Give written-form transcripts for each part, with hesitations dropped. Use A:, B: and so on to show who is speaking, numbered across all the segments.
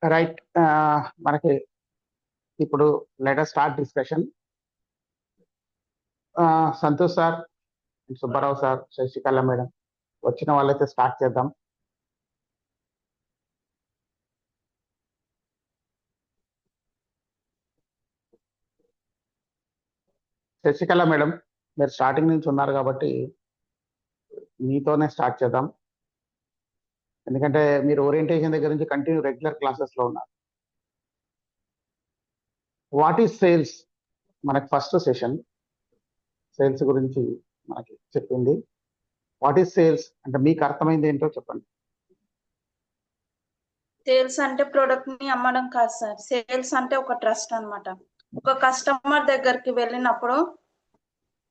A: Right. మనకి ఇప్పుడు let us start discussion. Santosh sir, Subbarao sir, Sasikala madam వచ్చిన వాళ్ళైతే స్టార్ట్ చేద్దాం. శశికళ మేడం, మీరు స్టార్టింగ్ నుంచి ఉన్నారు కాబట్టి మీతోనే స్టార్ట్ చేద్దాం. ఎందుకంటే మీరు ఓరియంటేషన్ దగ్గర నుంచి కంటిన్యూ రెగ్యులర్ క్లాసెస్లో ఉన్నారు. What is sales? మనకి ఫస్ట్ సెషన్ సేల్స్ గురించి మనకి చెప్పింది. వాట్ ఈస్ సేల్స్ అంటే మీకు అర్థమైంది ఏంటో చెప్పండి.
B: సేల్స్ అంటే ప్రొడక్ట్ ని అమ్మడం కాదు సార్. సేల్స్ అంటే ఒక ట్రస్ట్ అన్నమాట. ఒక కస్టమర్ దగ్గరికి వెళ్ళినప్పుడు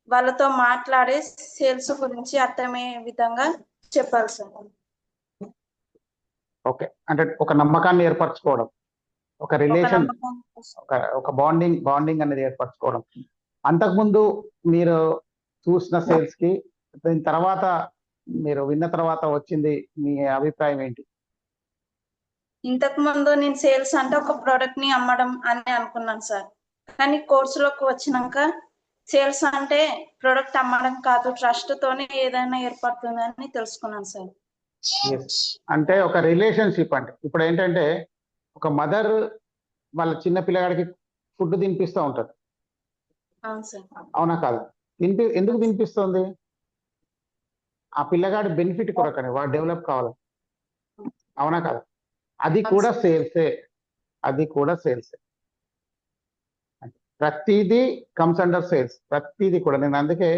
B: వాళ్ళతో మాట్లాడే సేల్స్ గురించి అర్థమయ్యే విధంగా చెప్పాలి సార్.
A: ఓకే, అంటే ఒక నమ్మకాన్ని ఏర్పరచుకోవడం, ఒక రిలేషన్, ఒక బాండింగ్ అనేది ఏర్పరచుకోవడం. అంతకుముందు మీరు చూసిన సేల్స్ కి దీని తర్వాత మీరు విన్న తర్వాత వచ్చింది మీ అభిప్రాయం ఏంటి?
B: ఇంతకు ముందు నేను సేల్స్ అంటే ఒక ప్రోడక్ట్ ని అమ్మడం అని అనుకున్నాను సార్. కానీ కోర్సులోకి వచ్చినాక సేల్స్ అంటే ప్రోడక్ట్ అమ్మడం కాదు, ట్రస్ట్ తోనే ఏదైనా ఏర్పడుతుందని తెలుసుకున్నాను సార్.
A: అంటే ఒక రిలేషన్షిప్. అంటే ఇప్పుడు ఏంటంటే ఒక మదర్ వాళ్ళ చిన్న పిల్లగాడికి ఫుడ్ తినిపిస్తూ ఉంటారు,
B: అవును సార్.
A: అవునా కాదు? ఎందుకు తినిపిస్తుంది? ఆ పిల్లగాడి బెనిఫిట్ కొరకనే, వాడు డెవలప్ కావాలి, అవునా కాదు? అది కూడా సేల్సే, అది కూడా సేల్సే. ప్రతిదీ కమ్స్ అండర్ సేల్స్, ప్రతిదీ కూడా. నేను అందుకే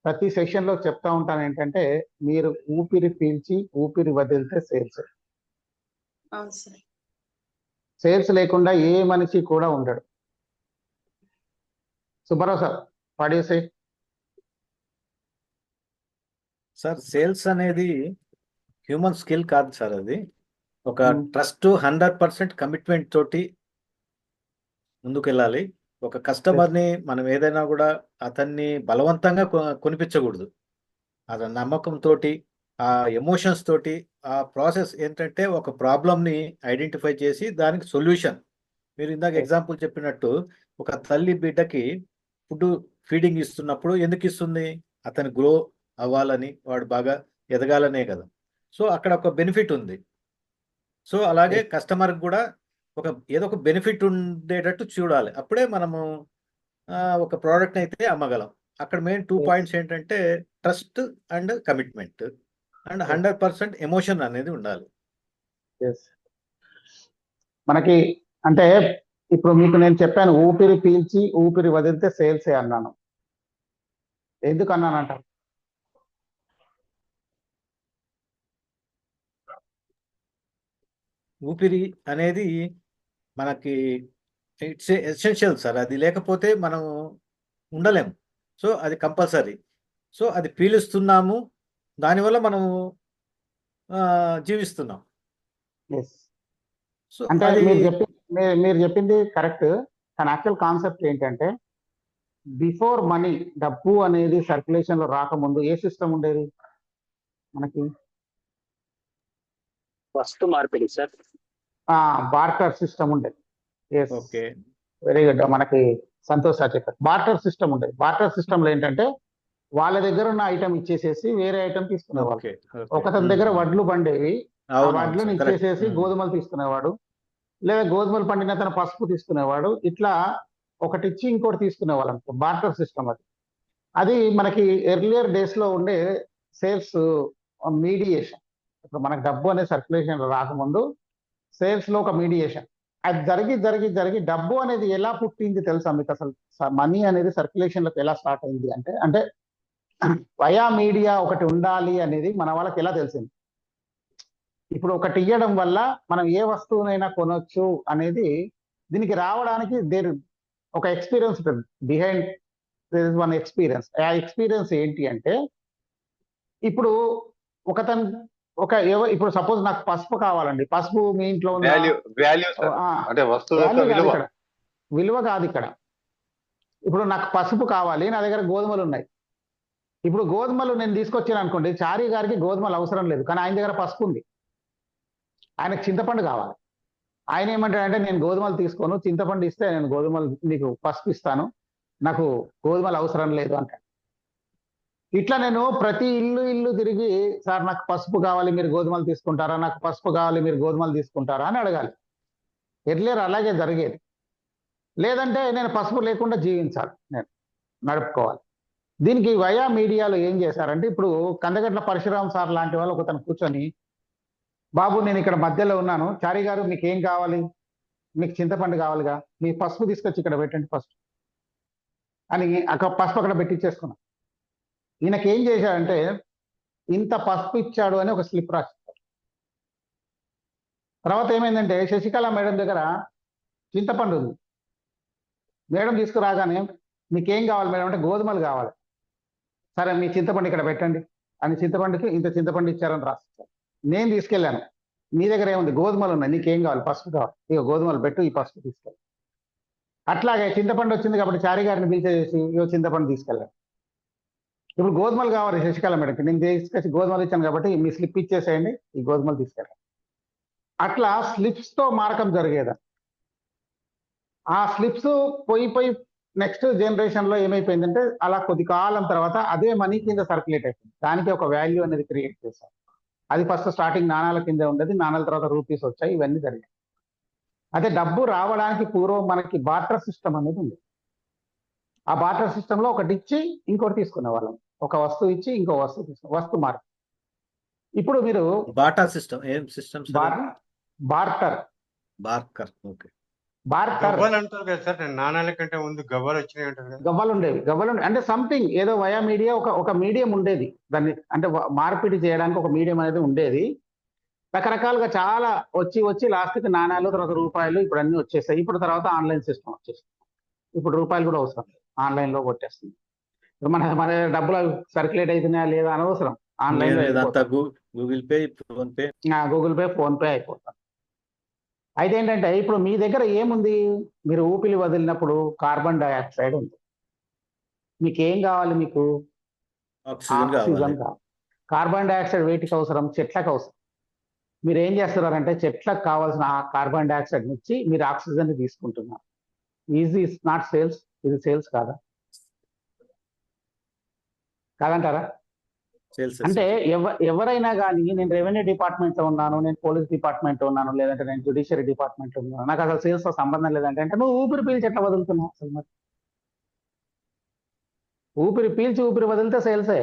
A: ప్రతి సెషన్ లో చెప్తా ఉంటాను ఏంటంటే మీరు ఊపిరి పీల్చి ఊపిరి వదిలితే సేల్స్. సేల్స్ లేకుండా ఏ మనిషి కూడా ఉండడు. సుబ్బారావు సార్, పాడేసే
C: సార్. సేల్స్ అనేది హ్యూమన్ స్కిల్ కాదు సార్. అది ఒక ట్రస్ట్, 100% కమిట్మెంట్ తోటి ముందుకు వెళ్ళాలి. ఒక కస్టమర్ని మనం ఏదైనా కూడా అతన్ని బలవంతంగా కొనిపించకూడదు. అతని నమ్మకంతో, ఆ ఎమోషన్స్ తోటి, ఆ ప్రాసెస్ ఏంటంటే ఒక ప్రాబ్లమ్ని ఐడెంటిఫై చేసి దానికి సొల్యూషన్. మీరు ఇందాక ఎగ్జాంపుల్ చెప్పినట్టు ఒక తల్లి బిడ్డకి ఫుడ్ ఫీడింగ్ ఇస్తున్నప్పుడు ఎందుకు ఇస్తుంది? అతను గ్రో అవ్వాలని, వాడు బాగా ఎదగాలనే కదా. సో అక్కడ ఒక బెనిఫిట్ ఉంది. సో అలాగే కస్టమర్కి కూడా ఏదో ఒక బెనిఫిట్ ఉండేటట్టు చూడాలి. అప్పుడే మనము ఒక ప్రోడక్ట్ అయితే అమ్మగలం. అక్కడ మెయిన్ 2 పాయింట్స్ ఏంటంటే trust and commitment and 100% emotion అనేది ఉండాలి.
A: మనకి అంటే ఇప్పుడు మీకు నేను చెప్పాను ఊపిరి పీల్చి ఊపిరి వదిలితే సేల్సే అన్నాను. ఎందుకు అన్నానంట?
C: ఊపిరి అనేది మనకి ఇట్స్ ఎసెన్షియల్ సార్. అది లేకపోతే మనం ఉండలేము. సో అది కంపల్సరీ. సో అది పీలుస్తున్నాము, దానివల్ల మనము జీవిస్తున్నాం.
A: సో అంటే మీరు చెప్పింది కరెక్ట్. కానీ యాక్చువల్ కాన్సెప్ట్ ఏంటంటే బిఫోర్ మనీ, డబ్బు అనేది సర్క్యులేషన్ లో రాకముందు ఏ సిస్టమ్ ఉండేది మనకి?
D: వస్తు మార్పిడి సార్.
A: బార్టర్ సిస్టమ్ ఉండేది.
C: Okay,
A: very good. మనకి సంతోష్ సార్ చెప్పారు బార్టర్ సిస్టమ్ ఉండేది. బార్టర్ సిస్టమ్ లో ఏంటంటే వాళ్ళ దగ్గర ఉన్న ఐటమ్ ఇచ్చేసేసి వేరే ఐటమ్ తీసుకునేవాళ్ళు. ఒకతని దగ్గర వడ్లు పండేవి, ఆ వడ్లను ఇచ్చేసేసి గోధుమలు తీసుకునేవాడు, లేదా గోధుమలు పండిన తన పసుపు తీసుకునేవాడు. ఇట్లా ఒకటి ఇచ్చి ఇంకోటి తీసుకునేవాళ్ళు అనుకో, బార్టర్ సిస్టమ్ అది. అది మనకి ఎర్లియర్ డేస్ లో ఉండే సేల్స్ మీడియేషన్. ఇప్పుడు మనకు డబ్బు అనే సర్క్యులేషన్ రాకముందు సేల్స్ లో ఒక మీడియేషన్ అది జరిగి జరిగి జరిగి డబ్బు అనేది ఎలా పుట్టింది తెలుసా మీకు? అసలు మనీ అనేది సర్క్యులేషన్ లోకి ఎలా స్టార్ట్ అయింది అంటే వయా మీడియా ఒకటి ఉండాలి అనేది మన వాళ్ళకి ఎలా తెలిసింది? ఇప్పుడు ఒకటి ఇవ్వడం వల్ల మనం ఏ వస్తువునైనా కొనొచ్చు అనేది దీనికి రావడానికి ఒక ఎక్స్పీరియన్స్ ఉంటుంది. Behind there is one experience. ఆ ఎక్స్పీరియన్స్ ఏంటి అంటే ఇప్పుడు ఇప్పుడు సపోజ్ నాకు పసుపు కావాలండి. పసుపు మీ ఇంట్లో విలువ కాదు ఇక్కడ. ఇప్పుడు నాకు పసుపు కావాలి, నా దగ్గర గోధుమలు ఉన్నాయి. ఇప్పుడు గోధుమలు నేను తీసుకొచ్చాను అనుకోండి, చారీ గారికి గోధుమలు అవసరం లేదు, కానీ ఆయన దగ్గర పసుపు ఉంది, ఆయనకు చింతపండు కావాలి. ఆయన ఏమంటాడంటే నేను గోధుమలు తీసుకోను, చింతపండు ఇస్తే నేను గోధుమలు నీకు పసుపు ఇస్తాను, నాకు గోధుమలు అవసరం లేదు అంటాడు. ఇట్లా నేను ప్రతి ఇల్లు తిరిగి సార్ నాకు పసుపు కావాలి మీరు గోధుమలు తీసుకుంటారా, నాకు పసుపు కావాలి మీరు గోధుమలు తీసుకుంటారా అని అడగాలి. ఎర్లియర్ అలాగే జరిగేది. లేదంటే నేను పసుపు లేకుండా జీవించాలి, నేను నడుపుకోవాలి. దీనికి వయా మీడియాలో ఏం చేశారంటే, ఇప్పుడు కందగట్ల పరశురామ్ సార్ లాంటి వాళ్ళు ఒకతను కూర్చొని, బాబు నేను ఇక్కడ మధ్యలో ఉన్నాను, చారి గారు మీకు ఏం కావాలి, మీకు చింతపండు కావాలిగా, మీ పసుపు తీసుకొచ్చి ఇక్కడ పెట్టండి ఫస్ట్ అని పసుపు అక్కడ పెట్టించేసుకున్నాం. ఈయనకి ఏం చేశాడంటే ఇంత పసుపు ఇచ్చాడు అని ఒక స్లిప్ రాసిస్తారు. తర్వాత ఏమైందంటే శశికళ మేడం దగ్గర చింతపండు ఉంది. మేడం తీసుకురాగానే మీకేం కావాలి మేడం అంటే గోధుమలు కావాలి. సరే మీ చింతపండు ఇక్కడ పెట్టండి అని చింతపండుకి ఇంత చింతపండు ఇచ్చారని రాసిస్తారు. నేను తీసుకెళ్ళాను, మీ దగ్గర ఏముంది, గోధుమలు ఉన్నాయి, నీకేం కావాలి, పసుపు కావాలి, ఇక గోధుమలు పెట్టు, ఈ పసుపు తీసుకెళ్ళి. అట్లాగే చింతపండు వచ్చింది కాబట్టి చారి గారిని పిలిచేసి ఇక చింతపండు తీసుకెళ్ళాను. ఇప్పుడు గోధుమలు కావాలి శశికళ మేడంకి, నేను తీసుకొచ్చి గోధుమలు ఇచ్చాను కాబట్టి మీ స్లిప్ ఇచ్చేసేయండి, ఈ గోధుమలు తీసుకెళ్ళండి. అట్లా స్లిప్స్ తో మారకం జరిగేది. ఆ స్లిప్స్ పోయి నెక్స్ట్ జనరేషన్ లో ఏమైపోయిందంటే అలా కొద్ది కాలం తర్వాత అదే మనీ కింద సర్క్యులేట్ అయిపోయింది. దానికి ఒక వాల్యూ అనేది క్రియేట్ చేశారు. అది ఫస్ట్ స్టార్టింగ్ నాణాల కింద ఉండేది, నాణాల తర్వాత రూపీస్ వచ్చాయి, ఇవన్నీ జరిగాయి. అదే డబ్బు రావడానికి పూర్వం మనకి బార్టర్ సిస్టమ్ అనేది ఉంది. ఆ బార్టర్ సిస్టమ్ లో ఒకటి ఇచ్చి ఇంకోటి తీసుకునే వాళ్ళం, ఒక వస్తువు ఇచ్చి ఇంకో వస్తువు తీసుకునే వస్తువు మార్పు. ఇప్పుడు మీరు
C: బార్టర్ సిస్టమ్ ఏం సిస్టమ్
A: బార్టర్
C: ఓకే.
A: బార్టర్
D: అంటారు కదా సార్, నాణాల కంటే ముందు గవ్వలు వచ్చినాయి అంటారు కదా.
A: గవ్వలు ఉండేవి అంటే సంథింగ్ ఏదో వయా మీడియా ఒక మీడియం ఉండేది, దాన్ని అంటే మార్పిడి చేయడానికి ఒక మీడియం అనేది ఉండేది. రకరకాలుగా చాలా వచ్చి లాస్ట్కి నాణాలు, తర్వాత రూపాయలు, ఇప్పుడు అన్ని వచ్చేసాయి. ఇప్పుడు తర్వాత ఆన్లైన్ సిస్టమ్ వచ్చేసింది. ఇప్పుడు రూపాయలు కూడా అవసరం లేదు, ఆన్లైన్ లో కొట్టేస్తుంది. ఇప్పుడు మన డబ్బులు సర్క్యులేట్ అవుతున్నాయా లేదా అనవసరం, ఆన్లైన్ లో
C: గూగుల్ పే,
A: ఫోన్ పే అయిపోతాం. అయితే ఏంటంటే ఇప్పుడు మీ దగ్గర ఏముంది, మీరు ఊపిరి వదిలినప్పుడు కార్బన్ డైఆక్సైడ్ ఉంది. మీకు ఏం కావాలి, మీకు ఆక్సిజన్ కావాలి. కార్బన్ డైఆక్సైడ్ వేటికి అవసరం, చెట్లకు అవసరం. మీరు ఏం చేస్తున్నారంటే చెట్లకు కావాల్సిన ఆ కార్బన్ డైఆక్సైడ్ నుంచి మీరు ఆక్సిజన్ ని తీసుకుంటున్నారు. ఈజీ ఇస్ నాట్ సేల్స్, ఇది సేల్స్ కాదంటారా? అంటే ఎవరైనా కానీ నేను రెవెన్యూ డిపార్ట్మెంట్ లో ఉన్నాను, నేను పోలీస్ డిపార్ట్మెంట్ లో ఉన్నాను, లేదంటే నేను జ్యుడిషియరీ డిపార్ట్మెంట్ లో ఉన్నాను, నాకు అసలు సేల్స్ తో సంబంధం లేదంటే నువ్వు ఊపిరి పీల్చి ఎట్లా వదులుతున్నావు అసలు? మరి ఊపిరి పీల్చి ఊపిరి వదిలితే సేల్సే.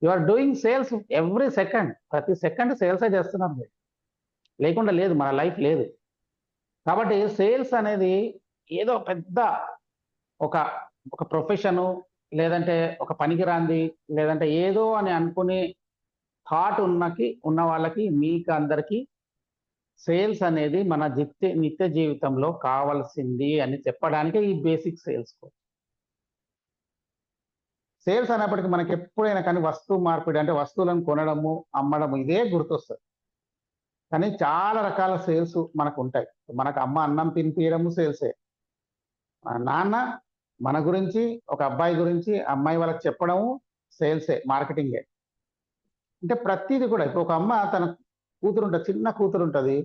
A: You are doing sales every second, ప్రతి సెకండ్ సేల్సే చేస్తున్నారు మీరు, లేకుండా లేదు, మన లైఫ్ లేదు. కాబట్టి సేల్స్ అనేది ఏదో పెద్ద ఒక ప్రొఫెషను, లేదంటే ఒక పనికిరాంది, లేదంటే ఏదో అని అనుకునే థాట్ ఉన్న వాళ్ళకి, మీకు అందరికీ సేల్స్ అనేది మన నిత్య జీవితంలో కావాల్సింది అని చెప్పడానికి ఈ బేసిక్ సేల్స్. సేల్స్ అనేప్పటికీ మనకి ఎప్పుడైనా కానీ వస్తువు మార్పిడి అంటే వస్తువులను కొనడము, అమ్మడము, ఇదే గుర్తొస్తుంది. కానీ చాలా రకాల సేల్స్ మనకు ఉంటాయి. మనకు అమ్మ అన్నం తినిపించడము సేల్సే, నాన్న మన గురించి, ఒక అబ్బాయి గురించి అమ్మాయి వాళ్ళకి చెప్పడము సేల్సే, మార్కెటింగే. అంటే ప్రతిదీ కూడా ఇప్పుడు ఒక అమ్మ తన కూతురు ఉంటుంది, చిన్న కూతురు ఉంటుంది,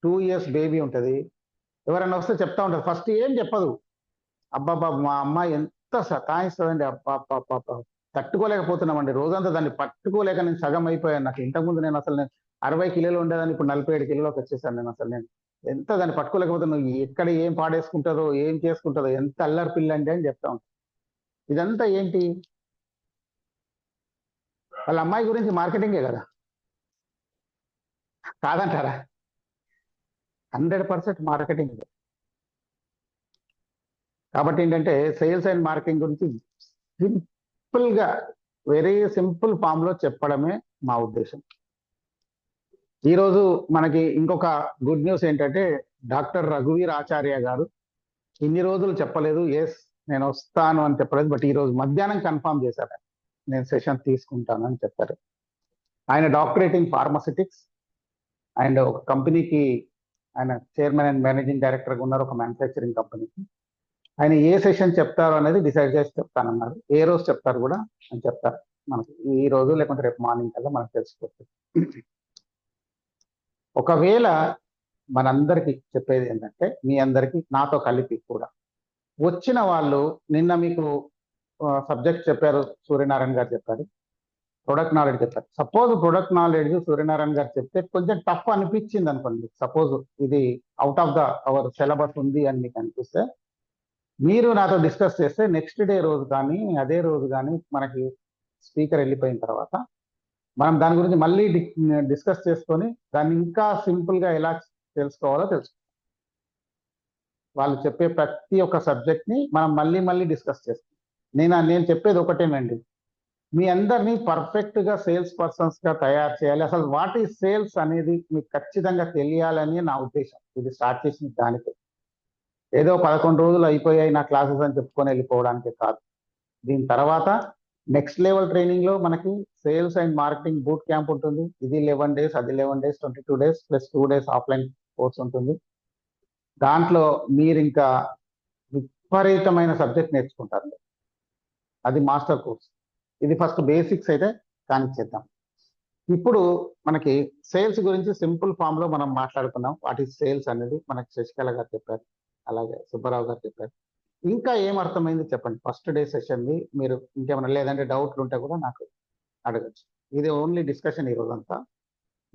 A: 2 years బేబీ ఉంటుంది, ఎవరైనా వస్తే చెప్తా ఉంటుంది. ఫస్ట్ ఏం చెప్పదు, అబ్బాబ్బా మా అమ్మాయి ఎంత సతాయిస్తుందండి, అబ్బా తట్టుకోలేకపోతున్నామండి, రోజంతా దాన్ని పట్టుకోలేక నేను సగం అయిపోయాను. నాకు ఇంతకుముందు నేను 60 కిలోలు ఉండేదాన్ని, ఇప్పుడు 47 కిలోలకు వచ్చేసాను. నేను ఎంత దాన్ని పట్టుకోలేకపోతున్నాను, ఎక్కడ ఏం పాడేసుకుంటుందో, ఏం చేసుకుంటుందో, ఎంత అల్లరి పిల్లండి అని చెప్తా ఉంటాను. ఇదంతా ఏంటి, వాళ్ళ అమ్మాయి గురించి మార్కెటింగే కదా, కాదంటారా? 100% మార్కెటింగ్. కాబట్టి ఏంటంటే సేల్స్ అండ్ మార్కెటింగ్ గురించి సింపుల్ గా, వెరీ సింపుల్ ఫామ్ లో చెప్పడమే మా ఉద్దేశం. ఈరోజు మనకి ఇంకొక గుడ్ న్యూస్ ఏంటంటే డాక్టర్ రఘువీర్ ఆచార్య గారు ఇన్ని రోజులు చెప్పలేదు, ఎస్ నేను వస్తాను అని చెప్పలేదు, బట్ ఈరోజు మధ్యాహ్నం కన్ఫర్మ్ చేశారు, నేను సెషన్ తీసుకుంటాను అని చెప్పారు. ఆయన డాక్టరేట్ ఇన్ ఫార్మసిటిక్స్ అండ్ ఒక కంపెనీకి ఆయన చైర్మన్ అండ్ మేనేజింగ్ డైరెక్టర్గా ఉన్నారు, ఒక మ్యానుఫ్యాక్చరింగ్ కంపెనీకి. ఆయన ఏ సెషన్ చెప్తారో అనేది డిసైడ్ చేసి చెప్తానన్నారు. ఏ రోజు చెప్తారు కూడా అని చెప్తారు మనకి, ఈ రోజు లేకుంటే రేపు మార్నింగ్ కల్లా మనకు తెలిసిపోతుంది. ఒకవేళ మనందరికీ చెప్పేది ఏంటంటే, మీ అందరికీ నాతో కలిపి కూడా వచ్చిన వాళ్ళు నిన్న మీకు సబ్జెక్ట్ చెప్పారు, సూర్యనారాయణ గారు చెప్పారు, ప్రొడక్ట్ నాలెడ్జ్ చెప్పారు. సపోజ్ ప్రొడక్ట్ నాలెడ్జ్ సూర్యనారాయణ గారు చెప్తే కొంచెం టఫ్ అనిపించింది అనుకోండి, సపోజ్ ఇది out of the hour syllabus ఉంది అని మీకు అనిపిస్తే, మీరు నాతో డిస్కస్ చేస్తే నెక్స్ట్ డే రోజు కానీ అదే రోజు కానీ మనకి స్పీకర్ వెళ్ళిపోయిన తర్వాత మనం దాని గురించి మళ్ళీ డిస్కస్ చేసుకొని దాన్ని ఇంకా సింపుల్ గా ఎలా తెలుసుకోవాలో తెలుసుకోవాలి. వాళ్ళు చెప్పే ప్రతి ఒక్క సబ్జెక్ట్ ని మనం మళ్ళీ మళ్ళీ డిస్కస్ చేస్తాం. నేను చెప్పేది ఒకటేనండి, మీ అందరినీ పర్ఫెక్ట్ గా సేల్స్ పర్సన్స్ గా తయారు చేయాలి. అసలు వాట్ ఈజ్ సేల్స్ అనేది మీకు ఖచ్చితంగా తెలియాలని నా ఉద్దేశం. ఇది స్టార్ట్ చేసిన దానికే, ఏదో 11 రోజులు అయిపోయాయి నా క్లాసెస్ అని చెప్పుకొని వెళ్ళిపోవడానికి కాదు. దీని తర్వాత నెక్స్ట్ లెవెల్ ట్రైనింగ్ లో మనకి sales and marketing boot camp ఉంటుంది. ఇది 11 days, అది 11 days, 22 days plus 2 days offline course ఉంటుంది. దాంట్లో మీరు ఇంకా విపరీతమైన సబ్జెక్ట్ నేర్చుకుంటారు. అది మాస్టర్ కోర్స్. ఇది ఫస్ట్ బేసిక్స్ అయితే కానిచ్చేద్దాం. ఇప్పుడు మనకి సేల్స్ గురించి సింపుల్ ఫామ్ లో మనం మాట్లాడుకున్నాం. వాట్ ఈస్ సేల్స్ అనేది మనకి శశికళ గారు చెప్పారు, అలాగే సుబ్బారావు గారు చెప్పారు. ఇంకా ఏం అర్థమైంది చెప్పండి ఫస్ట్ డే సెషన్ ని. మీరు ఇంకేమైనా లేదంటే డౌట్లు ఉంటే కూడా నాకు అడగచ్చు. ఇది ఓన్లీ డిస్కషన్ ఈ రోజంతా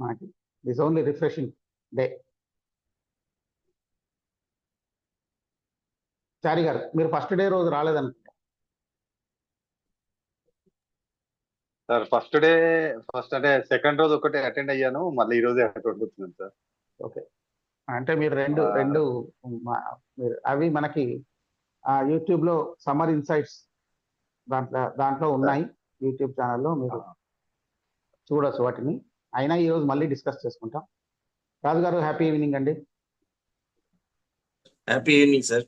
A: మనకి. This only refreshing day. Chari గారు, మీరు ఫస్ట్ డే రోజు రాలేదనుకుంటా.
E: సార్ ఫస్ట్ అంటే సెకండ్ రోజు ఒకటే అటెండ్ అయ్యాను, మళ్ళీ ఈ రోజే అటెండ్ అవుతున్నాను సార్.
A: ఓకే, అంటే మీరు రెండు మీరు అవి మనకి యూట్యూబ్ లో సమ్మర్ ఇన్సైట్స్ దాంట్లో ఉన్నాయి. యూట్యూబ్ ఛానల్లో మీరు చూడొచ్చు వాటిని. అయినా ఈ రోజు మళ్ళీ డిస్కస్ చేసుకుంటాం. రాజు గారు, హ్యాపీ ఈవినింగ్ అండి.
F: Happy evening sir.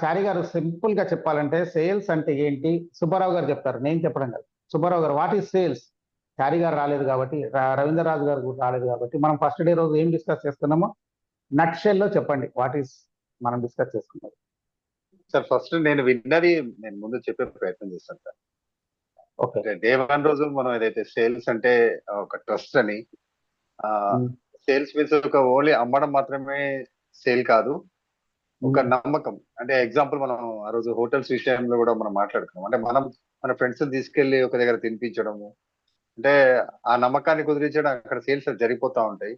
A: చారి గారు, సింపుల్ గా చెప్పాలంటే సేల్స్ అంటే ఏంటి సుబ్బారావు గారు చెప్తారు, నేను చెప్పడం కాదు. సుబ్బారావు గారు, వాట్ ఈస్ సేల్స్? చారి గారు రాలేదు కాబట్టి, రవీంద్ర రాజు గారు కూడా రాలేదు కాబట్టి, మనం ఫస్ట్ డే రోజు ఏం డిస్కస్ చేస్తున్నామో నట్ షెల్ లో చెప్పండి. వాట్ ఈస్ మనం డిస్కస్ చేసుకున్నది?
E: సార్ ఫస్ట్ నేను విన్నది నేను ముందు చెప్పే ప్రయత్నం చేస్తాను సార్.
A: ఓకే,
E: డే 1 రోజు మనం ఏదైతే సేల్స్ అంటే ఒక ట్రస్ట్ అని, సేల్స్ మీన్స్ ఒక ఓన్లీ అమ్మడం మాత్రమే సేల్ కాదు, ఒక నమ్మకం. అంటే ఎగ్జాంపుల్ మనం ఆ రోజు హోటల్స్ విషయంలో కూడా మనం మాట్లాడుకున్నాం. అంటే మనం మన ఫ్రెండ్స్ తీసుకెళ్లి ఒక దగ్గర తినిపించడము, అంటే ఆ నమ్మకాన్ని కుదిరించడం, అక్కడ సేల్స్ జరిగిపోతా ఉంటాయి.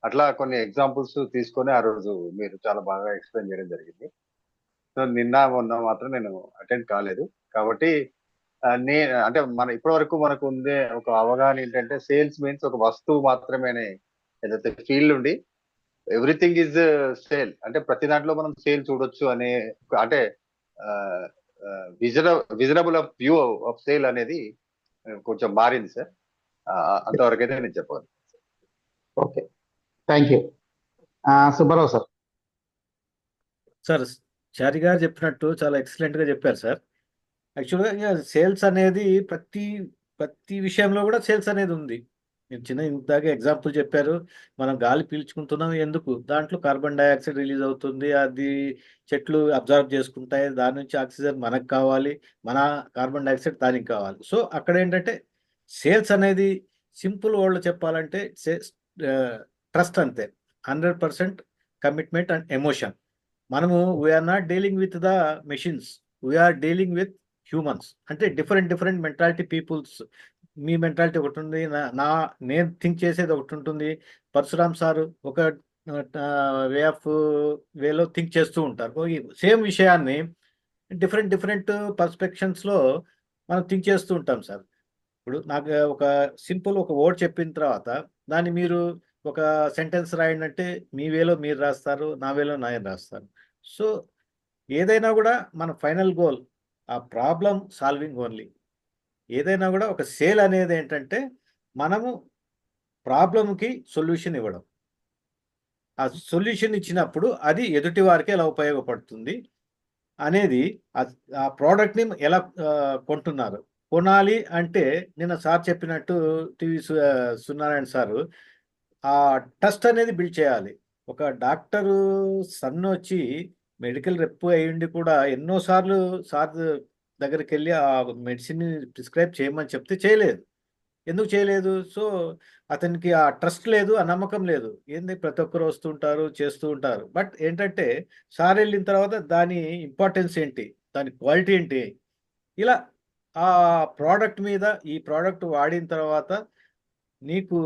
E: అట్లా కొన్ని ఎగ్జాంపుల్స్ తీసుకొని ఆ రోజు మీరు చాలా బాగా ఎక్స్ప్లెయిన్ చేయడం జరిగింది. సో నిన్న మొన్న మాత్రం నేను అటెండ్ కాలేదు కాబట్టి అంటే మన ఇప్పటి వరకు మనకు ఉండే ఒక అవగాహన ఏంటంటే సేల్స్ మీన్స్ ఒక వస్తువు మాత్రమే ఏదైతే ఫీల్డ్ ఉండి ఎవ్రీథింగ్ ఈజ్ సేల్, అంటే ప్రతి దాంట్లో మనం సేల్ చూడొచ్చు అనే, అంటే విజనబుల్ ఆఫ్ వ్యూ ఆఫ్ సేల్ అనేది కొంచెం మారింది సార్. అంతవరకు అయితే నేను చెప్పాలి.
A: Okay, thank you. Subbarao sir.
C: Sir, Chari గారు చెప్పినట్టు చాలా ఎక్సలెంట్ గా చెప్పారు సార్. యాక్చువల్గా సేల్స్ అనేది ప్రతి విషయంలో కూడా సేల్స్ అనేది ఉంది. మీరు చిన్న ఇంతగా ఎగ్జాంపుల్ చెప్పారు, మనం గాలి పీల్చుకుంటున్నాం ఎందుకు? దాంట్లో కార్బన్ డైఆక్సైడ్ రిలీజ్ అవుతుంది, అది చెట్లు అబ్జర్వ్ చేసుకుంటాయి, దాని నుంచి ఆక్సిజన్ మనకు కావాలి, మన కార్బన్ డైఆక్సైడ్ దానికి కావాలి. సో అక్కడ ఏంటంటే సేల్స్ అనేది సింపుల్ వర్డ్లో చెప్పాలంటే ట్రస్ట్ అంతే. 100% కమిట్మెంట్ అండ్ ఎమోషన్. మనము we're not dealing with the machines, we're dealing with humans. అంటే డిఫరెంట్ మెంటాలిటీ పీపుల్స్. మీ మెంటాలిటీ ఒకటి ఉంది, నేను థింక్ చేసేది ఒకటి ఉంటుంది, పరశురామ్ సారు ఒక వేలో థింక్ చేస్తూ ఉంటారు. సేమ్ విషయాన్ని డిఫరెంట్ పర్స్పెక్షన్స్లో మనం థింక్ చేస్తూ ఉంటాం సార్. ఇప్పుడు నాకు ఒక సింపుల్ ఒక వర్డ్ చెప్పిన తర్వాత దాన్ని మీరు ఒక సెంటెన్స్ రాయండి అంటే మీ వేలో మీరు రాస్తారు, నా వేలో నేను రాస్తాను. సో ఏదైనా కూడా మన ఫైనల్ గోల్ ఆ ప్రాబ్లం సాల్వింగ్ ఓన్లీ. ఏదైనా కూడా ఒక సేల్ అనేది ఏంటంటే మనము ప్రాబ్లంకి సొల్యూషన్ ఇవ్వడం. ఆ సొల్యూషన్ ఇచ్చినప్పుడు అది ఎదుటి వారికి ఎలా ఉపయోగపడుతుంది అనేది, ఆ ప్రోడక్ట్ని ఎలా కొంటున్నారు. కొనాలి అంటే నిన్న సార్ చెప్పినట్టు టీవీ సూర్యనారాయణ సారు ఆ ట్రస్ట్ అనేది బిల్డ్ చేయాలి. ఒక డాక్టరు సన్ వచ్చి మెడికల్ రెప్ అయ్యిండి కూడా ఎన్నోసార్లు సార్ దగ్గరికి వెళ్ళి ఆ మెడిసిన్ ప్రిస్క్రైబ్ చేయమని చెప్తే చేయలేదు. ఎందుకు చేయలేదు? సో అతనికి ఆ ట్రస్ట్ లేదు, ఆ నమ్మకం లేదు. ఏంది ప్రతి ఒక్కరు వస్తుంటారు, చేస్తూ ఉంటారు. బట్ ఏంటంటే సార్ వెళ్ళిన తర్వాత దాని ఇంపార్టెన్స్ ఏంటి, దాని క్వాలిటీ ఏంటి, ఇలా ఆ ప్రోడక్ట్ మీద, ఈ ప్రోడక్ట్ వాడిన తర్వాత నీకు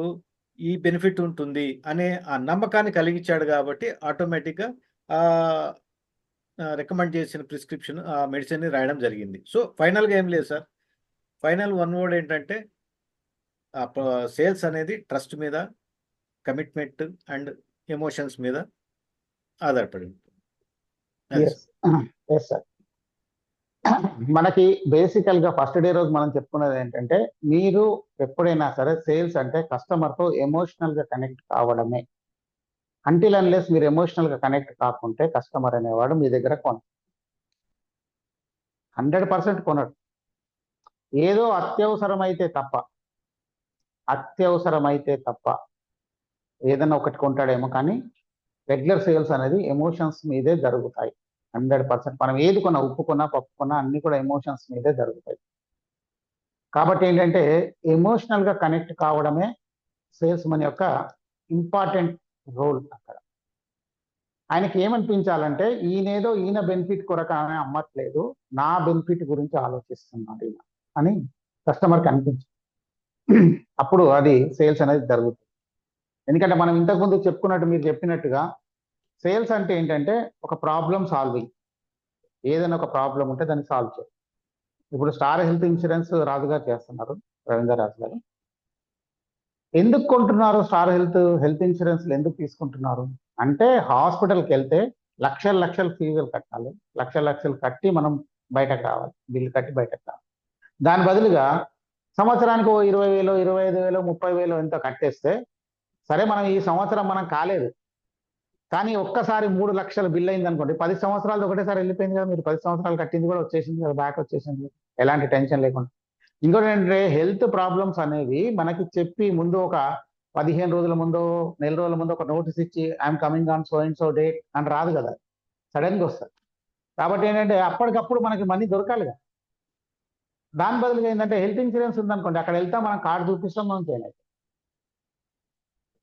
C: ఈ బెనిఫిట్ ఉంటుంది అనే ఆ నమ్మకాన్ని కలిగించాడు కాబట్టి ఆటోమేటిక్గా రికమెండ్ చేసిన ప్రిస్క్రిప్షన్ ఆ మెడిసిన్ని రాయడం జరిగింది. సో ఫైనల్గా ఏం లేదు సార్, ఫైనల్ వన్ వర్డ్ ఏంటంటే సేల్స్ అనేది ట్రస్ట్ మీద, కమిట్మెంట్ అండ్ ఎమోషన్స్ మీద ఆధారపడి ఉంటుంది. అది
A: ఎస్ ఎస్ సార్. మనకి బేసికల్ గా ఫస్ట్ డే రోజు మనం చెప్పుకున్నది ఏంటంటే, మీరు ఎప్పుడైనా సరే సేల్స్ అంటే కస్టమర్ తో ఎమోషనల్ గా కనెక్ట్ కావడమే. అంటిల్ అన్లెస్ మీరు ఎమోషనల్ గా కనెక్ట్ కాకుంటే కస్టమర్ అనేవాడు మీ దగ్గర 100% కొనడు. ఏదో అత్యవసరమైతే తప్ప ఏదైనా ఒకటి కొంటాడేమో, కానీ రెగ్యులర్ సేల్స్ అనేది ఎమోషన్స్ మీదే జరుగుతాయి. 100% మనం ఏది కొన్నా, ఉప్పు కొన్నా, పప్పు కొన్నా అన్ని కూడా ఎమోషన్స్ మీదే జరుగుతాయి. కాబట్టి ఏంటంటే ఎమోషనల్ గా కనెక్ట్ కావడమే సేల్స్ మన్ యొక్క ఇంపార్టెంట్ రోల్. అక్కడ ఆయనకి ఏమనిపించాలంటే ఈయన బెనిఫిట్ కొరకు ఆమె అమ్మట్లేదు, నా బెనిఫిట్ గురించి ఆలోచిస్తున్నాడు ఈయన అని కస్టమర్కి అనిపించింది. అప్పుడు అది సేల్స్ అనేది జరుగుతుంది. ఎందుకంటే మనం ఇంతకుముందు చెప్పుకున్నట్టు, మీరు చెప్పినట్టుగా సేల్స్ అంటే ఏంటంటే ఒక ప్రాబ్లం సాల్వింగ్. ఏదైనా ఒక ప్రాబ్లం ఉంటే దాన్ని సాల్వ్ చేయాలి. ఇప్పుడు స్టార్ హెల్త్ ఇన్సూరెన్స్ రాజుగారు చేస్తున్నారు, రవీందర్ రాజు గారు. ఎందుకు కొంటున్నారు స్టార్ హెల్త్ ఇన్సూరెన్స్లు ఎందుకు తీసుకుంటున్నారు అంటే, హాస్పిటల్కి వెళ్తే లక్షలు ఫీజులు కట్టాలి, లక్షలు కట్టి మనం బయటకు రావాలి, బిల్లు కట్టి బయటకు రావాలి. దాని బదులుగా సంవత్సరానికి 20,000, 25,000, 30,000 ఎంతో కట్టేస్తే, సరే మనం ఈ సంవత్సరం మనం కాలేదు, కానీ ఒక్కసారి 3 లక్షలు బిల్ అయింది అనుకోండి, 10 సంవత్సరాలు ఒకటేసారి వెళ్ళిపోయింది కదా, మీరు 10 సంవత్సరాలు కట్టింది కూడా వచ్చేసింది కదా, బ్యాక్ వచ్చేసింది, ఎలాంటి టెన్షన్ లేకుండా. ఇంకోటి ఏంటంటే, హెల్త్ ప్రాబ్లమ్స్ అనేవి మనకి చెప్పి ముందు ఒక 15 రోజుల ముందో, నెల రోజుల ముందో ఒక నోటీస్ ఇచ్చి I'm coming on so and so date అని రాదు కదా, సడన్గా వస్తుంది. కాబట్టి ఏంటంటే అప్పటికప్పుడు మనకి మనీ దొరకాలిగా. దాని బదులుగా ఏంటంటే హెల్త్ ఇన్సూరెన్స్ ఉందనుకోండి, అక్కడ వెళ్తా మనం కార్డు చూపిస్తాం, మనం చేయలేదు.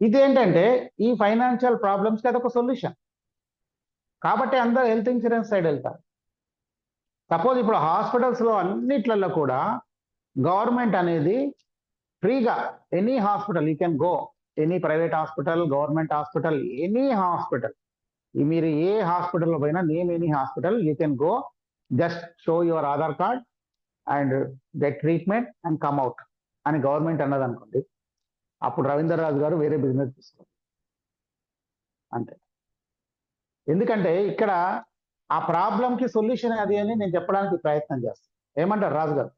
A: ఇదేంటంటే ఈ ఫైనాన్షియల్ ప్రాబ్లమ్స్కి అదొక సొల్యూషన్. కాబట్టి అందరూ హెల్త్ ఇన్సూరెన్స్ సైడ్ వెళ్తారు. సపోజ్ ఇప్పుడు హాస్పిటల్స్లో అన్నిట్లలో కూడా గవర్నమెంట్ అనేది ఫ్రీగా any hospital you can go, any private hospital, government hospital, any hospital, మీరు ఏ హాస్పిటల్లో పోయినా, name any hospital, you can go, just show your Aadhaar card and get treatment and come out అని గవర్నమెంట్ అన్నది అనుకోండి, అప్పుడు రవీందర్ రాజు గారు వేరే బిజినెస్ తీసుకోవాలి అంతే. ఎందుకంటే ఇక్కడ ఆ ప్రాబ్లంకి సొల్యూషన్ అది అని నేను చెప్పడానికి ప్రయత్నం చేస్తాను. ఏమంటారు రాజు గారు?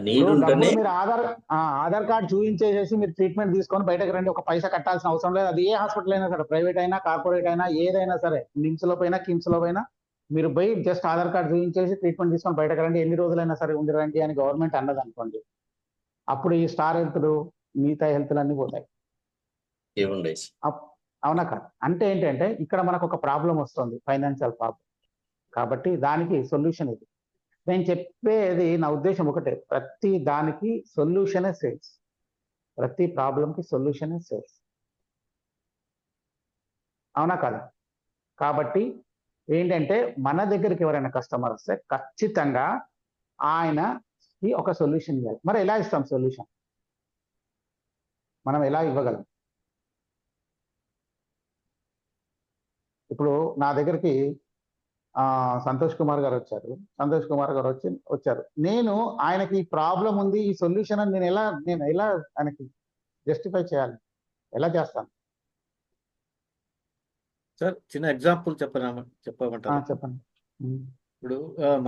A: మీరు ఆధార్ కార్డ్ చూపించేసి మీరు ట్రీట్మెంట్ తీసుకొని బయటకు రండి, ఒక పైసా కట్టాల్సిన అవసరం లేదు. అది ఏ హాస్పిటల్ అయినా సరే, ప్రైవేట్ అయినా, కార్పొరేట్ అయినా, ఏదైనా సరే, నిమ్స్ లో పోయినా, కిమ్స్ లో పోయినా, మీరు పోయి జస్ట్ ఆధార్ కార్డ్ చూపించేసి ట్రీట్మెంట్ తీసుకొని బయటకు రండి, ఎన్ని రోజులైనా సరే ఉండి రండి అని గవర్నమెంట్ అన్నది అనుకోండి, అప్పుడు ఈ స్టార్ హెల్త్లు, మిగతా హెల్త్లు అన్ని పోతాయి. అవునా కాదు? అంటే ఏంటంటే ఇక్కడ మనకు ఒక ప్రాబ్లం వస్తుంది, ఫైనాన్షియల్ ప్రాబ్లం. కాబట్టి దానికి సొల్యూషన్ ఇది. నేను చెప్పేది, నా ఉద్దేశం ఒకటే, ప్రతి దానికి సొల్యూషనే సేల్స్, ప్రతి ప్రాబ్లంకి సొల్యూషనే సేల్స్. అవునా కాదు? కాబట్టి ఏంటంటే మన దగ్గరికి ఎవరైనా కస్టమర్ వస్తే ఖచ్చితంగా ఆయనకి ఒక సొల్యూషన్ ఇవ్వాలి. మరి ఎలా ఇస్తాం సొల్యూషన్? మనం ఎలా ఇవ్వగలం? ఇప్పుడు నా దగ్గరికి సంతోష్ కుమార్ గారు వచ్చారు. నేను ఆయనకి ఈ ప్రాబ్లం ఉంది, ఈ సొల్యూషన్ అని నేను ఎలా ఆయనకి జస్టిఫై చేయాలి? ఎలా చేస్తాను
C: సార్? చిన్న ఎగ్జాంపుల్ చెప్పమంటారా?
A: చెప్పండి.
C: ఇప్పుడు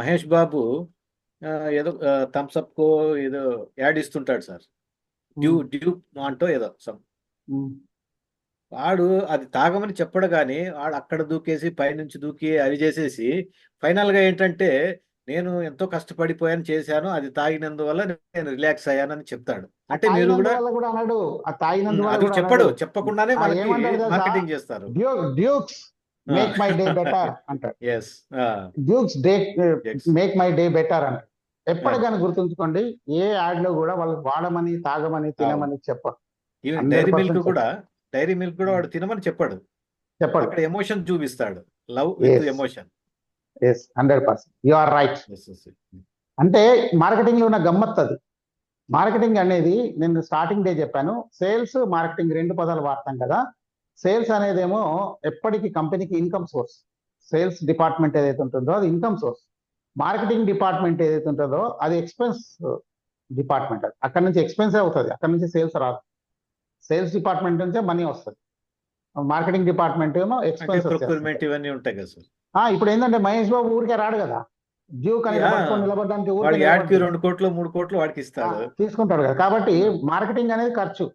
C: మహేష్ బాబు ఏదో థమ్స్ అప్ కో ఏదో యాడ్ ఇస్తుంటాడు సార్, డ్యూ అంటో ఏదో సమ్. వాడు అది తాగమని చెప్పడు, కానీ వాడు అక్కడ దూకేసి, పైనుంచి దూకి అవి చేసేసి ఫైనల్ గా ఏంటంటే, నేను ఎంతో కష్టపడిపోయాను, చేశాను, అది తాగినందువల్ల నేను రిలాక్స్ అయ్యానని చెప్తాడు. అంటే మీరు కూడా అది చెప్పడు, చెప్పకుండానే మనకి మార్కెటింగ్ చేస్తారు.
A: Dukes make my day better అంటాడు.
C: yes
A: Dukes make my day better అంటాడు. ఎప్పటికైనా గుర్తుంచుకోండి, ఏ యాడ్ లో కూడా వాళ్ళు వాడమని, తాగమని, తినమని చెప్పరు.
C: ఈవెన్
A: 100%
C: డైరీ మిల్క్ కూడా వాడు తినమని చెప్పాడు.
A: చెప్పడు.
C: అక్కడ ఎమోషన్ చూపిస్తాడు, love with emotion.
A: 100%. You are right. అంటే మార్కెటింగ్ లో ఉన్న గమ్మత్తు అది. మార్కెటింగ్ అనేది నేను స్టార్టింగ్ డే చెప్పాను, సేల్స్ మార్కెటింగ్ 2 పదాలు వాడతాం కదా. సేల్స్ అనేదేమో ఎప్పటికీ కంపెనీకి ఇన్కమ్ సోర్స్. సేల్స్ డిపార్ట్మెంట్ ఏదైతే ఉంటుందో అది ఇన్కమ్ సోర్స్. మార్కెటింగ్ డిపార్ట్మెంట్ ఏదైతే ఉంటుందో అది ఎక్స్పెన్స్ డిపార్ట్మెంట్. అది అక్కడ నుంచి ఎక్స్పెన్స్ అవుతుంది, అక్కడ నుంచి సేల్స్ రాదు. సేల్స్ డిపార్ట్మెంట్ నుంచే మనీ వస్తుంది. మార్కెటింగ్ డిపార్ట్మెంట్ ఏమో ఎక్స్పెన్స్.
C: ఇవన్నీ ఉంటాయి కదా సార్.
A: ఇప్పుడు ఏంటంటే మహేష్ బాబు ఊరికే రాడు కదా, డ్యూ కానీ పట్టుకొని నిలబడడానికి
C: వాడికి యాడ్కి 2 కోట్లు 3 కోట్లు వాడికి ఇస్తాడు,
A: తీసుకుంటాడు కదా. కాబట్టి మార్కెటింగ్ అనేది ఖర్చు,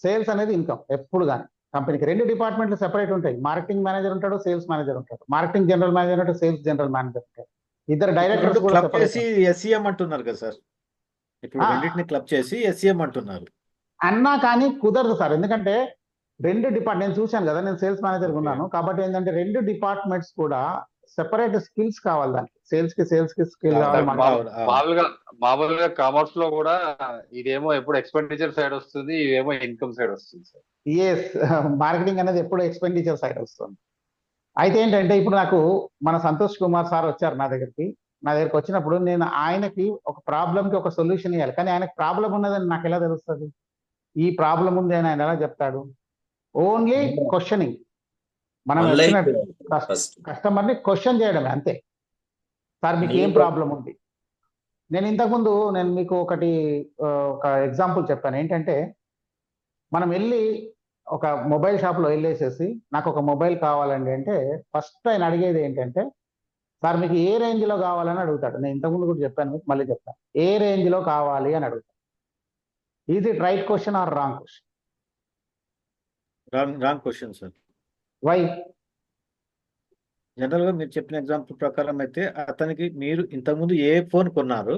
A: సేల్స్ అనేది ఇన్కమ్. ఎప్పుడు కానీ కంపెనీకి 2 డిపార్ట్మెంట్లు సెపరేట్ ఉంటాయి. మార్కెటింగ్ మేనేజర్ ఉంటాడు, సేల్స్ మేనేజర్ ఉంటాడు. మార్కెటింగ్ జనరల్ మేనేజర్ ఉంటాడు, సేల్స్ జనరల్ మేనేజర్ ఉంటాడు. ఇద్దరు డైరెక్టర్స్ కూడా
C: క్లబ్ చేసి ఎస్ఈఎం అంటున్నారు కదా సార్. ఇప్పుడు రెండింటిని క్లబ్ చేసి ఎస్ఈఎం అంటున్నారు
A: అన్నా, కానీ కుదరదు సార్. ఎందుకంటే 2 డిపార్ట్మెంట్ నేను చూశాను కదా, నేను సేల్స్ మేనేజర్ ఉన్నాను కాబట్టి ఏంటంటే 2 డిపార్ట్మెంట్స్ కూడా సెపరేట్ స్కిల్స్ కావాలి. దానికి సేల్స్ కి స్కిల్ కావాలి.
E: మామూలుగా కామర్స్ లో కూడా ఇదేమో ఎప్పుడు ఎక్స్పెండిచర్ సైడ్ వస్తుంది, ఇదేమో ఇన్కమ్ సైడ్ వస్తుంది సార్.
A: మార్కెటింగ్ అనేది ఎప్పుడు ఎక్స్పెండిచర్ సైడ్ వస్తుంది. అయితే ఏంటంటే ఇప్పుడు నాకు మన సంతోష్ కుమార్ సార్ వచ్చారు నా దగ్గరికి వచ్చినప్పుడు నేను ఆయనకి ఒక ప్రాబ్లంకి ఒక సొల్యూషన్ ఇవ్వాలి. కానీ ఆయనకు ప్రాబ్లం ఉన్నదని నాకు ఎలా తెలుస్తుంది? ఈ ప్రాబ్లం ఉంది అని ఆయన ఎలా చెప్తాడు? Only questioning. మనం కస్టమర్ని క్వశ్చన్ చేయడమే, అంతే. సార్ మీకు ఏం ప్రాబ్లం ఉంది? నేను ఇంతకుముందు మీకు ఒక ఎగ్జాంపుల్ చెప్పాను. ఏంటంటే మనం వెళ్ళి ఒక మొబైల్ షాప్లో వెళ్ళేసేసి నాకు ఒక మొబైల్ కావాలండి అంటే ఫస్ట్ ఆయన అడిగేది ఏంటంటే, సార్ మీకు ఏ రేంజ్లో కావాలని అడుగుతాడు. నేను ఇంతకుముందు కూడా చెప్పాను, మీకు మళ్ళీ చెప్తాను. ఏ రేంజ్లో కావాలి అని అడుగుతాడు. Is it right question or wrong question?
C: Wrong question sir.
A: Why?
C: General గా మీరు చెప్పిన ఎగ్జాంపుల్ ప్రకారం అయితే అతనికి మీరు ఇంతకుముందు ఏ ఫోన్ కొన్నారు,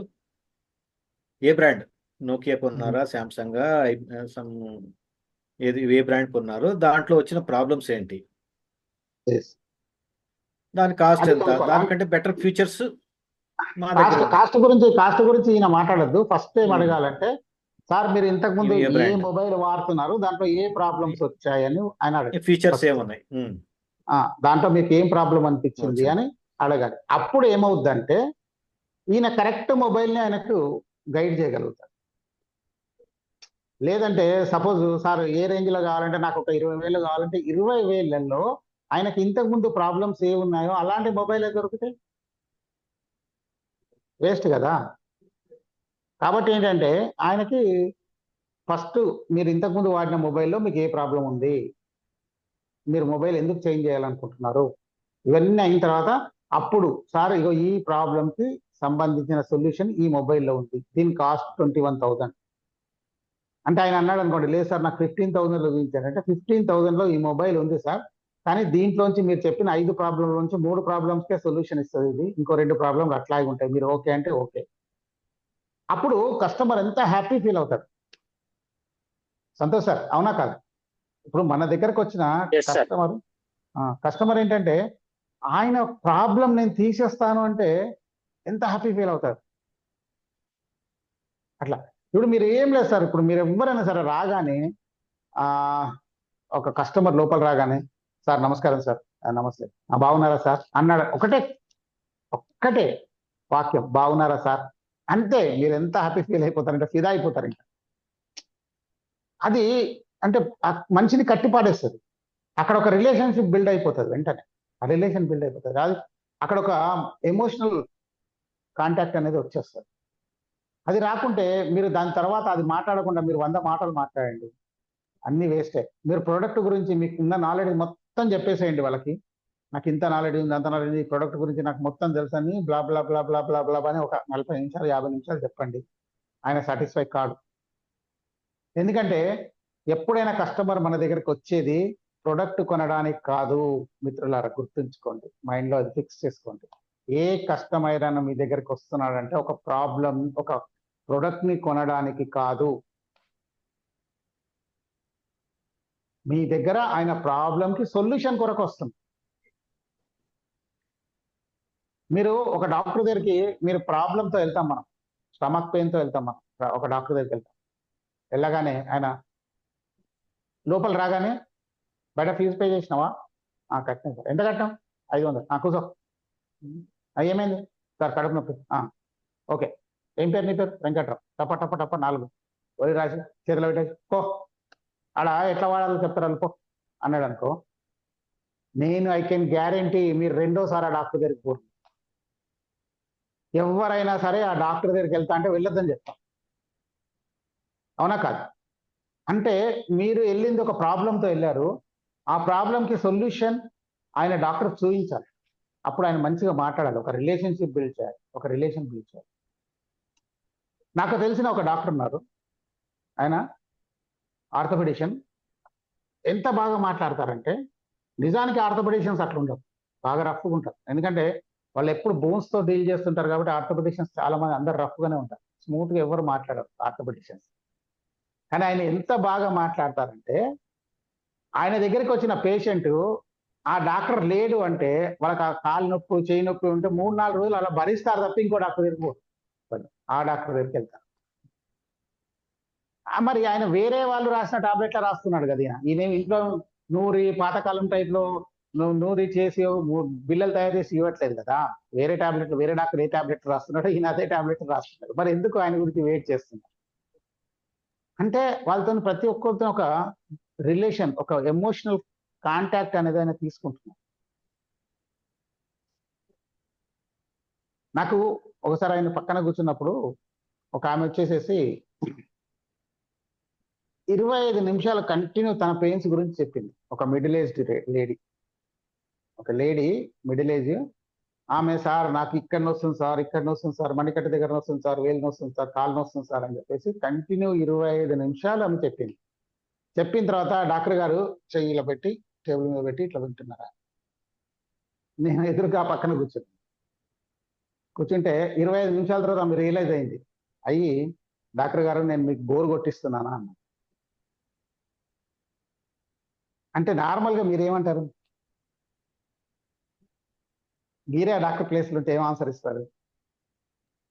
C: ఏ బ్రాండ్, నోకియా కొన్నారా, శాంసంగ్, ఏ బ్రాండ్ కొన్నారు, దాంట్లో వచ్చిన ప్రాబ్లమ్స్ ఏంటి, దాని కాస్ట్ ఎంత, దానికంటే బెటర్ ఫీచర్స్ మా దగ్గర.
A: కాస్ట్ గురించి ఈయన మాట్లాడద్దు. ఫస్ట్ ఏం అడగాలంటే, సార్ మీరు ఇంతకు ముందు ఏ మొబైల్ వాడుతున్నారు, దాంట్లో ఏ ప్రాబ్లమ్స్ వచ్చాయని ఆయన అడగాలి.
C: ఫీచర్స్ ఏమున్నాయి,
A: దాంట్లో మీకు ఏం ప్రాబ్లం అనిపించింది అని అడగాలి. అప్పుడు ఏమవుద్దంటే ఈయన కరెక్ట్ మొబైల్ని ఆయనకు గైడ్ చేయగలుగుతారు. లేదంటే సపోజ్ సార్ ఏ రేంజ్లో కావాలంటే నాకు ఒక 20,000 కావాలంటే 20,000లో ఆయనకి ఇంతకు ముందు ప్రాబ్లమ్స్ ఏ ఉన్నాయో అలాంటి మొబైల్ దొరుకుతాయి, వేస్ట్ కదా. కాబట్టి ఏంటంటే ఆయనకి ఫస్ట్ మీరు ఇంతకుముందు వాడిన మొబైల్లో మీకు ఏ ప్రాబ్లం ఉంది, మీరు మొబైల్ ఎందుకు చేంజ్ చేయాలనుకుంటున్నారు, ఇవన్నీ అయిన తర్వాత అప్పుడు సార్ ఇగో ఈ ప్రాబ్లంకి సంబంధించిన సొల్యూషన్ ఈ మొబైల్లో ఉంది, దీని కాస్ట్ 21,000 అంటే ఆయన అన్నాడు అనుకోండి, లేదు సార్ నాకు 15,000లో చూపించారంటే 15,000లో ఈ మొబైల్ ఉంది సార్, కానీ దీంట్లోంచి మీరు చెప్పిన 5 ప్రాబ్లంల నుంచి 3 ప్రాబ్లమ్స్కే సొల్యూషన్ ఇస్తుంది ఇది, ఇంకో 2 ప్రాబ్లంలు అట్లాగే ఉంటాయి, మీరు ఓకే అంటే ఓకే. అప్పుడు కస్టమర్ ఎంత హ్యాపీ ఫీల్ అవుతాడు. సంతోష్ సార్, అవునా కాదు? ఇప్పుడు మన దగ్గరకు వచ్చిన కస్టమర్ ఏంటంటే ఆయన ప్రాబ్లం నేను తీసేస్తాను అంటే ఎంత హ్యాపీ ఫీల్ అవుతారు. అట్లా ఇప్పుడు మీరు ఏం లేదు సార్, ఇప్పుడు మీరు ఎవరైనా సరే రాగానే ఒక కస్టమర్ లోపల రాగానే, సార్ నమస్కారం సార్, నమస్తే, బాగున్నారా సార్ అన్నాడు, ఒక్కటే వాక్యం, బాగున్నారా సార్, అంతే. మీరు ఎంత హ్యాపీ ఫీల్ అయిపోతారంటే ఫిదా అయిపోతారు. ఇంకా అది అంటే మనిషిని కట్టిపాడేస్తుంది. అక్కడ ఒక రిలేషన్షిప్ బిల్డ్ అయిపోతుంది, వెంటనే ఆ రిలేషన్ బిల్డ్ అయిపోతుంది. అది అక్కడ ఒక ఎమోషనల్ కాంటాక్ట్ అనేది వచ్చేస్తుంది. అది రాకుంటే మీరు దాని తర్వాత అది మాట్లాడకుండా మీరు 100 మాటలు మాట్లాడండి, అన్ని వేస్టే. మీరు ప్రోడక్ట్ గురించి మీకు ఉన్న నాలెడ్జ్ మొత్తం చెప్పేసేయండి వాళ్ళకి, నాకు ఇంత నాలెడ్జ్ ఉంది, అంత నాలెడ్జ్, ఈ ప్రోడక్ట్ గురించి నాకు మొత్తం తెలుసు అని బ్లా బ్లా బ్లా బ్లా బ్లా బ్లా అని ఒక 40 నిమిషాలు 50 నిమిషాలు చెప్పండి, ఆయన సాటిస్ఫై కాడు. ఎందుకంటే ఎప్పుడైనా కస్టమర్ మన దగ్గరికి వచ్చేది ప్రొడక్ట్ కొనడానికి కాదు మిత్రులారా, గుర్తుంచుకోండి, మైండ్లో అది ఫిక్స్ చేసుకోండి. ఏ కస్టమర్ అయినా మీ దగ్గరికి వస్తున్నాడంటే ఒక ప్రాబ్లం, ఒక ప్రొడక్ట్ ని కొనడానికి కాదు. మీ దగ్గర ఆయన ప్రాబ్లంకి సొల్యూషన్ కొరకు వస్తుంది. మీరు ఒక డాక్టర్ దగ్గరికి మీరు ప్రాబ్లంతో వెళ్తాం, మనం స్టమక్ పెయిన్తో వెళ్తాం, మనం ఒక డాక్టర్ దగ్గరికి వెళ్తాం. వెళ్ళగానే ఆయన లోపల రాగానే బయట ఫీజు పే చేసినావా? కట్టినా సార్. ఎంత కట్టాం? 500. కూర్చో. ఏమైంది సార్? కడుపు నొప్పి. ఓకే. ఏం పేరు నీ పేరు? వెంకట్రావు. టప్ప టప్ప టప్ప 4 ఒరి రాసి చేతిలో పెట్టేసి పో, ఆడ ఎట్లా వాడాలో చెప్తారు అనుకో అన్నాడు అనుకో, నేను ఐ కెన్ గ్యారంటీ మీరు రెండోసారి ఆ డాక్టర్ దగ్గరికి పోరు. ఎవరైనా సరే ఆ డాక్టర్ దగ్గరికి వెళ్తా అంటే వెళ్ళొద్దని చెప్తాం. అవునా కాదు? అంటే మీరు వెళ్ళింది ఒక ప్రాబ్లంతో వెళ్ళారు, ఆ ప్రాబ్లంకి సొల్యూషన్ ఆయన డాక్టర్ చూపించాలి. అప్పుడు ఆయన మంచిగా మాట్లాడాలి, ఒక రిలేషన్షిప్ బిల్డ్ చేయాలి, ఒక రిలేషన్ బిల్డ్ చేయాలి. నాకు తెలిసిన ఒక డాక్టర్ ఉన్నారు, ఆయన ఆర్థోపెడిషన్. ఎంత బాగా మాట్లాడతారంటే, నిజానికి ఆర్థోపెడిషన్స్ అట్లా ఉండవు, బాగా రఫ్గా ఉంటారు. ఎందుకంటే వాళ్ళు ఎప్పుడు బోన్స్తో డీల్ చేస్తుంటారు కాబట్టి ఆర్థోపెడిషన్స్ చాలా మంది అందరు రఫ్గానే ఉంటారు, స్మూత్గా ఎవరు మాట్లాడరు ఆర్థోపెడిషన్స్. కానీ ఆయన ఎంత బాగా మాట్లాడతారంటే, ఆయన దగ్గరికి వచ్చిన పేషెంట్ ఆ డాక్టర్ లేడు అంటే వాళ్ళకి ఆ కాలు నొప్పి చేయి నొప్పి ఉంటే 3-4 రోజులు అలా భరిస్తారు తప్ప ఇంకో డాక్టర్ దగ్గరికి పోరు. ఆ డాక్టర్ దగ్గరికి వెళ్తారు. మరి ఆయన వేరే వాళ్ళు రాసిన టాబ్లెట్లా రాస్తున్నాడు కదా, ఈయన ఇంట్లో నూరి పాతకాలం టైప్లో నూరి చేసి బిల్లలు తయారు చేసి ఇవ్వట్లేదు కదా. వేరే టాబ్లెట్లు, వేరే డాక్టర్ ఏ టాబ్లెట్ రాస్తున్నాడో ఈయన అదే టాబ్లెట్ రాస్తున్నాడు. మరి ఎందుకు ఆయన గురించి వెయిట్ చేస్తున్నారు అంటే, వాళ్ళతో ప్రతి ఒక్కరితో ఒక రిలేషన్, ఒక ఎమోషనల్ కాంటాక్ట్ అనేది ఆయన తీసుకుంటున్నాడు. నాకు ఒకసారి ఆయన పక్కన కూర్చున్నప్పుడు ఒక ఆమె వచ్చేసేసి 25 నిమిషాలు కంటిన్యూ తన పెయిన్స్ గురించి చెప్పింది. ఒక మిడిల్ ఏజ్డ్ లేడీ, ఒక లేడీ మిడిల్ ఏజ్ ఆమె, సార్ నాకు ఇక్కడ నొస్తుంది సార్, ఇక్కడ నొస్తుంది సార్, మణికట్ట దగ్గర నొస్తుంది సార్, వేలు నొస్తుంది సార్, కాలు నొస్తుంది సార్ అని చెప్పేసి కంటిన్యూ 25 నిమిషాలు ఆమె చెప్పింది. చెప్పిన తర్వాత డాక్టర్ గారు చెయ్యి ఇలా పెట్టి టేబుల్ మీద పెట్టి ఇట్లా వింటున్నారా, నేను ఎదురుగా పక్కన కూర్చుంటే 25 నిమిషాల తర్వాత ఆమె రియలైజ్ అయింది. డాక్టర్ గారు నేను మీకు బోర్ కొట్టిస్తున్నానా అన్న. అంటే నార్మల్గా మీరేమంటారు? మీరే ఆ డాక్టర్ ప్లేస్లో ఉంటే ఏం ఆన్సర్ ఇస్తారు?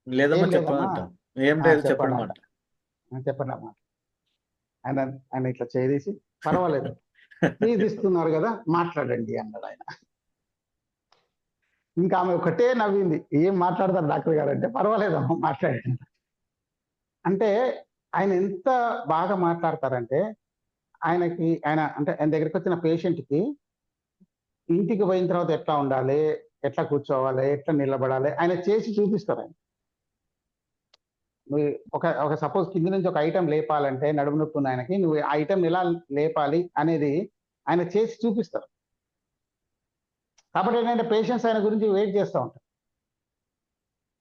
C: లేదమ్మా
A: ఏం
C: చెప్పండి
A: లేదమ్మా.
C: అంటాం. ఏం లేదు చెప్పండి
A: చెప్పండి
C: మాట.
A: చెప్పండి అన్నమాట. ఆయన ఇట్లా చేసి పర్వాలేదు ఫీజు ఇస్తున్నారు కదా మాట్లాడండి అన్నాడు ఆయన. ఇంకా ఆమె ఒకటే నవ్వింది, ఏం మాట్లాడతారు డాక్టర్ గారు అంటే, పర్వాలేదమ్మా మాట్లాడండి. అంటే ఆయన ఎంత బాగా మాట్లాడతారంటే, ఆయన దగ్గరికి వచ్చిన పేషెంట్కి ఇంటికి పోయిన తర్వాత ఎట్లా ఉండాలి, ఎట్లా కూర్చోవాలి, ఎట్లా నిలబడాలి ఆయన చేసి చూపిస్తారు. ఆయన నువ్వు ఒక సపోజ్ కింద నుంచి ఒక ఐటెం లేపాలంటే, నడుము నొప్పి ఉన్న ఆయనకి నువ్వు ఆ ఐటెం ఎలా లేపాలి అనేది ఆయన చేసి చూపిస్తారు. కాబట్టి ఏంటంటే పేషెంట్స్ ఆయన గురించి వెయిట్ చేస్తూ ఉంటారు.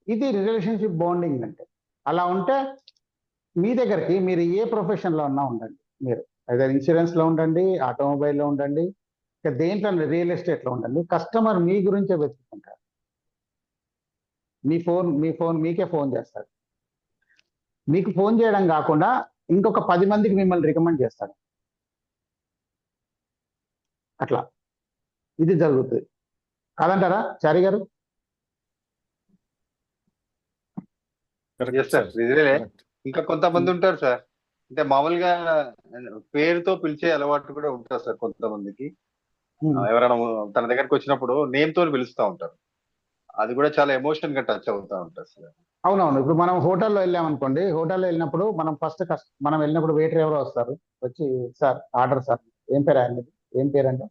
A: ఇది రిలేషన్షిప్ బాండింగ్ అంటే. అలా ఉంటే మీ దగ్గరికి మీరు ఏ ప్రొఫెషన్లో ఉన్నా ఉండండి, మీరు అయితే ఇన్సూరెన్స్లో ఉండండి, ఆటోమొబైల్లో ఉండండి, ఇక దేంట్లో రియల్ ఎస్టేట్లో ఉండండి, కస్టమర్ మీ గురించే వెతుక్కుంటారు. మీ ఫోన్ మీకే ఫోన్ చేస్తాడు. మీకు ఫోన్ చేయడం కాకుండా ఇంకొక 10 మందికి మిమ్మల్ని రికమెండ్ చేస్తాడు. అట్లా ఇది జరుగుతుంది కాదంటారా చారి గారు?
E: సార్ నిజమే. ఇంకా కొంతమంది ఉంటారు సార్, అంటే మామూలుగా పేరుతో పిలిచే అలవాటు కూడా ఉంటుంది సార్ కొంతమందికి. ఎవరైనా తన దగ్గరకు వచ్చినప్పుడు నేమ్ తో పిలుస్తూ ఉంటారు, అది కూడా చాలా ఎమోషన్ గా టచ్ అవుతా ఉంటుంది సార్.
A: అవునవును. ఇప్పుడు మనం హోటల్లో వెళ్ళామనుకోండి, హోటల్లో వెళ్ళినప్పుడు మనం వెళ్ళినప్పుడు వెయిటర్ ఎవరో వస్తారు, వచ్చి సార్ ఆర్డర్ సార్, ఏం పేరు ఆయన, ఏం పేరు అంటే,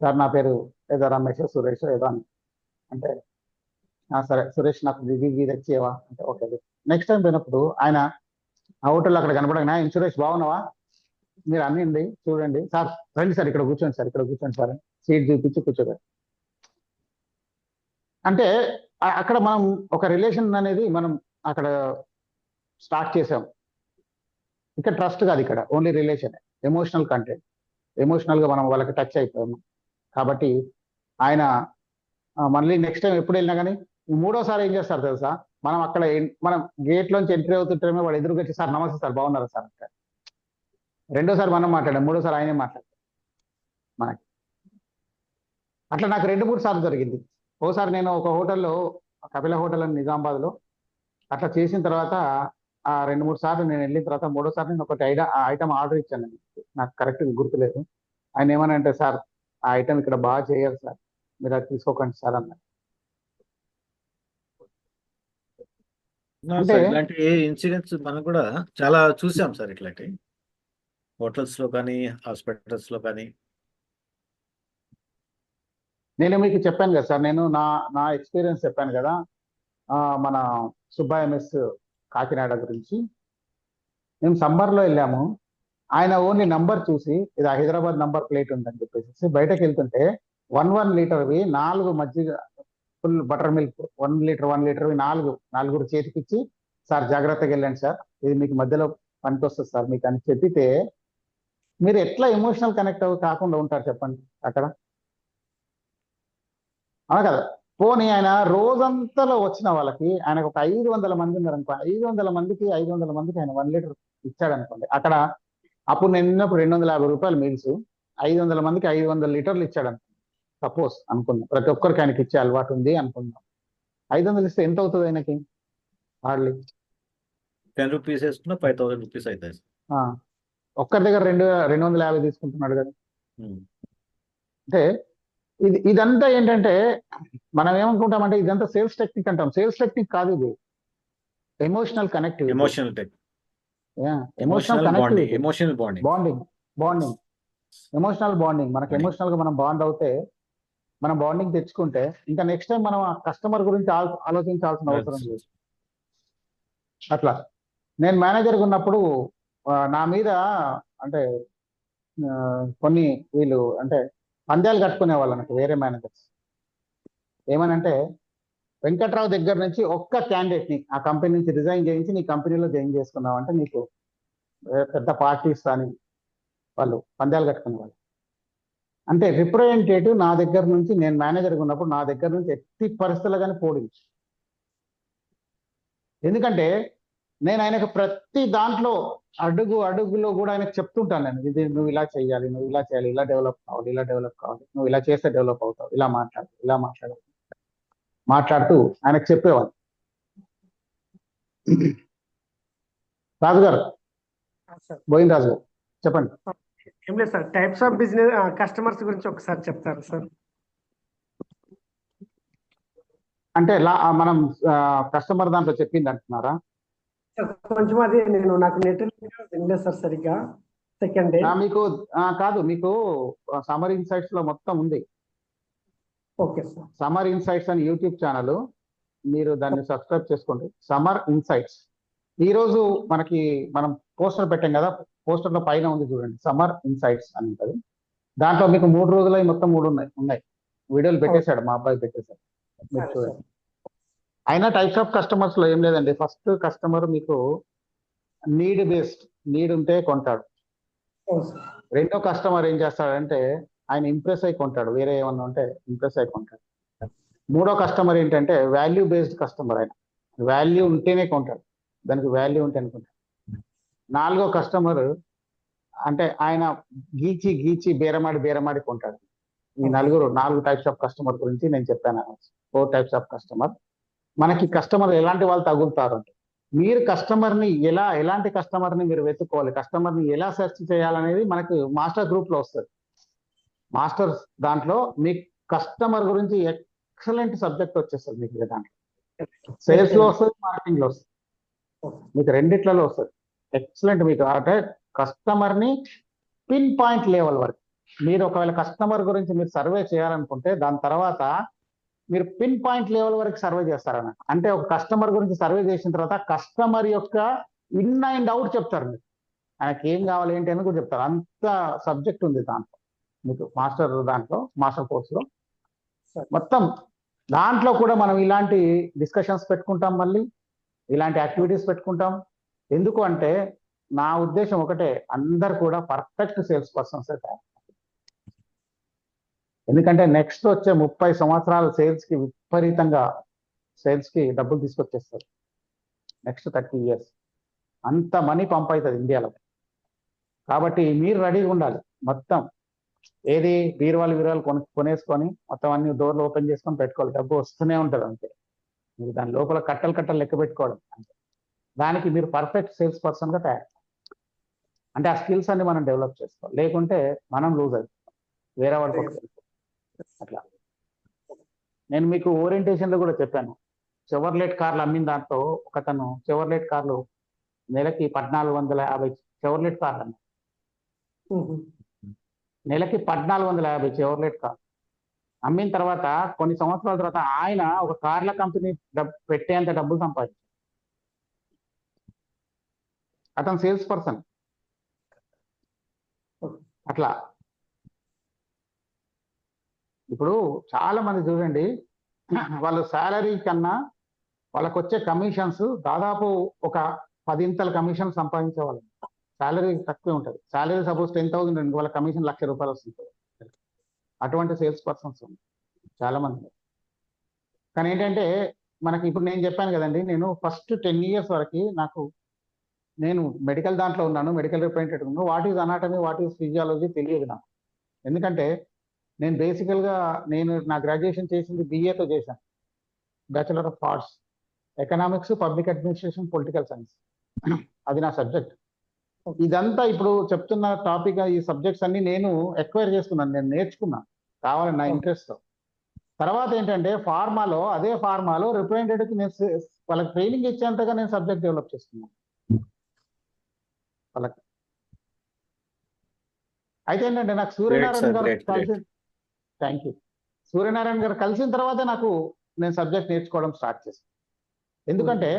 A: సార్ నా పేరు ఏదో రమేష్ సురేష్ ఏదో అని అంటే, సరే సురేష్ నాకు ఇది తెచ్చేవా అంటే, ఓకే. నెక్స్ట్ టైం పోయినప్పుడు ఆయన ఆ హోటల్లో అక్కడ కనపడగా, సురేష్ బాగున్నావా, మీరు అన్నిండి చూడండి సార్, రండి సార్ ఇక్కడ కూర్చోండి సార్, ఇక్కడ కూర్చోండి సార్, సీట్ చూపించి కూర్చోబెట్టి. అంటే అక్కడ మనం ఒక రిలేషన్ అనేది మనం అక్కడ స్టార్ట్ చేసాం. ఇక్కడ ట్రస్ట్ కాదు, ఇక్కడ ఓన్లీ రిలేషన్, ఎమోషనల్ కంటెంట్, ఎమోషనల్గా మనం వాళ్ళకి టచ్ అయిపోయాము. కాబట్టి ఆయన మళ్ళీ నెక్స్ట్ టైం ఎప్పుడు వెళ్ళినా కానీ 3వసారి ఏం చేస్తారు తెలుసా, మనం గేట్లోంచి ఎంట్రీ అవుతుంటేనే వాడు ఎదురుగా వచ్చి సార్ నమస్తే సార్ బాగున్నారా సార్ అంటే, 2వసారి మనం మాట్లాడాం, 3వసారి ఆయనే మాట్లాడతారు మనకి. అట్లా నాకు 2-3 సార్లు జరిగింది ఓసారి నేను ఒక హోటల్లో, కపిల హోటల్ అని నిజామాబాద్లో, అట్లా చేసిన తర్వాత ఆ 2-3 సార్లు నేను వెళ్ళిన తర్వాత మూడోసారి నేను ఒకటి ఐటమ్ ఆర్డర్ ఇచ్చాను. నాకు కరెక్ట్ గుర్తులేదు. ఆయన ఏమనంటే, సార్ ఆ ఐటమ్ ఇక్కడ బాగా చేయరు సార్, మీరు అది తీసుకోకండి సార్ అన్నారు. అంటే
C: ఇలాంటి ఇన్సిడెంట్స్ మనం కూడా చాలా చూసాం సార్, ఇట్లాంటి హోటల్స్ లో కానీ హాస్పిటల్స్ లో కానీ.
A: నేను మీకు చెప్పాను కదా సార్, నేను నా ఎక్స్పీరియన్స్ చెప్పాను కదా, మన సుబ్బయ్య మెస్ కాకినాడ గురించి. మేము సమ్మర్లో వెళ్ళాము. ఆయన ఓన్లీ నంబర్ చూసి ఇది హైదరాబాద్ నంబర్ ప్లేట్ ఉందని చెప్పేసి బయటకు వెళ్తుంటే 1 లీటర్వి 4 మజ్జిగ ఫుల్ బటర్ మిల్క్ 1 లీటర్వి 4 చేతికి ఇచ్చి, సార్ జాగ్రత్తగా వెళ్ళండి సార్, ఇది మీకు మధ్యలో పనికి వస్తుంది సార్ మీకు అని చెప్పితే మీరు ఎట్లా ఎమోషనల్ కనెక్ట్ కాకుండా ఉంటారు చెప్పండి అక్కడ? అవునా కదా? పోనీ ఆయన రోజంతలో వచ్చిన వాళ్ళకి, ఆయనకు ఒక 500 మంది ఉన్నారు అనుకో, 500 మందికి ఆయన 1 లీటర్ ఇచ్చాడు అనుకోండి. అక్కడ అప్పుడు నేను విన్నప్పుడు 250 రూపాయలు మీల్స్, 500 మందికి 500 లీటర్లు ఇచ్చాడు అనుకోండి. సపోజ్ అనుకుందాం, ప్రతి ఒక్కరికి ఆయనకి ఇచ్చే అలవాటు ఉంది అనుకుందాం. 500 ఇస్తే ఎంత అవుతుంది ఆయనకి? హార్డ్లీ
C: 10 రూపీస్ వేసుకున్న 5000 రూపీస్ అవుతాయి.
A: ఒక్కరి దగ్గర 250 తీసుకుంటున్నాడు కదా. అంటే ఇదంతా ఏంటంటే మనం ఏమనుకుంటామంటే ఇదంతా సేల్స్ టెక్నిక్ అంటాం. సేల్స్ టెక్నిక్ కాదు, ఇది emotional connectivity,
C: emotional technique,
A: emotional connectivity,
C: emotional bonding.
A: Emotional bonding. మనకి ఎమోషనల్ గా మనం బాండ్ అవుతే, మనం బాండింగ్ తెచ్చుకుంటే ఇంకా నెక్స్ట్ టైం మనం ఆ కస్టమర్ గురించి ఆలోచించాల్సిన అవసరం లేదు. అట్లా నేను మేనేజర్గా ఉన్నప్పుడు నా మీద అంటే కొన్ని వీళ్ళు అంటే పందాలు కట్టుకునే వాళ్ళు నాకు వేరే మేనేజర్స్. ఏమనంటే, వెంకట్రావు దగ్గర నుంచి ఒక్క క్యాండిడేట్ ని ఆ కంపెనీ నుంచి రిజైన్ చేయించి నీ కంపెనీలో జాయిన్ చేసుకున్నావు అంటే నీకు పెద్ద పార్టీస్ అని వాళ్ళు పందాలు కట్టుకునే వాళ్ళు. అంటే రిప్రజెంటేటివ్ నా దగ్గర నుంచి, నేను మేనేజర్గా ఉన్నప్పుడు నా దగ్గర నుంచి ఎట్టి పరిస్థితుల్లో కానీ పోడింది. ఎందుకంటే నేను ఆయనకు ప్రతి దాంట్లో అడుగులో కూడా ఆయనకు చెప్తుంటాను. నేను ఇది నువ్వు ఇలా చేయాలి, నువ్వు ఇలా చేయాలి, ఇలా డెవలప్ కావాలి, నువ్వు ఇలా చేస్తే డెవలప్ అవుతావు, ఇలా మాట్లాడుతూ ఆయనకు చెప్పేవాళ్ళు. రాజు గారు, గోవింద్ రాజు గారు చెప్పండి.
F: ఏం లేదు sir, types of business customers గురించి ఒకసారి చెప్తారు సార్?
A: అంటే మనం కస్టమర్ దాంట్లో చెప్పింది అంటున్నారా?
F: కొంచెం అది నాకు నెట్ వినలేదు సార్ సరిగ్గా. సెకండ్ డే
A: మీకు కాదు, మీకు సమ్మర్ ఇన్సైట్స్ లో మొత్తం ఉంది.
F: Okay sir.
A: సమ్మర్ ఇన్సైట్స్ అని యూట్యూబ్ ఛానల్, మీరు దాన్ని సబ్స్క్రైబ్ చేసుకోండి. Summer insights. ఈ రోజు మనం పోస్టర్ పెట్టాం కదా, పోస్టర్ లో పైన ఉంది చూడండి, సమ్మర్ ఇన్సైట్స్ అని ఉంటుంది. దాంట్లో మీకు 3 రోజులు మొత్తం 3 ఉన్నాయి వీడియోలు పెట్టేశాడు, మా అబ్బాయి పెట్టేశాడు, మీరు చూడండి. అయినా టైప్స్ ఆఫ్ కస్టమర్స్ లో ఏం లేదండి. ఫస్ట్ కస్టమర్ మీకు నీడ్ బేస్డ్, నీడ్ ఉంటే కొంటాడు. రెండో కస్టమర్ ఏం చేస్తాడంటే ఆయన ఇంప్రెస్ అయి కొంటాడు, వేరే ఏమన్నా ఉంటే ఇంప్రెస్ అయి కొంటాడు. మూడో కస్టమర్ ఏంటంటే వాల్యూ బేస్డ్ కస్టమర్, ఆయన వాల్యూ ఉంటేనే కొంటాడు, దానికి వాల్యూ ఉంటే అనుకుంటాడు. నాలుగో కస్టమర్ అంటే ఆయన గీచి బేరమాడి కొంటాడు. ఈ 4 టైప్స్ ఆఫ్ కస్టమర్ గురించి నేను చెప్పాను. 4 టైప్స్ ఆఫ్ కస్టమర్. మనకి కస్టమర్ ఎలాంటి వాళ్ళు తగులుతారు అంటే, మీరు కస్టమర్ని ఎలాంటి కస్టమర్ని మీరు వెతుక్కోవాలి, కస్టమర్ని ఎలా సెర్చ్ చేయాలనేది మనకు మాస్టర్ గ్రూప్ లో వస్తుంది. మాస్టర్స్ దాంట్లో మీకు కస్టమర్ గురించి ఎక్సలెంట్ సబ్జెక్ట్ వచ్చేస్తుంది. మీకు దాంట్లో సేల్స్ లో వస్తుంది, మార్కెటింగ్ లో వస్తుంది, మీకు రెండిట్లలో వస్తుంది ఎక్సలెంట్. మీకు అంటే కస్టమర్ని పిన్ పాయింట్ లెవెల్ వరకు మీరు ఒకవేళ కస్టమర్ గురించి మీరు సర్వే చేయాలనుకుంటే, దాని తర్వాత మీరు పిన్ పాయింట్ లెవెల్ వరకు సర్వే చేస్తారన్న. అంటే ఒక కస్టమర్ గురించి సర్వే చేసిన తర్వాత కస్టమర్ యొక్క ఇన్ అండ్ అవుట్ చెప్తారు, మీరు ఆయనకి ఏం కావాలి ఏంటి అని కూడా చెప్తారు. అంత సబ్జెక్ట్ ఉంది దాంట్లో మీకు మాస్టర్ కోర్సులో మొత్తం. దాంట్లో కూడా మనం ఇలాంటి డిస్కషన్స్ పెట్టుకుంటాం, మళ్ళీ ఇలాంటి యాక్టివిటీస్ పెట్టుకుంటాం. ఎందుకు అంటే నా ఉద్దేశం ఒకటే, అందరు కూడా పర్ఫెక్ట్ సేల్స్ పర్సన్స్ అయితే. ఎందుకంటే నెక్స్ట్ వచ్చే 30 సంవత్సరాలు సేల్స్కి విపరీతంగా సేల్స్కి డబ్బులు తీసుకొచ్చేస్తారు. నెక్స్ట్ 30 years అంత మనీ పంప్ అవుతుంది ఇండియాలో. కాబట్టి మీరు రెడీగా ఉండాలి మొత్తం. ఏది బీరువాలు కొనేసుకొని మొత్తం అన్ని డోర్లు ఓపెన్ చేసుకొని పెట్టుకోవాలి, డబ్బు వస్తూనే ఉంటుంది అంతే. మీరు దాని లోపల కట్టలు లెక్క పెట్టుకోవడం అంతే. దానికి మీరు పర్ఫెక్ట్ సేల్స్ పర్సన్గా తయారు, అంటే ఆ స్కిల్స్ అన్ని మనం డెవలప్ చేసుకోవాలి, లేకుంటే మనం లూజ్ అవుతాం, వేరే వాళ్ళు అట్లా. నేను మీకు ఓరియంటేషన్లో కూడా చెప్పాను, చెవర్లెట్ కార్లు అమ్మిన దాంట్లో ఒకతను చెవర్లెట్ కార్లు నెలకి 1450 చెవర్లెట్ కార్లు అమ్మాడు. నెలకి 1450 చెవర్లెట్ కార్ అమ్మిన తర్వాత కొన్ని సంవత్సరాల తర్వాత ఆయన ఒక కార్ల కంపెనీ పెట్టేంత డబ్బులు సంపాదించాడు. అతను సేల్స్ పర్సన్. అట్లా ఇప్పుడు చాలా మంది చూడండి, వాళ్ళ శాలరీ కన్నా వాళ్ళకు వచ్చే కమిషన్స్ దాదాపు ఒక 10 ఇంతల కమిషన్ సంపాదించే వాళ్ళు. శాలరీ తక్కువే ఉంటుంది, శాలరీ సపోజ్ 10,000 అండి, వాళ్ళ కమిషన్ ₹1,00,000 వస్తుంది. అటువంటి సేల్స్ పర్సన్స్ చాలా మంది. కానీ ఏంటంటే మనకి ఇప్పుడు నేను చెప్పాను కదండి, నేను ఫస్ట్ 10 years వరకు నేను మెడికల్ దాంట్లో ఉన్నాను, మెడికల్ రిప్రజెంటేటివ్ ఉన్నాను. What is anatomy, what is physiology తెలియదు నాకు. ఎందుకంటే నేను బేసికల్గా నా గ్రాడ్యుయేషన్ చేసింది BAతో చేశాను, bachelor of arts, economics, public administration, political science, అది నా సబ్జెక్ట్. ఇదంతా ఇప్పుడు చెప్తున్న టాపిక్, ఈ సబ్జెక్ట్స్ అన్ని నేను ఎక్వైర్ చేసుకున్నాను, నేను నేర్చుకున్నాను కావాలని నా ఇంట్రెస్ట్తో. తర్వాత ఏంటంటే అదే ఫార్మాలో రిప్రజెంటేటివ్కి నేను వాళ్ళకి ట్రైనింగ్ ఇచ్చేంతగా నేను సబ్జెక్ట్ డెవలప్ చేసుకున్నాను వాళ్ళకి. అయితే ఏంటంటే నాకు సూర్యనారాయణ గారు కలిసి, థ్యాంక్ యూ, సూర్యనారాయణ గారు కలిసిన తర్వాత నేను సబ్జెక్ట్ నేర్చుకోవడం స్టార్ట్ చేశాను. ఎందుకంటే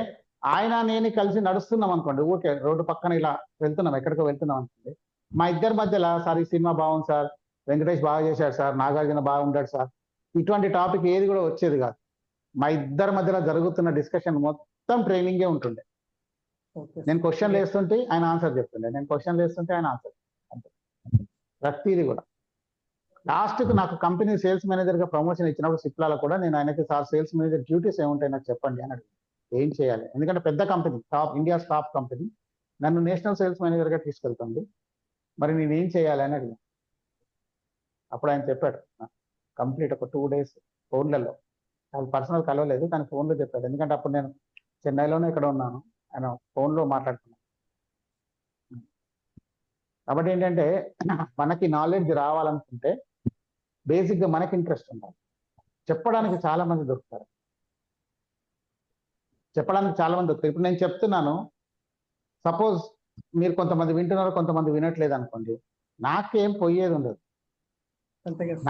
A: నేను కలిసి నడుస్తున్నాం అనుకోండి, ఓకే రోడ్డు పక్కన ఇలా వెళ్తున్నాం, ఎక్కడికో వెళ్తున్నాం అనుకోండి, మా ఇద్దరి మధ్యలో సార్ ఈ సినిమా బాగుంది సార్, వెంకటేష్ బాగా చేశాడు సార్, నాగార్జున బాగుంటాడు సార్, ఇటువంటి టాపిక్ ఏది కూడా వచ్చేది కాదు. మా ఇద్దరి మధ్యలో జరుగుతున్న డిస్కషన్ మొత్తం ట్రైనింగే ఉంటుండే. నేను క్వశ్చన్లు వేస్తుంటే ఆయన ఆన్సర్ చెప్తుండే, నేను క్వశ్చన్లు వేస్తుంటే ఆయన ఆన్సర్, అంతే ప్రతిదీ కూడా. లాస్ట్కి నాకు కంపెనీ సేల్స్ మేనేజర్గా ప్రమోషన్ ఇచ్చినప్పుడు సిప్లాలో కూడా నేను ఆయనకి, సార్ సేల్స్ మేనేజర్ డ్యూటీస్ ఏముంటాయి నాకు చెప్పండి అని అడిగాను, ఏం చేయాలి, ఎందుకంటే పెద్ద కంపెనీ, ఇండియా టాప్ కంపెనీ, నన్ను నేషనల్ సేల్స్ మేనేజర్గా తీసుకెళ్తుంది, మరి నేను ఏం చేయాలి అని అడిగాను. అప్పుడు ఆయన చెప్పాడు, కంప్లీట్ ఒక 2 days ఫోన్లలో, వాళ్ళు పర్సనల్ కలవలేదు కానీ ఫోన్లో చెప్పాడు, ఎందుకంటే అప్పుడు నేను చెన్నైలోనే ఇక్కడ ఉన్నాను, ఆయన ఫోన్లో మాట్లాడుతున్నాను. కాబట్టి ఏంటంటే మనకి నాలెడ్జ్ రావాలనుకుంటే బేసిక్గా మనకి ఇంట్రెస్ట్ ఉండాలి. చెప్పడానికి చాలా మంది దొరుకుతారు, ఇప్పుడు నేను చెప్తున్నాను, సపోజ్ మీరు కొంతమంది వింటున్నారు, కొంతమంది వినట్లేదు అనుకోండి, నాకేం పోయేది ఉండదు.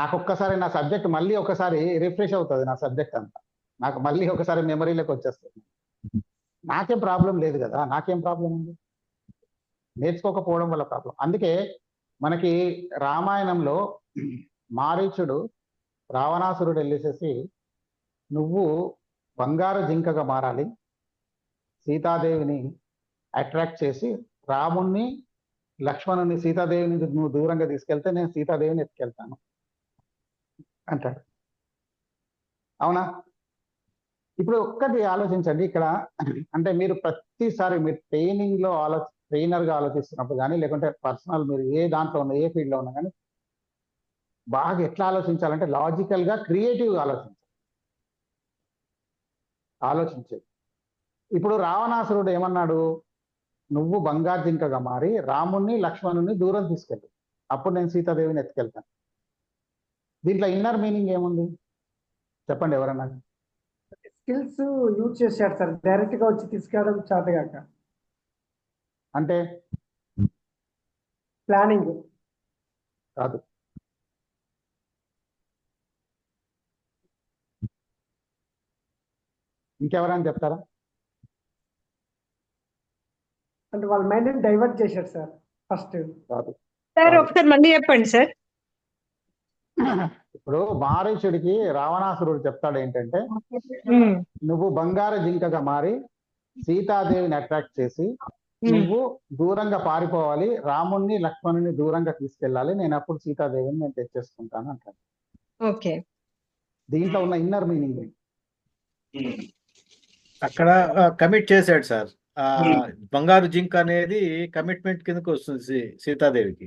A: నాకు ఒక్కసారి నా సబ్జెక్ట్ మళ్ళీ ఒకసారి రిఫ్రెష్ అవుతుంది, నా సబ్జెక్ట్ అంతా నాకు మళ్ళీ ఒకసారి మెమరీలోకి వచ్చేస్తుంది. నాకేం ప్రాబ్లం లేదు కదా, నాకేం ప్రాబ్లం ఉంది, నేర్చుకోకపోవడం వల్ల ప్రాబ్లం. అందుకే మనకి రామాయణంలో మారీచుడు రావణాసురుడు వెళ్ళేసేసి, నువ్వు బంగారు జింకగా మారాలి, సీతాదేవిని అట్రాక్ట్ చేసి రాముణ్ణి, లక్ష్మణుని, సీతాదేవిని నువ్వు దూరంగా తీసుకెళ్తే నేను సీతాదేవిని ఎత్తుకెళ్తాను అంటాడు. అవునా? ఇప్పుడు ఒక్కటి ఆలోచించండి ఇక్కడ, అంటే మీరు ప్రతిసారి మీరు ట్రైనర్గా ఆలోచిస్తున్నప్పుడు కానీ, లేకుంటే పర్సనల్ మీరు ఏ దాంట్లో ఉన్నా, ఏ ఫీల్డ్లో ఉన్నా కానీ, బాగా ఎట్లా ఆలోచించాలంటే లాజికల్గా, క్రియేటివ్గా ఆలోచించేది. ఇప్పుడు రావణాసురుడు ఏమన్నాడు, నువ్వు బంగారు జింకగా మారి రాముణ్ణి, లక్ష్మణుని దూరం తీసుకెళ్ళి, అప్పుడు నేను సీతాదేవిని ఎత్తుకెళ్తాను. దీంట్లో ఇన్నర్ మీనింగ్ ఏముంది చెప్పండి ఎవరన్నా?
F: స్కిల్స్ యూజ్ చేశాడు సార్, డైరెక్ట్ గా వచ్చి తీసుకెళ్ళడం చేతగాక.
A: అంటే
F: ప్లానింగ్
A: కాదు, ఇంకెవరైనా చెప్తారా?
F: అంటే వాళ్ళ మైండ్ డైవర్ట్ చేశాడు సార్ ఫస్ట్.
A: కాదు
G: సార్ ఒకసారి మళ్ళీ చెప్పండి సార్.
A: ఇప్పుడు మారీచుడికి రావణాసురుడు చెప్తాడు ఏంటంటే, నువ్వు బంగారు జింకగా మారి సీతాదేవిని అట్రాక్ట్ చేసి నువ్వు దూరంగా పారిపోవాలి, రాముణ్ణి, లక్ష్మణుని దూరంగా తీసుకెళ్ళాలి, నేను అప్పుడు సీతాదేవిని నేను తెచ్చేసుకుంటాను అంటాను.
G: ఓకే,
A: దీంట్లో ఉన్న ఇన్నర్ మీనింగ్ ఏంటి?
C: అక్కడ కమిట్ చేశాడు సార్. బంగారు జింక్ అనేది కమిట్మెంట్ కిందకు వస్తుంది సీతాదేవికి.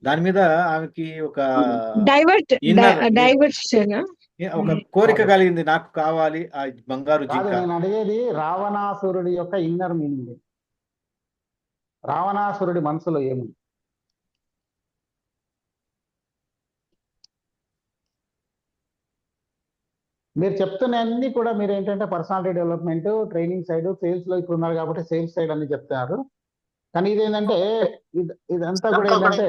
C: దాని మీద ఆమెకి ఒక
G: డైవర్షన్
C: ఒక కోరిక కలిగింది, నాకు కావాలి ఆ బంగారు
A: కాదు,
C: జింక.
A: నేను అడిగేది రావణాసురుడి యొక్క ఇన్నర్ మీనింగ్. రావణాసురుడి మనసులో ఏముంది? మీరు చెప్తున్న అన్ని కూడా మీరు ఏంటంటే personality development, training side, sales లో ఇప్పుడు ఉన్నారు కాబట్టి సేల్స్ సైడ్ అని చెప్తున్నారు. కానీ ఇదేంటంటే ఇదంతా కూడా ఏంటంటే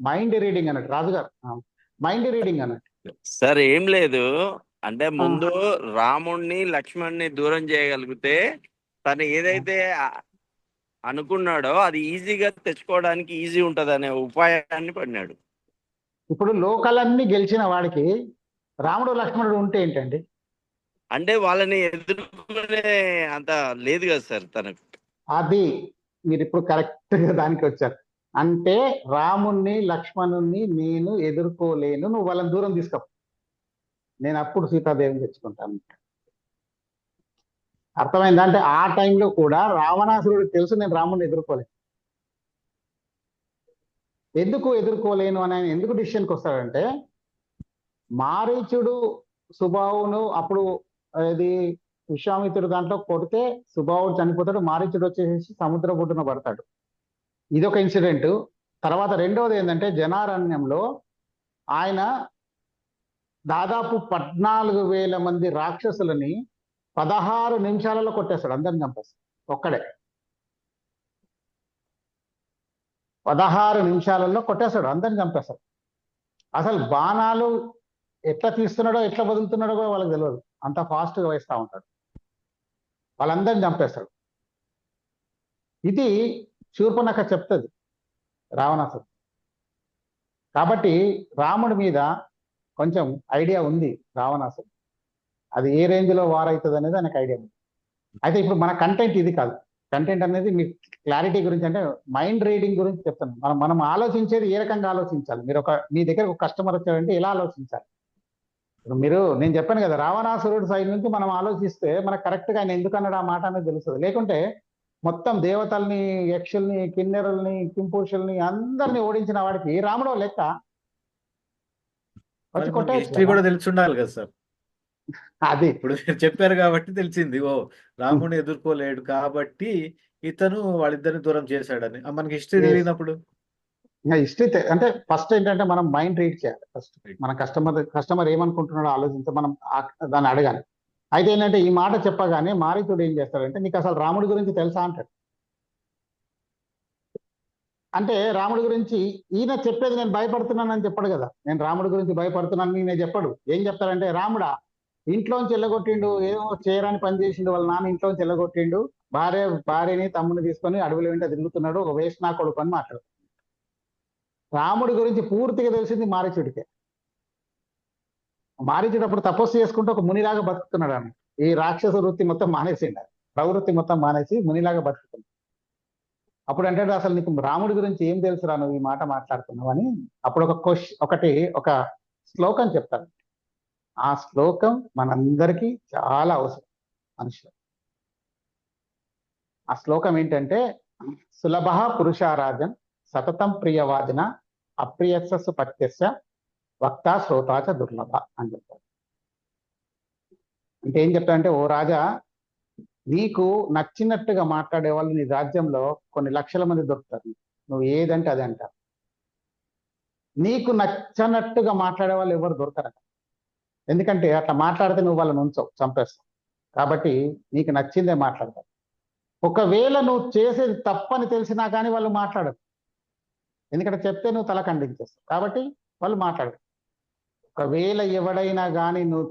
A: మైండ్ రీడింగ్ అన్నట్టు. రాజుగారు, మైండ్ రీడింగ్ అన్నట్టు.
H: సార్ ఏం లేదు, అంటే ముందు రాముణ్ణి లక్ష్మణ్ణి దూరం చేయగలిగితే తను ఏదైతే అనుకున్నాడో అది ఈజీగా తెచ్చుకోవడానికి ఈజీ ఉంటది అనే ఉపాయాన్ని పడినాడు.
A: ఇప్పుడు లోకాలన్నీ గెలిచిన వాడికి రాముడు లక్ష్మణుడు ఉంటే ఏంటండి?
H: అంటే వాళ్ళని ఎదుర్కొనే అంత లేదు కదా సార్ తనకు.
A: అది మీరు ఇప్పుడు కరెక్ట్ గా దానికి వచ్చారు. అంటే రాముణ్ణి లక్ష్మణుణ్ణి నేను ఎదుర్కోలేను, నువ్వు వాళ్ళని దూరం తీసుకో, నేను అప్పుడు సీతాదేవిని తెచ్చుకుంటాను. అర్థమైందా? అంటే ఆ టైంలో కూడా రావణాసురుడికి తెలుసు నేను రాముడిని ఎదుర్కోలేను. ఎందుకు ఎదుర్కోలేను అని ఆయన ఎందుకు డిసిషన్కి వస్తాడంటే, మారీచుడు సుబాహును అప్పుడు అది విశ్వామిత్రుడు దాంట్లో కొడితే సుబాహుడు చనిపోతాడు, మారీచుడు వచ్చేసి సముద్ర బొడ్డున పడతాడు. ఇదొక ఇన్సిడెంట్. తర్వాత రెండవది ఏంటంటే, జనారణ్యంలో ఆయన దాదాపు 14,000 మంది రాక్షసులని 16 నిమిషాలలో కొట్టేస్తాడు, అందరిని చంపేస్తాడు ఒక్కడే. 16 నిమిషాలలో కొట్టేస్తాడు, అందరిని చంపేస్తాడు. అసలు బాణాలు ఎట్లా తీస్తున్నాడో ఎట్లా వదులుతున్నాడో కూడా వాళ్ళకి తెలియదు, అంత ఫాస్ట్గా వేస్తూ ఉంటాడు, వాళ్ళందరిని చంపేస్తాడు. ఇది శూర్పణఖ చెప్తుంది రావణాసుడు. కాబట్టి రాముడి మీద కొంచెం ఐడియా ఉంది రావణాసుడు, అది ఏ రేంజ్లో వార్ అవుతుంది అనేది ఆయనకు ఐడియా ఉంది. అయితే ఇప్పుడు మన కంటెంట్ ఇది కాదు. కంటెంట్ అనేది మీ క్లారిటీ గురించి, అంటే మైండ్ రీడింగ్ గురించి చెప్తాను. మనం ఆలోచించేది ఏ రకంగా ఆలోచించాలి. మీరు మీ దగ్గర ఒక కస్టమర్ వచ్చారంటే ఎలా ఆలోచించాలి. ఇప్పుడు నేను చెప్పాను కదా, రావణాసురుడి సైడ్ నుంచి మనం ఆలోచిస్తే మనకు కరెక్ట్గా ఆయన ఎందుకు అన్నాడు ఆ మాట అనేది తెలుస్తుంది. లేకుంటే మొత్తం దేవతల్ని, యక్షుల్ని, కిన్నెరుల్ని, కింపురుషుల్ని అందరినీ ఓడించిన వాడికి రాముడో లెక్క.
C: హిస్టరీ కూడా తెలిసి ఉండాలి కదా సార్.
A: అది
C: ఇప్పుడు మీరు చెప్పారు కాబట్టి తెలిసింది, ఓ రాముడిని ఎదుర్కోలేడు కాబట్టి ఇతను వాళ్ళిద్దరిని దూరం చేశాడని. మనకి హిస్టరీ తెలియనప్పుడు
A: హిస్టరీ అంటే ఫస్ట్ ఏంటంటే మనం మైండ్ రీడ్ చేయాలి. ఫస్ట్ మన కస్టమర్ ఏమనుకుంటున్నాడో ఆలోచించి మనం దాన్ని అడగాలి. అయితే ఏంటంటే ఈ మాట చెప్పగానే మారీచుడు ఏం చేస్తాడంటే, నీకు అసలు రాముడి గురించి తెలుసా అంటాడు. అంటే రాముడి గురించి ఈయన చెప్పేది నేను భయపడుతున్నానని చెప్పడు కదా, నేను రాముడి గురించి భయపడుతున్నాను ఈయన చెప్పడు. ఏం చెప్తాడంటే, రాముడా ఇంట్లోంచి వెళ్ళగొట్టిండు, ఏమో చేయరాని పని చేసిండు, వాళ్ళ నాన్న ఇంట్లోంచి వెళ్ళగొట్టిండు, భార్యని తమ్ముని తీసుకొని అడవుల వెంట తిరుగుతున్నాడు, ఒక వేస్ట్ నా కొడుకు అని మాట్లాడు. రాముడి గురించి పూర్తిగా తెలిసింది మారీచుడికే. మారీచుడు అప్పుడు తపస్సు చేసుకుంటూ ఒక మునిలాగా బతుకుతున్నాడు అన్న. ఈ రాక్షస వృత్తి మొత్తం మానేసిండు, ప్రవృత్తి మొత్తం మానేసి మునిలాగా బతుకుతున్నాడు. అప్పుడు అంటే, అసలు నీకు రాముడి గురించి ఏం తెలుసురా నువ్వు ఈ మాట మాట్లాడుతున్నావు అని. అప్పుడు ఒక శ్లోకం చెప్తాను. ఆ శ్లోకం మనందరికీ చాలా అవసరం మనుషులు. ఆ శ్లోకం ఏంటంటే, సులభ పురుషారాజన్ సతతం ప్రియవాదిన అప్రియస్సు పత్యస్య వక్త శ్రోతాచ దుర్లభ అని చెప్తారు. అంటే ఏం చెప్తారంటే, ఓ రాజా, నీకు నచ్చినట్టుగా మాట్లాడే వాళ్ళు నీ రాజ్యంలో కొన్ని లక్షల మంది దొరుకుతారు, నువ్వు ఏదంటే అదే అంటారు. నీకు నచ్చనట్టుగా మాట్లాడే వాళ్ళు ఎవరు దొరకరు, ఎందుకంటే అట్లా మాట్లాడితే నువ్వు వాళ్ళని ఉంచవు, చంపేస్తావు. కాబట్టి నీకు నచ్చిందే మాట్లాడతారు. ఒకవేళ నువ్వు చేసేది తప్పని తెలిసినా కానీ వాళ్ళు మాట్లాడరు, ఎందుకంటే చెప్తే నువ్వు తల ఖండించేస్తావు, కాబట్టి వాళ్ళు మాట్లాడరు. ఒకవేళ ఎవడైనా కానీ నువ్వు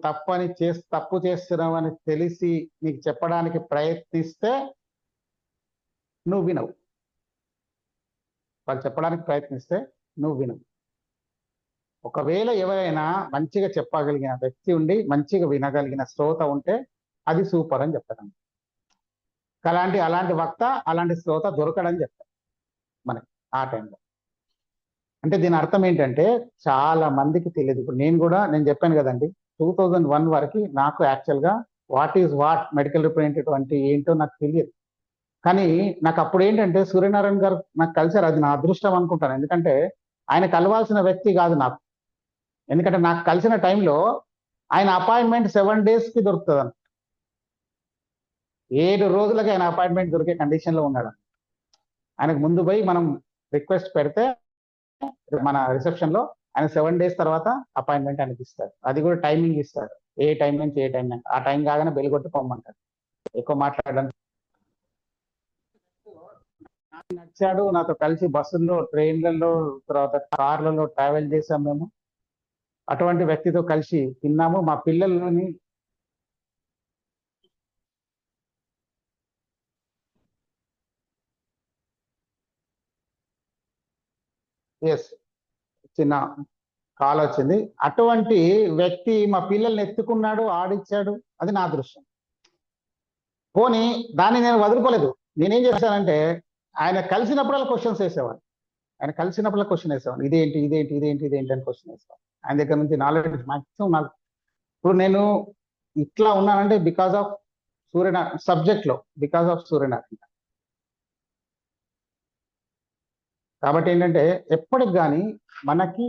A: తప్పు చేస్తున్నావు అని తెలిసి నీకు చెప్పడానికి ప్రయత్నిస్తే నువ్వు వినవు. వాళ్ళు చెప్పడానికి ప్రయత్నిస్తే నువ్వు వినవు. ఒకవేళ ఎవరైనా మంచిగా చెప్పగలిగిన వ్యక్తి ఉండి మంచిగా వినగలిగిన శ్రోత ఉంటే అది సూపర్ అని చెప్తాను. అలాంటి వక్త, అలాంటి శ్రోత దొరకడని చెప్తారు మనకి ఆ టైంలో. అంటే దీని అర్థం ఏంటంటే, చాలా మందికి తెలియదు. ఇప్పుడు నేను చెప్పాను కదండి, 2001 వరకు నాకు యాక్చువల్గా వాట్ మెడికల్ రిప్రజెంటేటివ్ అంటే ఏంటో నాకు తెలియదు. కానీ నాకు అప్పుడు ఏంటంటే సూర్యనారాయణ గారు నాకు కలిసారు, అది నా అదృష్టం అనుకుంటాను. ఎందుకంటే ఆయన కలవాల్సిన వ్యక్తి కాదు నాకు. ఎందుకంటే నాకు కలిసిన టైంలో ఆయన అపాయింట్మెంట్ 7 days దొరుకుతుంది అన్న. 7 రోజులకి ఆయన అపాయింట్మెంట్ దొరికే కండిషన్లో ఉన్నాడు. ఆయనకు ముందు పోయి మనం రిక్వెస్ట్ పెడితే మన రిసెప్షన్లో ఆయన 7 days తర్వాత అపాయింట్మెంట్ ఆయనకి ఇస్తాడు. అది కూడా టైమింగ్ ఇస్తాడు, ఏ టైం నుంచి ఏ టైం. ఆ టైం కాగానే బెల్ కొట్టి పొమ్మంటాడు. ఎక్కువ మాట్లాడడానికి నచ్చాడు. నాతో కలిసి బస్సుల్లో, ట్రైన్లలో, తర్వాత కార్లలో ట్రావెల్ చేసాం మేము. అటువంటి వ్యక్తితో కలిసి తిన్నాము. మా పిల్లలని చిన్న కాల్ వచ్చింది. అటువంటి వ్యక్తి మా పిల్లల్ని ఎత్తుకున్నాడు, ఆడిచ్చాడు. అది నా అదృష్టం. పోనీ దాన్ని నేను వదులుకోలేదు. నేనేం చేశానంటే ఆయన కలిసినప్పుడల్లా క్వశ్చన్స్ వేసేవాడు. ఇదేంటి ఇదేంటి ఇదేంటి ఇదేంటి అని క్వశ్చన్ వేసేవాడు. ఆయన దగ్గర నుంచి నాలెడ్జ్ మాక్సిమం నాకు. ఇప్పుడు నేను ఇట్లా ఉన్నానంటే బికాస్ ఆఫ్ సూర్యనారాయణ సబ్జెక్ట్లో, బికాస్ ఆఫ్ సూర్యనారాయణ. కాబట్టి ఏంటంటే ఎప్పటికి కానీ మనకి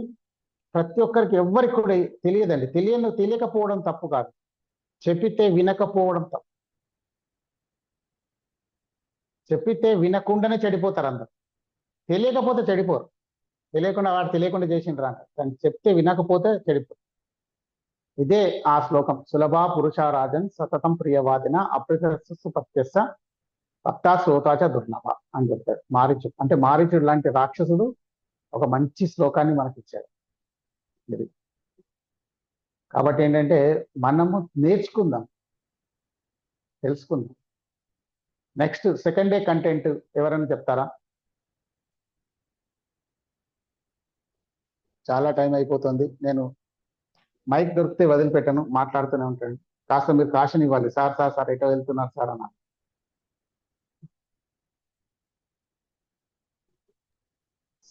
A: ప్రతి ఒక్కరికి ఎవ్వరికి కూడా తెలియదండి. తెలియకపోవడం తప్పు కాదు, చెప్పితే వినకపోవడం తప్పు. చెప్పితే వినకుండానే చెడిపోతారు అందరు. తెలియకపోతే చెడిపోరు. తెలియకుండా చేసిండ్రు అంటారు, కానీ చెప్తే వినకపోతే చెడిపోరు. ఇదే ఆ శ్లోకం. సులభా పురుషారాజన్ సతతం ప్రియవాదిన అప్రశస్సు పత్యస్స భక్తా శ్రోతాచ దుర్లభ అని చెప్తాడు మారీచుడు. అంటే మారీచుడు లాంటి రాక్షసుడు ఒక మంచి శ్లోకాన్ని మనకి ఇచ్చాడు. ఇది కాబట్టి ఏంటంటే మనము నేర్చుకుందాం, తెలుసుకుందాం. నెక్స్ట్ సెకండ్ డే కంటెంట్ ఎవరైనా చెప్తారా? చాలా టైం అయిపోతుంది. నేను మైక్ దొరికితే వదిలిపెట్టాను, మాట్లాడుతూనే ఉంటాను. కాస్త మీరు కాషన్ ఇవ్వాలి. సార్ ఎటో వెళ్తున్నారు సార్ అన్న.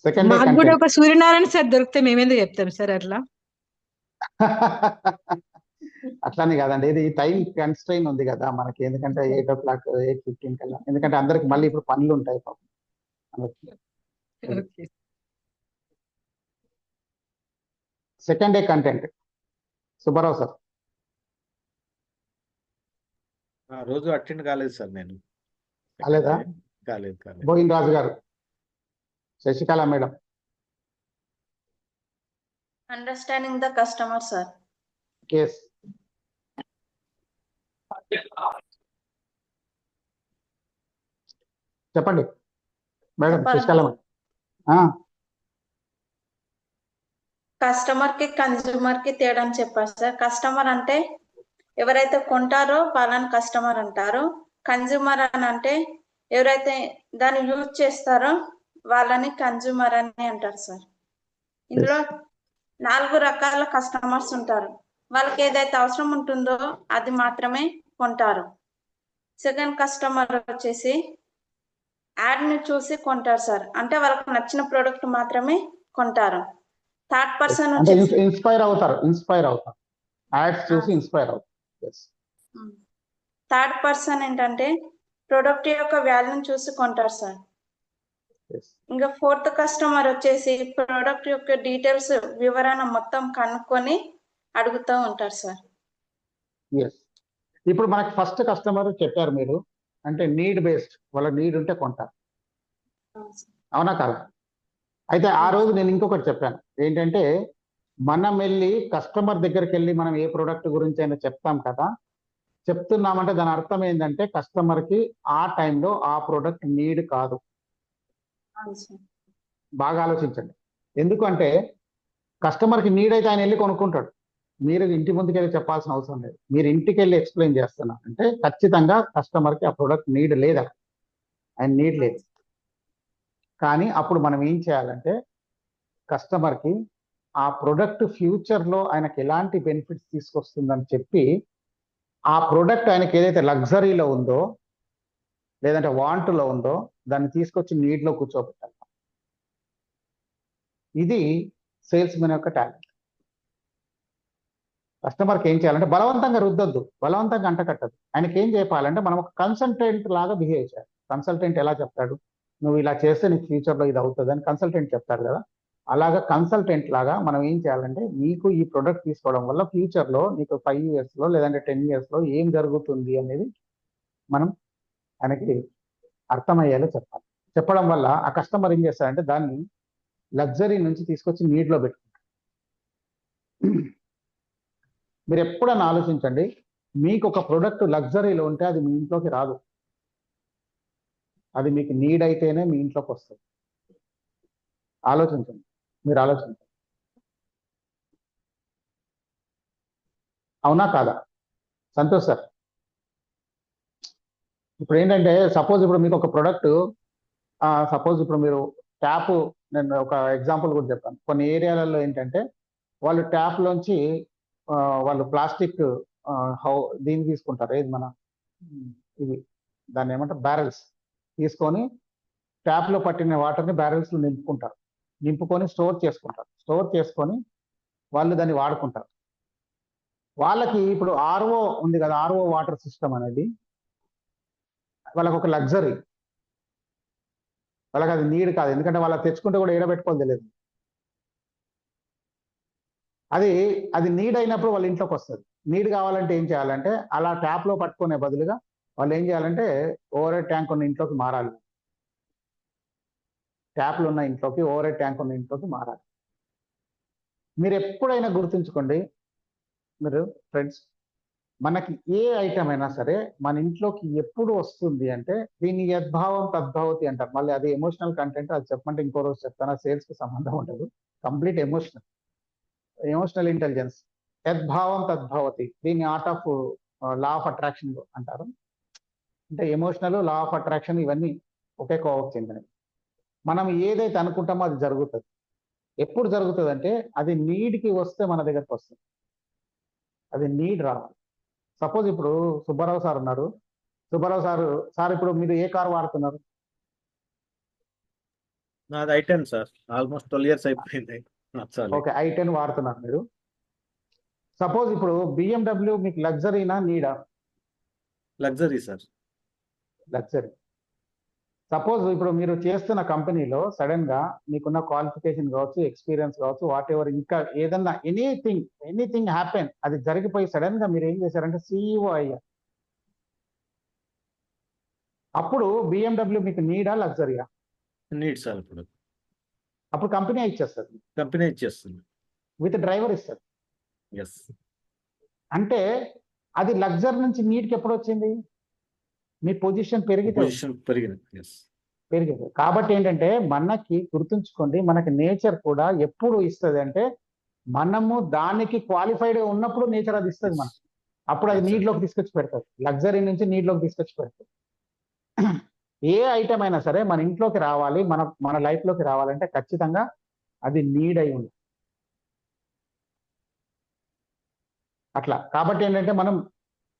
A: సెకండ్ డే
G: మాకు కూడా
A: కంటెంట్
G: ఒక సూర్యనారాయణ సార్ దొరికితే మేమేందుకు చెప్తాం సార్ అట్లా.
A: అట్లానే కాదండి, ఇది టైం కన్స్ట్రైన్ ఉంది కదా మనకి. ఎందుకంటే 8 o'clock 8:15 కల్లా. ఎందుకంటే అందరికి మళ్ళీ ఇప్పుడు పనులు ఉంటాయి పాపం.
G: Okay.
A: Second day content Subbarao sir.
C: ఆ రోజు అటెండ్ కాలేదు సార్ నేను.
A: కాలేదా?
C: కాలేదు.
A: గోవింద్ రాజు గారు, Sasikala madam.
B: Understanding the customer sir.
A: Case చెప్పండి మేడం. శశికళ మేడం.
B: కస్టమర్ కి కన్జ్యూమర్ కి తేడా అని చెప్పారు సార్. కస్టమర్ అంటే ఎవరైతే కొంటారో వాళ్ళని కస్టమర్ అంటారు. కన్జ్యూమర్ అని అంటే ఎవరైతే దాన్ని యూజ్ చేస్తారో వాళ్ళని కన్జ్యూమర్ అని అంటారు సార్. ఇందులో 4 రకాల కస్టమర్స్ ఉంటారు. వాళ్ళకి ఏదైతే అవసరం ఉంటుందో అది మాత్రమే కొంటారు. సెకండ్ కస్టమర్ వచ్చేసి యాడ్ ని చూసి కొంటారు సార్. అంటే వాళ్ళకి నచ్చిన ప్రోడక్ట్ మాత్రమే కొంటారు. థర్డ్ పర్సన్
A: అంటే
B: వచ్చేసి
A: ఇన్స్పైర్ అవుతారు. యాడ్స్ చూసి ఇన్స్పైర్ అవుతారు.
B: థర్డ్ పర్సన్ ఏంటంటే ప్రోడక్ట్ యొక్క వాల్యూని చూసి కొంటారు సార్. ఇంకా ఫోర్త్ కస్టమర్ వచ్చేసి ప్రోడక్ట్ యొక్క డీటెయిల్స్ వివరణ మొత్తం కనుక్కొని అడుగుతూ ఉంటారు సార్.
A: ఇప్పుడు మనకి ఫస్ట్ కస్టమర్ చెప్పారు మీరు, అంటే నీడ్ బేస్డ్. వాళ్ళ నీడ్ ఉంటే కొంటారు, అవునా కాదా? అయితే ఆ రోజు నేను ఇంకొకటి చెప్పాను ఏంటంటే, మనం వెళ్ళి కస్టమర్ దగ్గరికి వెళ్ళి మనం ఏ ప్రోడక్ట్ గురించి అయినా చెప్తాం కదా, చెప్తున్నామంటే దాని అర్థం ఏంటంటే కస్టమర్కి ఆ టైంలో ఆ ప్రోడక్ట్ నీడ్ కాదు. బాగా ఆలోచించండి. ఎందుకంటే కస్టమర్కి నీడ్ అయితే ఆయన వెళ్ళి కొనుక్కుంటాడు. మీరు ఇంటి ముందుకు వెళ్ళి చెప్పాల్సిన అవసరం లేదు. మీరు ఇంటికి వెళ్ళి ఎక్స్ప్లెయిన్ చేస్తున్నారు అంటే ఖచ్చితంగా కస్టమర్కి ఆ ప్రోడక్ట్ నీడ్ లేదా, ఆయన నీడ్ లేదు. కానీ అప్పుడు మనం ఏం చేయాలంటే కస్టమర్కి ఆ ప్రోడక్ట్ ఫ్యూచర్లో ఆయనకి ఎలాంటి బెనిఫిట్స్ తీసుకొస్తుందని చెప్పి, ఆ ప్రోడక్ట్ ఆయనకి ఏదైతే లగ్జరీలో ఉందో లేదంటే వాంట్లో ఉందో దాన్ని తీసుకొచ్చి నీడ్లో కూర్చోబెట్టాలి. ఇది సేల్స్ మెన్ యొక్క టాలెంట్. కస్టమర్కి ఏం చేయాలంటే బలవంతంగా రుద్దొద్దు, బలవంతంగా అంటకట్టద్దు. ఆయనకి ఏం చెప్పాలంటే మనం ఒక కన్సల్టెంట్ లాగా బిహేవ్ చేయాలి. కన్సల్టెంట్ ఎలా చెప్తాడు, నువ్వు ఇలా చేస్తే నీకు ఫ్యూచర్లో ఇది అవుతుంది అని కన్సల్టెంట్ చెప్తాడు కదా. అలాగా కన్సల్టెంట్ లాగా మనం ఏం చేయాలంటే, నీకు ఈ ప్రొడక్ట్ తీసుకోవడం వల్ల ఫ్యూచర్లో నీకు 5 yearsలో లేదంటే 10 yearsలో ఏం జరుగుతుంది అనేది మనం ఆయనకి అర్థమయ్యేలా చెప్పాలి. చెప్పడం వల్ల ఆ కస్టమర్ ఏం చేస్తాడంటే దాన్ని లగ్జరీ నుంచి తీసుకొచ్చి నీడ్లో పెట్టుకుంటాడు. మీరు ఎప్పుడైనా ఆలోచించండి, మీకు ఒక ప్రొడక్ట్ లగ్జరీలో ఉంటే అది మీ ఇంట్లోకి రాదు, అది మీకు నీడ్ అయితేనే మీ ఇంట్లోకి వస్తుంది. ఆలోచించండి, మీరు ఆలోచించండి. అవునా కాదా సంతోష్ సార్? ఇప్పుడు ఏంటంటే సపోజ్ ఇప్పుడు మీకు ఒక ప్రొడక్ట్, సపోజ్ ఇప్పుడు మీరు ట్యాప్, నేను ఒక ఎగ్జాంపుల్ కూడా చెప్తాను. కొన్ని ఏరియాలలో ఏంటంటే వాళ్ళు ట్యాప్లోంచి వాళ్ళు ప్లాస్టిక్ దీన్ని తీసుకుంటారు, ఏది మన ఇది దాన్ని ఏమంటారు, బ్యారెల్స్ తీసుకొని ట్యాప్లో పట్టిన వాటర్ని బ్యారెల్స్లో నింపుకుంటారు, నింపుకొని స్టోర్ చేసుకుంటారు. స్టోర్ చేసుకొని వాళ్ళు దాన్ని వాడుకుంటారు. వాళ్ళకి ఇప్పుడు ఆర్ఓ ఉంది కదా, ఆర్ఓ వాటర్ సిస్టమ్ అనేది వాళ్ళకి ఒక లగ్జరీ, వాళ్ళకి అది నీడ్ కాదు. ఎందుకంటే వాళ్ళకి తెచ్చుకుంటే కూడా ఏడబెట్టుకోవాలి తెలియదు. అది నీడ్ అయినప్పుడు వాళ్ళ ఇంట్లోకి వస్తుంది. నీడ్ కావాలంటే ఏం చేయాలంటే, అలా ట్యాప్లో పట్టుకునే బదులుగా వాళ్ళు ఏం చేయాలంటే ఓవర్ హెడ్ ట్యాంక్ ఉన్న ఇంట్లోకి మారాలి. ట్యాప్లు ఉన్న ఇంట్లోకి, ఓవర్ హెడ్ ట్యాంక్ ఉన్న ఇంట్లోకి మారాలి. మీరు ఎప్పుడైనా గుర్తుంచుకోండి, మీరు ఫ్రెండ్స్, మనకి ఏ ఐటమ్ అయినా సరే మన ఇంట్లోకి ఎప్పుడు వస్తుంది అంటే దీన్ని యద్భావం తద్భవతి అంటారు. మళ్ళీ అది ఎమోషనల్ కంటెంట్, అది చెప్పమంటే ఇంకో రోజు చెప్తాను. సేల్స్కి సంబంధం ఉండదు, కంప్లీట్ ఎమోషనల్ ఇంటెలిజెన్స్. యద్భావం తద్భవతి, దీన్ని art of law of attraction అంటారు. అంటే ఎమోషనల్, లా ఆఫ్ అట్రాక్షన్ ఇవన్నీ ఒకే కోవకు చెందినవి. మనం ఏదైతే అనుకుంటామో అది జరుగుతుంది. ఎప్పుడు జరుగుతుంది అంటే అది నీడ్కి వస్తే మన దగ్గరకు వస్తుంది, అది నీడ్ రావాలి. సపోజ్ ఇప్పుడు సుబ్బారావు సార్ ఉన్నారు. సుబ్బారావు సార్ ఇప్పుడు మీరు ఏ కార్ వాడుతున్నారు?
C: నాది i10 సార్, ఆల్మోస్ట్ 12 years అయిపోయింది.
A: ఓకే, i10 వాడుతున్నారు మీరు. సపోజ్ ఇప్పుడు BMW మీకు లగ్జరీనా నీడా?
C: Luxury sir.
A: లగ్జరీ. సపోజ్ ఇప్పుడు మీరు చేస్తున్న కంపెనీలో సడన్ గా మీకున్న క్వాలిఫికేషన్ కావచ్చు, ఎక్స్పీరియన్స్ కావచ్చు, వాట్ ఎవర్, ఇంకా ఏదన్నా ఎనీథింగ్ హ్యాపెన్, అది జరిగిపోయి సడన్ గా మీరు ఏం చేశారంటే CEO అయ్యారు. అప్పుడు BMW మీకు నీడా లగ్జరీయా?
C: Need sir.
A: అప్పుడు కంపెనీ ఇచ్చేస్తుంది,
C: కంపెనీ ఇచ్చేస్తుంది,
A: విత్ డ్రైవర్ ఇస్తుంది.
C: ఎస్.
A: అంటే అది లగ్జరీ నుంచి నీడ్కి ఎప్పుడు వచ్చింది? మీ పొజిషన్ పెరిగింది. కాబట్టి ఏంటంటే మనకి గుర్తుంచుకోండి, మనకి నేచర్ కూడా ఎప్పుడు ఇస్తుంది అంటే మనము దానికి క్వాలిఫైడ్ ఉన్నప్పుడు నేచర్ అది ఇస్తుంది మనకి. అప్పుడు అది నీడ్లోకి తీసుకొచ్చి పెడతారు, లగ్జరీ నుంచి నీడ్లోకి తీసుకొచ్చి పెడతారు. ఏ ఐటమ్ అయినా సరే మన ఇంట్లోకి రావాలి, మన లైఫ్లోకి రావాలంటే ఖచ్చితంగా అది నీడ్ అయి ఉంది. అట్లా కాబట్టి ఏంటంటే మనం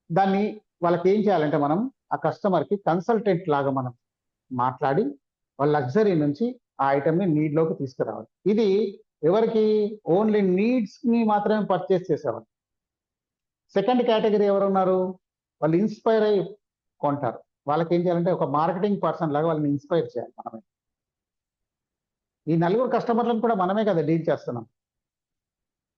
A: దాన్ని వాళ్ళకి ఏం చేయాలంటే, మనం ఆ కస్టమర్కి కన్సల్టెంట్ లాగా మనం మాట్లాడి వాళ్ళ లగ్జరీ నుంచి ఆ ఐటమ్ని నీడ్లోకి తీసుకురావాలి. ఇది ఎవరికి? ఓన్లీ నీడ్స్ని మాత్రమే పర్చేస్ చేసేవాళ్ళు. సెకండ్ కేటగిరీ ఎవరున్నారు? వాళ్ళు ఇన్స్పైర్ అయ్యి కొంటారు. వాళ్ళకి ఏం చేయాలంటే ఒక మార్కెటింగ్ పర్సన్ లాగా వాళ్ళని ఇన్స్పైర్ చేయాలి మనమే. ఈ 4 కస్టమర్లను కూడా మనమే కదా డీల్ చేస్తున్నాం.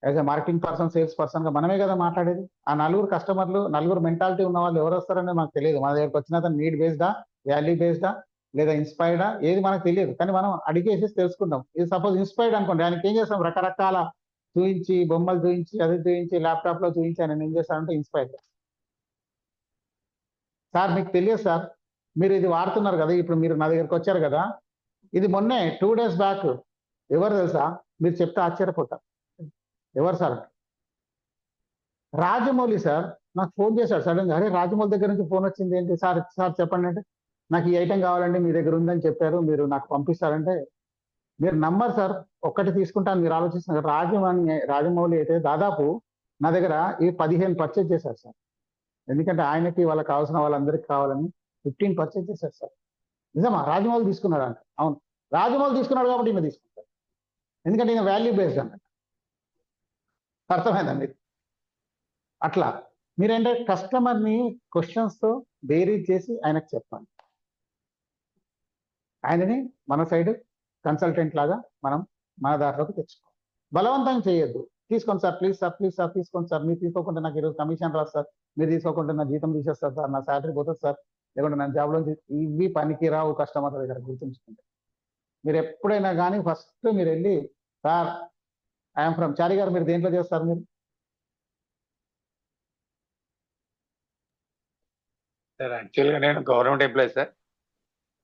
A: As a marketing person, sales పర్సన్గా మనమే కదా మాట్లాడేది. ఆ 4 కస్టమర్లు, 4 మెంటాలిటీ ఉన్న వాళ్ళు ఎవరు వస్తారని మనకు తెలియదు. మన దగ్గరకు వచ్చిన నీడ్ బేస్డా, వాల్యూ బేస్డా, లేదా ఇన్స్పైర్డా, ఏది మనకు తెలియదు. కానీ మనం అడిగేసి తెలుసుకుంటాం. ఇది సపోజ్ ఇన్స్పైర్డ్ అనుకోండి, ఆయనకి ఏం చేస్తాం, రకరకాల చూపించి, బొమ్మలు చూపించి, అది చూపించి, ల్యాప్టాప్లో చూపించి ఆయన ఏం చేస్తారంటే ఇన్స్పైర్. సార్ మీకు తెలియదు సార్, మీరు ఇది వాడుతున్నారు కదా, ఇప్పుడు మీరు నా దగ్గరకు వచ్చారు కదా, ఇది మొన్నే 2 days బ్యాక్ ఎవరు తెలుసా? మీరు చెప్తే ఆశ్చర్యపోతారు. ఎవరు సార్? రాజమౌళి సార్ నాకు ఫోన్ చేశాడు సడన్గా. అరే రాజమౌళి దగ్గర నుంచి ఫోన్ వచ్చింది ఏంటి సార్? చెప్పండి అంటే, నాకు ఈ ఐటెం కావాలండి, మీ దగ్గర ఉందని చెప్పారు, మీరు నాకు పంపిస్తారంటే, మీరు నమ్మరు సార్, ఒక్కటి తీసుకుంటాను మీరు ఆలోచిస్తున్నారు. రాజమౌళి అయితే దాదాపు నా దగ్గర ఈ 15 పర్చేజ్ చేశారు సార్. ఎందుకంటే ఆయనకి వాళ్ళకి కావాల్సిన వాళ్ళందరికీ కావాలని 15 పర్చేజ్ చేశారు సార్. నిజమా? రాజమౌళి తీసుకున్నాడు అంట. అవును, రాజమౌళి తీసుకున్నాడు కాబట్టి ఈయన తీసుకుంటారు, ఎందుకంటే ఈయన వాల్యూ బేస్డ్ అన్నట్టు. అర్థమైందండి? అట్లా మీరేంటే కస్టమర్ని క్వశ్చన్స్తో బేరీజ్ చేసి ఆయనకు చెప్పండి. ఆయనని మన సైడ్ కన్సల్టెంట్ లాగా మనం మన దాంట్లోకి తెచ్చుకోవాలి. బలవంతం చేయొద్దు. తీసుకోండి sir, please sir, please sir, తీసుకోండి సార్, మీరు తీసుకోకుండా నాకు ఈరోజు కమిషన్ రాదు సార్, మీరు తీసుకోకుండా నా జీతం తీసేస్తారు సార్, నా శాలరీ పోతుంది సార్, లేకుంటే నా జాబ్లో ఇవి పనికి రావు కస్టమర్ దగ్గర. గుర్తుంచుకుంటే మీరు ఎప్పుడైనా కానీ ఫస్ట్ మీరు వెళ్ళి, సార్ ఐఎమ్ ఫ్రమ్ చారి గారు, మీరు దేంట్లో చేస్తారు మీరు?
E: సార్ యాక్చువల్గా నేను government employee sir.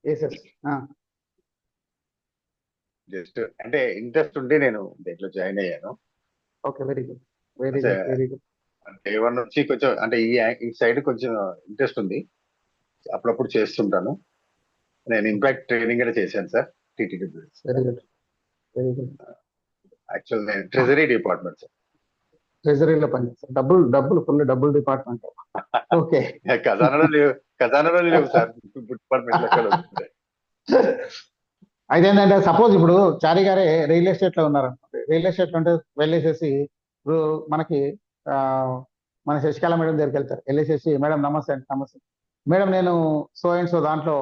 A: Yes.
E: Just అంటే ఇంట్రెస్ట్ ఉండి నేను దీంట్లో జాయిన్ అయ్యాను.
A: Okay, very good, very good, very good.
E: Day one నుంచి కొంచెం అంటే ఈ సైడ్ కొంచెం ఇంట్రెస్ట్ ఉంది, అప్పుడప్పుడు చేస్తుంటాను. నేను ఇంపాక్ట్ ట్రైనింగ్ కూడా చేశాను sir TTD.
A: Very good, very good.
E: Actual నేను ట్రెజరీ డిపార్ట్మెంట్ సార్.
A: ట్రెజరీలో పనిచేస్తారు. డబ్బులు ఫుల్ డబ్బులు డిపార్ట్మెంట్. ఓకే.
E: ఖజానాలో లేవు సార్ డిపార్ట్మెంట్.
A: అయితే ఏంటంటే సపోజ్ ఇప్పుడు చారి గారే రియల్ ఎస్టేట్ లో ఉన్నారు అనుకోండి. రియల్ ఎస్టేట్ లో ఉంటే వెళ్ళేసేసి ఇప్పుడు మనకి మన శశికళ మేడం దగ్గరికి వెళ్తారు. వెళ్ళేసేసి, మేడం నమస్తే అండి, నమస్తే మేడం, నేను సో అండ్ సో దాంట్లో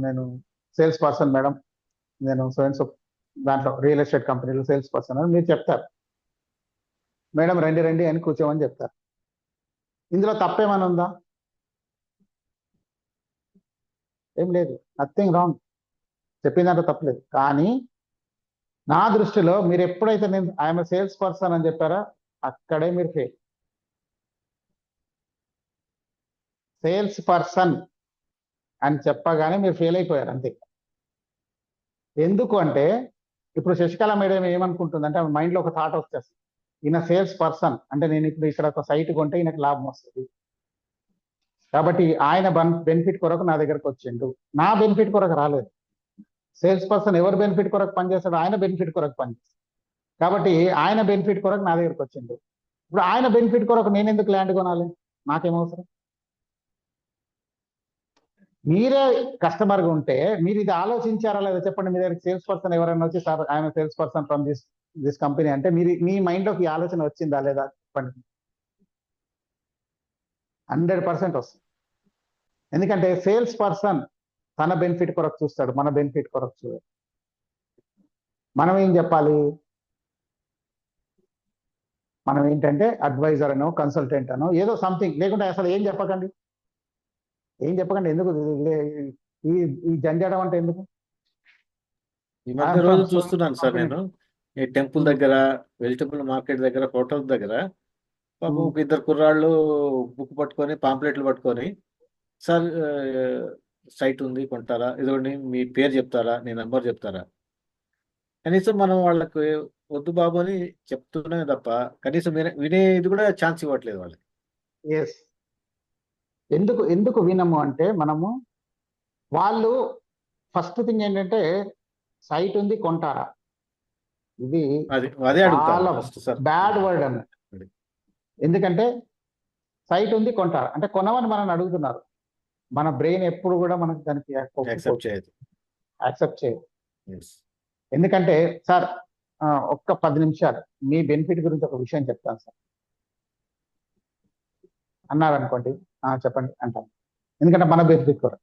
A: నేను సేల్స్ పర్సన్ మేడం, నేను సో అండ్ సో దాంట్లో రియల్ ఎస్టేట్ కంపెనీలో సేల్స్ పర్సన్ అని మీరు చెప్తారు. మేడం రండి రండి అని కూర్చోమని చెప్తారు. ఇందులో తప్పేమైనా ఉందా? ఏం లేదు, నథింగ్ రాంగ్, చెప్పిన దాంట్లో తప్పలేదు. కానీ నా దృష్టిలో మీరు ఎప్పుడైతే నేను ఐఎమ్ సేల్స్ పర్సన్ అని చెప్పారో అక్కడే మీరు ఫెయిల్. సేల్స్ పర్సన్ అని చెప్పగానే మీరు ఫెయిల్ అయిపోయారు అంతే. ఎందుకు అంటే ఇప్పుడు శశికళ మేడం ఏమనుకుంటుందంటే ఆమె మైండ్లో ఒక థాట్ వచ్చేస్తుంది, ఈయన సేల్స్ పర్సన్ అంటే నేను ఇప్పుడు ఇక్కడ ఒక సైట్ కొంటే ఈయనకు లాభం వస్తుంది, కాబట్టి ఆయన బెనిఫిట్ కొరకు నా దగ్గరకు వచ్చిండు, నా బెనిఫిట్ కొరకు రాలేదు. సేల్స్ పర్సన్ ఎవరు బెనిఫిట్ కొరకు పనిచేస్తాడు? ఆయన బెనిఫిట్ కొరకు పనిచేస్తాడు. కాబట్టి ఆయన బెనిఫిట్ కొరకు నా దగ్గరకు వచ్చిండు. ఇప్పుడు ఆయన బెనిఫిట్ కొరకు నేను ఎందుకు ల్యాండ్ కొనాలి? నాకేమవసరం? మీరే కస్టమర్గా ఉంటే మీరు ఇది ఆలోచించారా లేదా చెప్పండి. మీ దగ్గర సేల్స్ పర్సన్ ఎవరైనా వచ్చి, సార్ ఆయన sales person from this company అంటే మీరు మీ మైండ్లోకి ఈ ఆలోచన వచ్చిందా లేదా చెప్పండి. 100% వస్తుంది. ఎందుకంటే సేల్స్ పర్సన్ తన బెనిఫిట్ కొరకు చూస్తాడు, మన బెనిఫిట్ కొరకు చూడాలి. మనం ఏం చెప్పాలి? మనం ఏంటంటే అడ్వైజర్ అనో కన్సల్టెంట్ అనో ఏదో సంథింగ్, లేకుంటే అసలు ఏం చెప్పకండి. ఎందుకు ఈ జంజాడం అంటే ఎందుకు?
C: ఈ మధ్య రోజు చూస్తున్నాను సార్ నేను ఈ టెంపుల్ దగ్గర, వెజిటబుల్ మార్కెట్ దగ్గర, హోటల్ దగ్గర పాపం ఒక ఇద్దరు కుర్రాళ్ళు బుక్ పట్టుకొని, పాంప్లెట్లు పట్టుకొని, సార్ సైట్ ఉంది కొంటారా, ఇదిగోండి మీ పేరు చెప్తారా, నీ నెంబర్ చెప్తారా. కనీసం మనం వాళ్ళకి వద్దు బాబు అని చెప్తున్నామే తప్ప కనీసం వినేది కూడా ఛాన్స్ ఇవ్వట్లేదు వాళ్ళకి.
A: ఎస్. ఎందుకు వినము అంటే మనము వాళ్ళు ఫస్ట్ థింగ్ ఏంటంటే సైట్ ఉంది కొంటారా, ఇది
C: అదే
A: చాలా
C: అడుగుతారు.
A: బ్యాడ్ వర్డ్ అన్నట్టు. ఎందుకంటే సైట్ ఉంది కొంటారా అంటే కొనమని మనల్ని అడుగుతున్నారు. మన బ్రెయిన్ ఎప్పుడు కూడా మనకు దానికి యాక్సెప్ట్ చేయదు. ఎందుకంటే సార్ ఒక్క 10 నిమిషాలు మీ బెనిఫిట్ గురించి ఒక విషయం చెప్తాను సార్ అన్నారనుకోండి, చెప్పండి అంటాం. ఎందుకంటే మన బెనిఫిట్ కూడా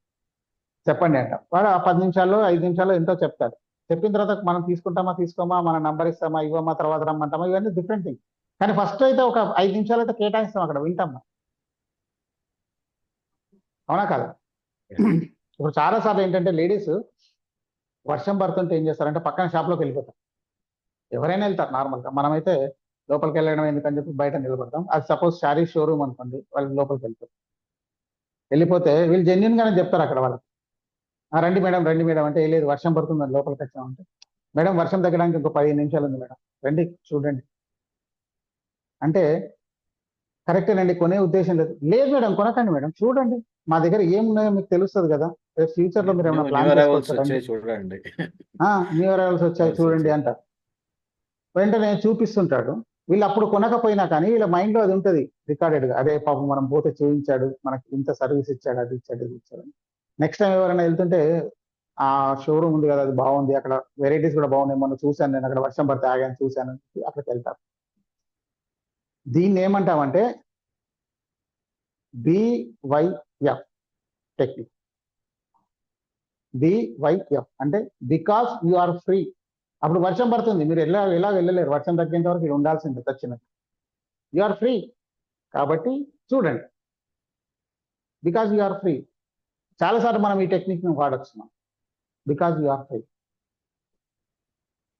A: చెప్పండి అంటాం. వాడు ఆ 10 నిమిషాల్లో 5 నిమిషాల్లో ఎంతో చెప్తాడు. చెప్పిన తర్వాత మనం తీసుకుంటామా తీసుకోమా, మన నంబర్ ఇస్తామా ఇవ్వమా, తర్వాత రమ్మంటామా, ఇవన్నీ డిఫరెంట్ థింగ్. కానీ ఫస్ట్ అయితే ఒక 5 నిమిషాలు అయితే కేటాయిస్తాం, అక్కడ వింటామా, అవునా కాదు? ఇప్పుడు చాలా సార్లు ఏంటంటే లేడీస్ వర్షం పడుతుంటే ఏం చేస్తారంటే పక్కన షాప్లోకి వెళ్ళిపోతారు. ఎవరైనా వెళ్తారు నార్మల్గా, మనమైతే లోపలికి వెళ్ళడం ఎందుకని చెప్పి బయట నిలబడతాం. అది సపోజ్ శారీ షోరూమ్ అనుకోండి, వాళ్ళు లోపలికి వెళ్ళిపోతే వీళ్ళు జెన్యున్ గానే చెప్తారు అక్కడ వాళ్ళకి, రండి మేడం అంటే లేదు వర్షం పడుతుందని లోపలికి వచ్చామంటే, మేడం వర్షం తగ్గడానికి ఇంకో 15 నిమిషాలు ఉంది మేడం, రండి చూడండి అంటే కరెక్టేనండి, కొనే ఉద్దేశం లేదు మేడం కొనకండి మేడం, చూడండి మా దగ్గర ఏమున్నాయో మీకు తెలుస్తుంది కదా, ఫ్యూచర్ లో మీరు ఏమైనా ప్లాన్
C: చూడండి,
A: న్యూ అరైవల్స్ వచ్చాయి చూడండి అంటారు. వెంటనే చూపిస్తుంటాడు. వీళ్ళు అప్పుడు కొనకపోయినా కానీ వీళ్ళ మైండ్ లో అది ఉంటుంది రికార్డెడ్ గా, అదే పాపం మనం పోతే చూపించాడు, మనకి ఇంత సర్వీస్ ఇచ్చాడు, అది ఇచ్చాడు, ఇది ఇచ్చాడు. నెక్స్ట్ టైం ఎవరైనా వెళ్తుంటే ఆ షోరూమ్ ఉంది కదా, అది బాగుంది, అక్కడ వెరైటీస్ కూడా బాగున్నాయి, మొన్న చూశాను నేను, అక్కడ వర్షం పడితే ఆగాను చూశాను, అక్కడికి వెళ్తారు. దీన్ని ఏమంటామంటే BYF టెక్నిక్. BYF అంటే బికాస్ యు ఆర్ ఫ్రీ. అప్పుడు వర్షం పడుతుంది, మీరు ఎలా వెళ్ళలేరు, వర్షం తగ్గేంత వరకు ఇక్కడ ఉండాల్సిందే చచ్చినట్టు. యు ఆర్ ఫ్రీ కాబట్టి చూడండి, బికాస్ యు ఆర్ ఫ్రీ. చాలాసార్లు మనం ఈ టెక్నిక్ని వాడచ్చు. బికాస్ యు ఆర్ ఫ్రీ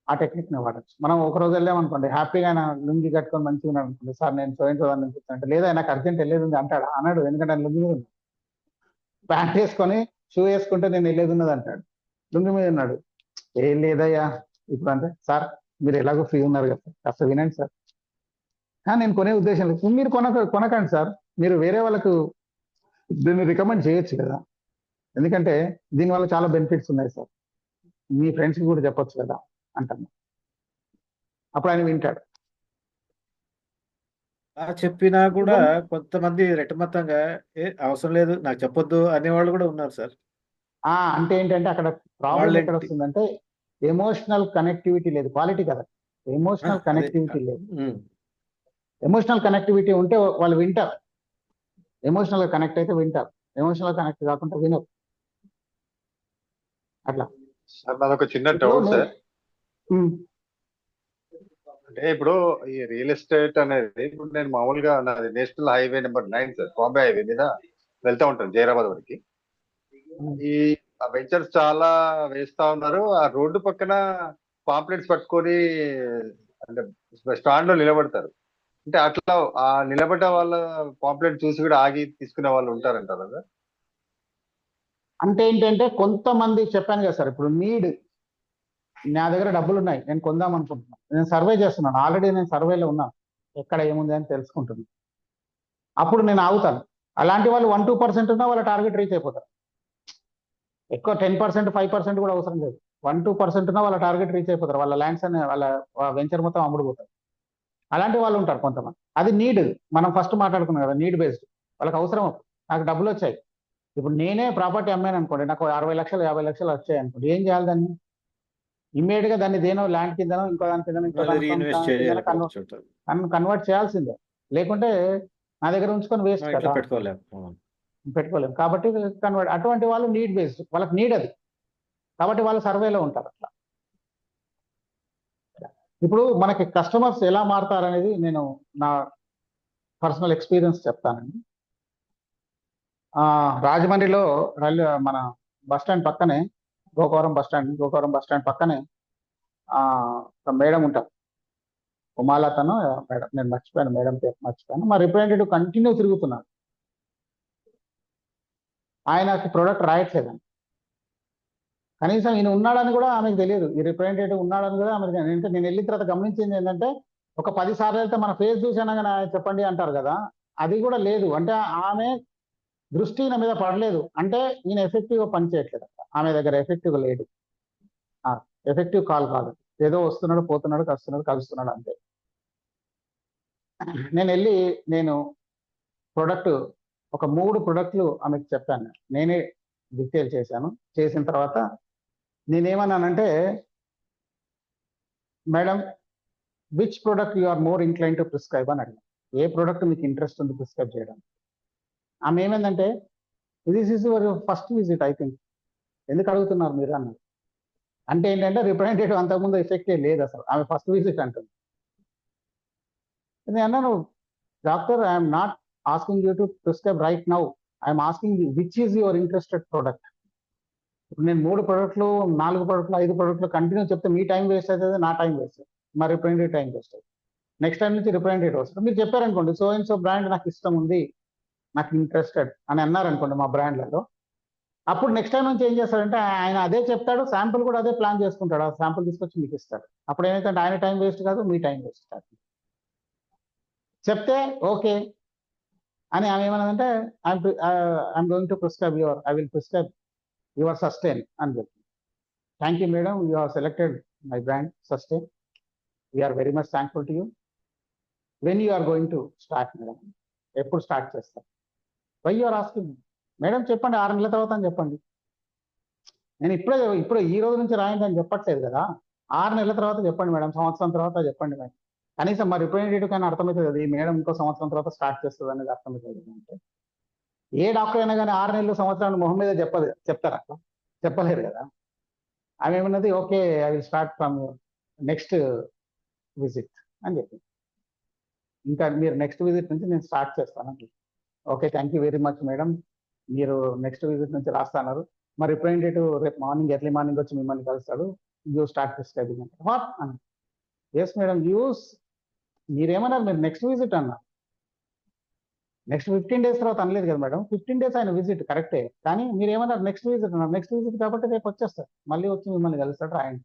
A: ఆ టెక్నిక్ని వాడచ్చు. మనం ఒక రోజు వెళ్ళామనుకోండి, హ్యాపీగా ఆయన లుంగి కట్టుకొని మంచిగా ఉన్నాడు అనుకోండి, సార్ నేను చూడండి అంటే, లేదా నాకు అర్జెంట్ వెళ్ళేది ఉంది అంటాడా? అన్నాడు, ఎందుకంటే ఆయన లుంగి మీద ఉంది. ప్యాంట్ వేసుకొని షూ వేసుకుంటే నేను వెళ్ళేది ఉన్నది అంటాడు, లుంగి మీద ఉన్నాడు. ఏం లేదయ్యా ఇప్పుడు అంటే, సార్ మీరు ఎలాగో ఫ్రీ ఉన్నారు కదా కాస్త వినండి సార్. నేను కొనే ఉద్దేశం లేదు. మీరు కొనకండి సార్, మీరు వేరే వాళ్ళకు దీన్ని రికమెండ్ చేయొచ్చు కదా, ఎందుకంటే దీనివల్ల చాలా బెనిఫిట్స్ ఉన్నాయి సార్, మీ ఫ్రెండ్స్కి కూడా చెప్పొచ్చు కదా అంటాను. అప్పుడు ఆయన వింటాడు.
C: చెప్పినా కూడా కొంతమంది రెట్టమతంగా అవసరం లేదు నాకు చెప్పొద్దు అనేవాళ్ళు కూడా ఉన్నారు సార్.
A: అంటే ఏంటంటే అక్కడ ప్రాబ్లం ఎక్కడ వస్తుందంటే ఎమోషనల్ కనెక్టివిటీ లేదు, క్వాలిటీ కదా, ఎమోషనల్ కనెక్టివిటీ లేదు. ఎమోషనల్ కనెక్టివిటీ ఉంటే వాళ్ళు వింటారు, ఎమోషనల్ గా కనెక్ట్ అయితే వింటారు, ఎమోషనల్ కనెక్ట్ కాకుండా వినరు. అట్లా
E: సార్ నాదొక చిన్న డౌట్ సార్. అంటే ఇప్పుడు ఈ రియల్ ఎస్టేట్ అనేది, ఇప్పుడు నేను మామూలుగా నాది national highway number 9 sir, Bombay highway మీద వెళ్తా ఉంటాను జైరాబాద్ వరకు. ఈ వెంచర్స్ చాలా వేస్తా ఉన్నారు, ఆ రోడ్డు పక్కన పాంప్లెట్స్ పట్టుకొని అంటే స్టాండ్ లో నిలబడతారు. అంటే అట్లా ఆ నిలబడ్డ వాళ్ళ పాంప్లెట్ చూసి కూడా ఆగి తీసుకునే వాళ్ళు ఉంటారంటారు కదా.
A: అంటే ఏంటంటే కొంతమంది చెప్పాను కదా సార్, ఇప్పుడు నీడ్, నా దగ్గర డబ్బులు ఉన్నాయి నేను కొందాం అనుకుంటున్నాను, నేను సర్వే చేస్తున్నాను, ఆల్రెడీ నేను సర్వేలో ఉన్నాను, ఎక్కడ ఏముంది అని తెలుసుకుంటున్నాను, అప్పుడు నేను ఆగుతాను. అలాంటి వాళ్ళు 1-2% ఉన్నా వాళ్ళ టార్గెట్ రీచ్ అయిపోతారు. ఎక్కువ 10%, 5% కూడా అవసరం లేదు, 1-2% ఉన్నా వాళ్ళ టార్గెట్ రీచ్ అయిపోతారు, వాళ్ళ ల్యాండ్స్ అని వాళ్ళ వెంచర్ మొత్తం అమ్ముడుపోతారు. అలాంటి వాళ్ళు ఉంటారు కొంతమంది. అది నీడ్, మనం ఫస్ట్ మాట్లాడుకున్నాం కదా, నీడ్ బేస్డ్. వాళ్ళకి అవసరం, నాకు డబ్బులు వచ్చాయి, ఇప్పుడు నేనే ప్రాపర్టీ అమ్మాను అనుకోండి, నాకు 60 లక్షలు 50 లక్షలు వచ్చాయి అనుకోండి, ఏం చేయాలి దాన్ని? ఇమ్మీడియట్ గా దాన్ని దేనో ల్యాండ్ కిందనో ఇంకో దాని కింద కన్వర్ట్ చేయాల్సిందే, లేకుంటే నా దగ్గర ఉంచుకొని వేస్ట్ కదా, పెట్టుకోలేము. కాబట్టి కన్వర్ట్, అటువంటి వాళ్ళు నీడ్ బేస్డ్, వాళ్ళకి నీడ్ అది, కాబట్టి వాళ్ళు సర్వేలో ఉంటారు. అట్లా ఇప్పుడు మనకి కస్టమర్స్ ఎలా మారుతారనేది నేను నా పర్సనల్ ఎక్స్పీరియన్స్ చెప్తానండి. రాజమండ్రిలో మన బస్ స్టాండ్ పక్కనే, గోకవరం బస్ స్టాండ్ పక్కనే ఒక మేడం ఉంటారు, ఉమాలతను మేడం, నేను మర్చిపోయాను మేడం పేరు మర్చిపోయాను. మా రిప్రజెంటేటివ్ కంటిన్యూ తిరుగుతున్నాను, ఆయనకి ప్రోడక్ట్ రాయట్లేదండి, కనీసం ఈయన ఉన్నాడని కూడా ఆమెకు తెలియదు, ఈ రిప్రజెంటేటివ్ ఉన్నాడని కూడా ఆమెకు తెలియదు. నేను వెళ్ళిన తర్వాత గమనించింది ఏంటంటే, ఒక 10 సార్లు వెళ్తే మన ఫేస్ చూసానా కానీ చెప్పండి అంటారు కదా, అది కూడా లేదు. అంటే ఆమె దృష్టి ఈయన మీద పడలేదు, అంటే ఈయన ఎఫెక్టివ్గా పనిచేయట్లేదు, ఆమె దగ్గర ఎఫెక్టివ్గా లేడు, ఎఫెక్టివ్ కాల్ కాదు, ఏదో వస్తున్నాడు పోతున్నాడు కలుస్తున్నాడు అంతే. నేను ప్రొడక్ట్ ఒక 3 ప్రొడక్ట్లు ఆమెకు చెప్పాను, నేనే డీటెయిల్ చేశాను. చేసిన తర్వాత నేనేమన్నానంటే, madam which product you are more incline to prescribe అని అడిగాను, ఏ ప్రొడక్ట్ మీకు ఇంట్రెస్ట్ ఉంది ప్రిస్క్రైబ్ చేయడం. ఆమె ఏమైందంటే, this is your first visit I think, ఎందుకు అడుగుతున్నారు మీరు అన్నారు. అంటే ఏంటంటే రిప్రజెంటేటివ్ అంతకుముందు ఎఫెక్టే లేదు అసలు, ఆమె ఫస్ట్ విజిట్ అంటుంది. నేను అన్నాను, doctor I'm not asking you to prescribe right now, I'm asking which is your interested product. ఇప్పుడు నేను 3 ప్రొడక్ట్లు 4 ప్రొడక్ట్లు 5 ప్రొడక్ట్లు కంటిన్యూ చెప్తే మీ టైం వేస్ట్ అవుతుంది, నా టైం వేస్ట్ అవుతుంది, మా రిప్రజెంటేటివ్ టైం వేస్ట్ అవుతుంది. నెక్స్ట్ టైం నుంచి రిప్రజెంటేటివ్ వస్తారు. మీరు చెప్పారనుకోండి, సో అండ్ సో బ్రాండ్ నాకు ఇష్టం ఉంది, నాకు ఇంట్రెస్టెడ్ అని అన్నారనుకోండి మా బ్రాండ్లలో, అప్పుడు నెక్స్ట్ టైం నుంచి ఏం చేస్తాడంటే ఆయన అదే చెప్తాడు, శాంపుల్ కూడా అదే ప్లాన్ చేసుకుంటాడు, ఆ శాంపుల్ తీసుకొచ్చి మీకు ఇస్తాడు. అప్పుడు ఏమైతే ఆయన టైం వేస్ట్ కాదు, మీ టైం వేస్ట్ కాదు. చెప్తే ఓకే అని ఆమె ఏమన్నదంటే, I'm going to prescribe I will prescribe your Sustain అని చెప్పింది. Thank you madam, you have selected my brand Sustain, we're very much thankful to you. When you are going to start madam, ఎప్పుడు start చేస్తారు? Why you are asking madam, చెప్పండి 6 నెలల తర్వాత అని చెప్పండి. నేను ఇప్పుడు ఈ రోజు నుంచి రాయండి అని చెప్పట్లేదు కదా, 6 నెలల తర్వాత చెప్పండి మేడం, సంవత్సరం తర్వాత చెప్పండి మేడం. కనీసం మా రిప్రజెంటేటివ్ కానీ అర్థమవుతుంది కదా, ఈ మేడం ఇంకో సంవత్సరం తర్వాత స్టార్ట్ చేస్తుంది అనేది అర్థమవుతుంది. అంటే ఏ డాక్టర్ అయినా కానీ 6 నెలలు సంవత్సరాలు మొహం మీద చెప్తారా? చెప్పలేరు కదా. ఆమె ఏమన్నది, okay I will start from next visit అని చెప్పింది. ఇంకా మీరు నెక్స్ట్ విజిట్ నుంచి నేను స్టార్ట్ చేస్తాను. Okay, thank you very much madam, మీరు నెక్స్ట్ విజిట్ నుంచి రాస్తున్నారు. మా రిప్రజెంటేటివ్ రేపు మార్నింగ్ ఎర్లీ మార్నింగ్ వచ్చి మిమ్మల్ని కలుస్తాడు. యూ స్టార్ట్ ప్రిస్క్రైబింగ్ అంటే వాట్ అని. ఎస్ మేడం యూస్, మీరేమన్నారు, మీరు నెక్స్ట్ విజిట్ అన్నారు. నెక్స్ట్ 15 days తర్వాత అనలేదు కదా మేడం. 15 days ఆయన విజిట్ కరెక్టే, కానీ మీరు ఏమన్నారు, నెక్స్ట్ విజిట్ అన్నారు. నెక్స్ట్ విజిట్ కాబట్టి రేపు వచ్చేస్తారు, మళ్ళీ వచ్చి మిమ్మల్ని కలుస్తాడు రాయండి.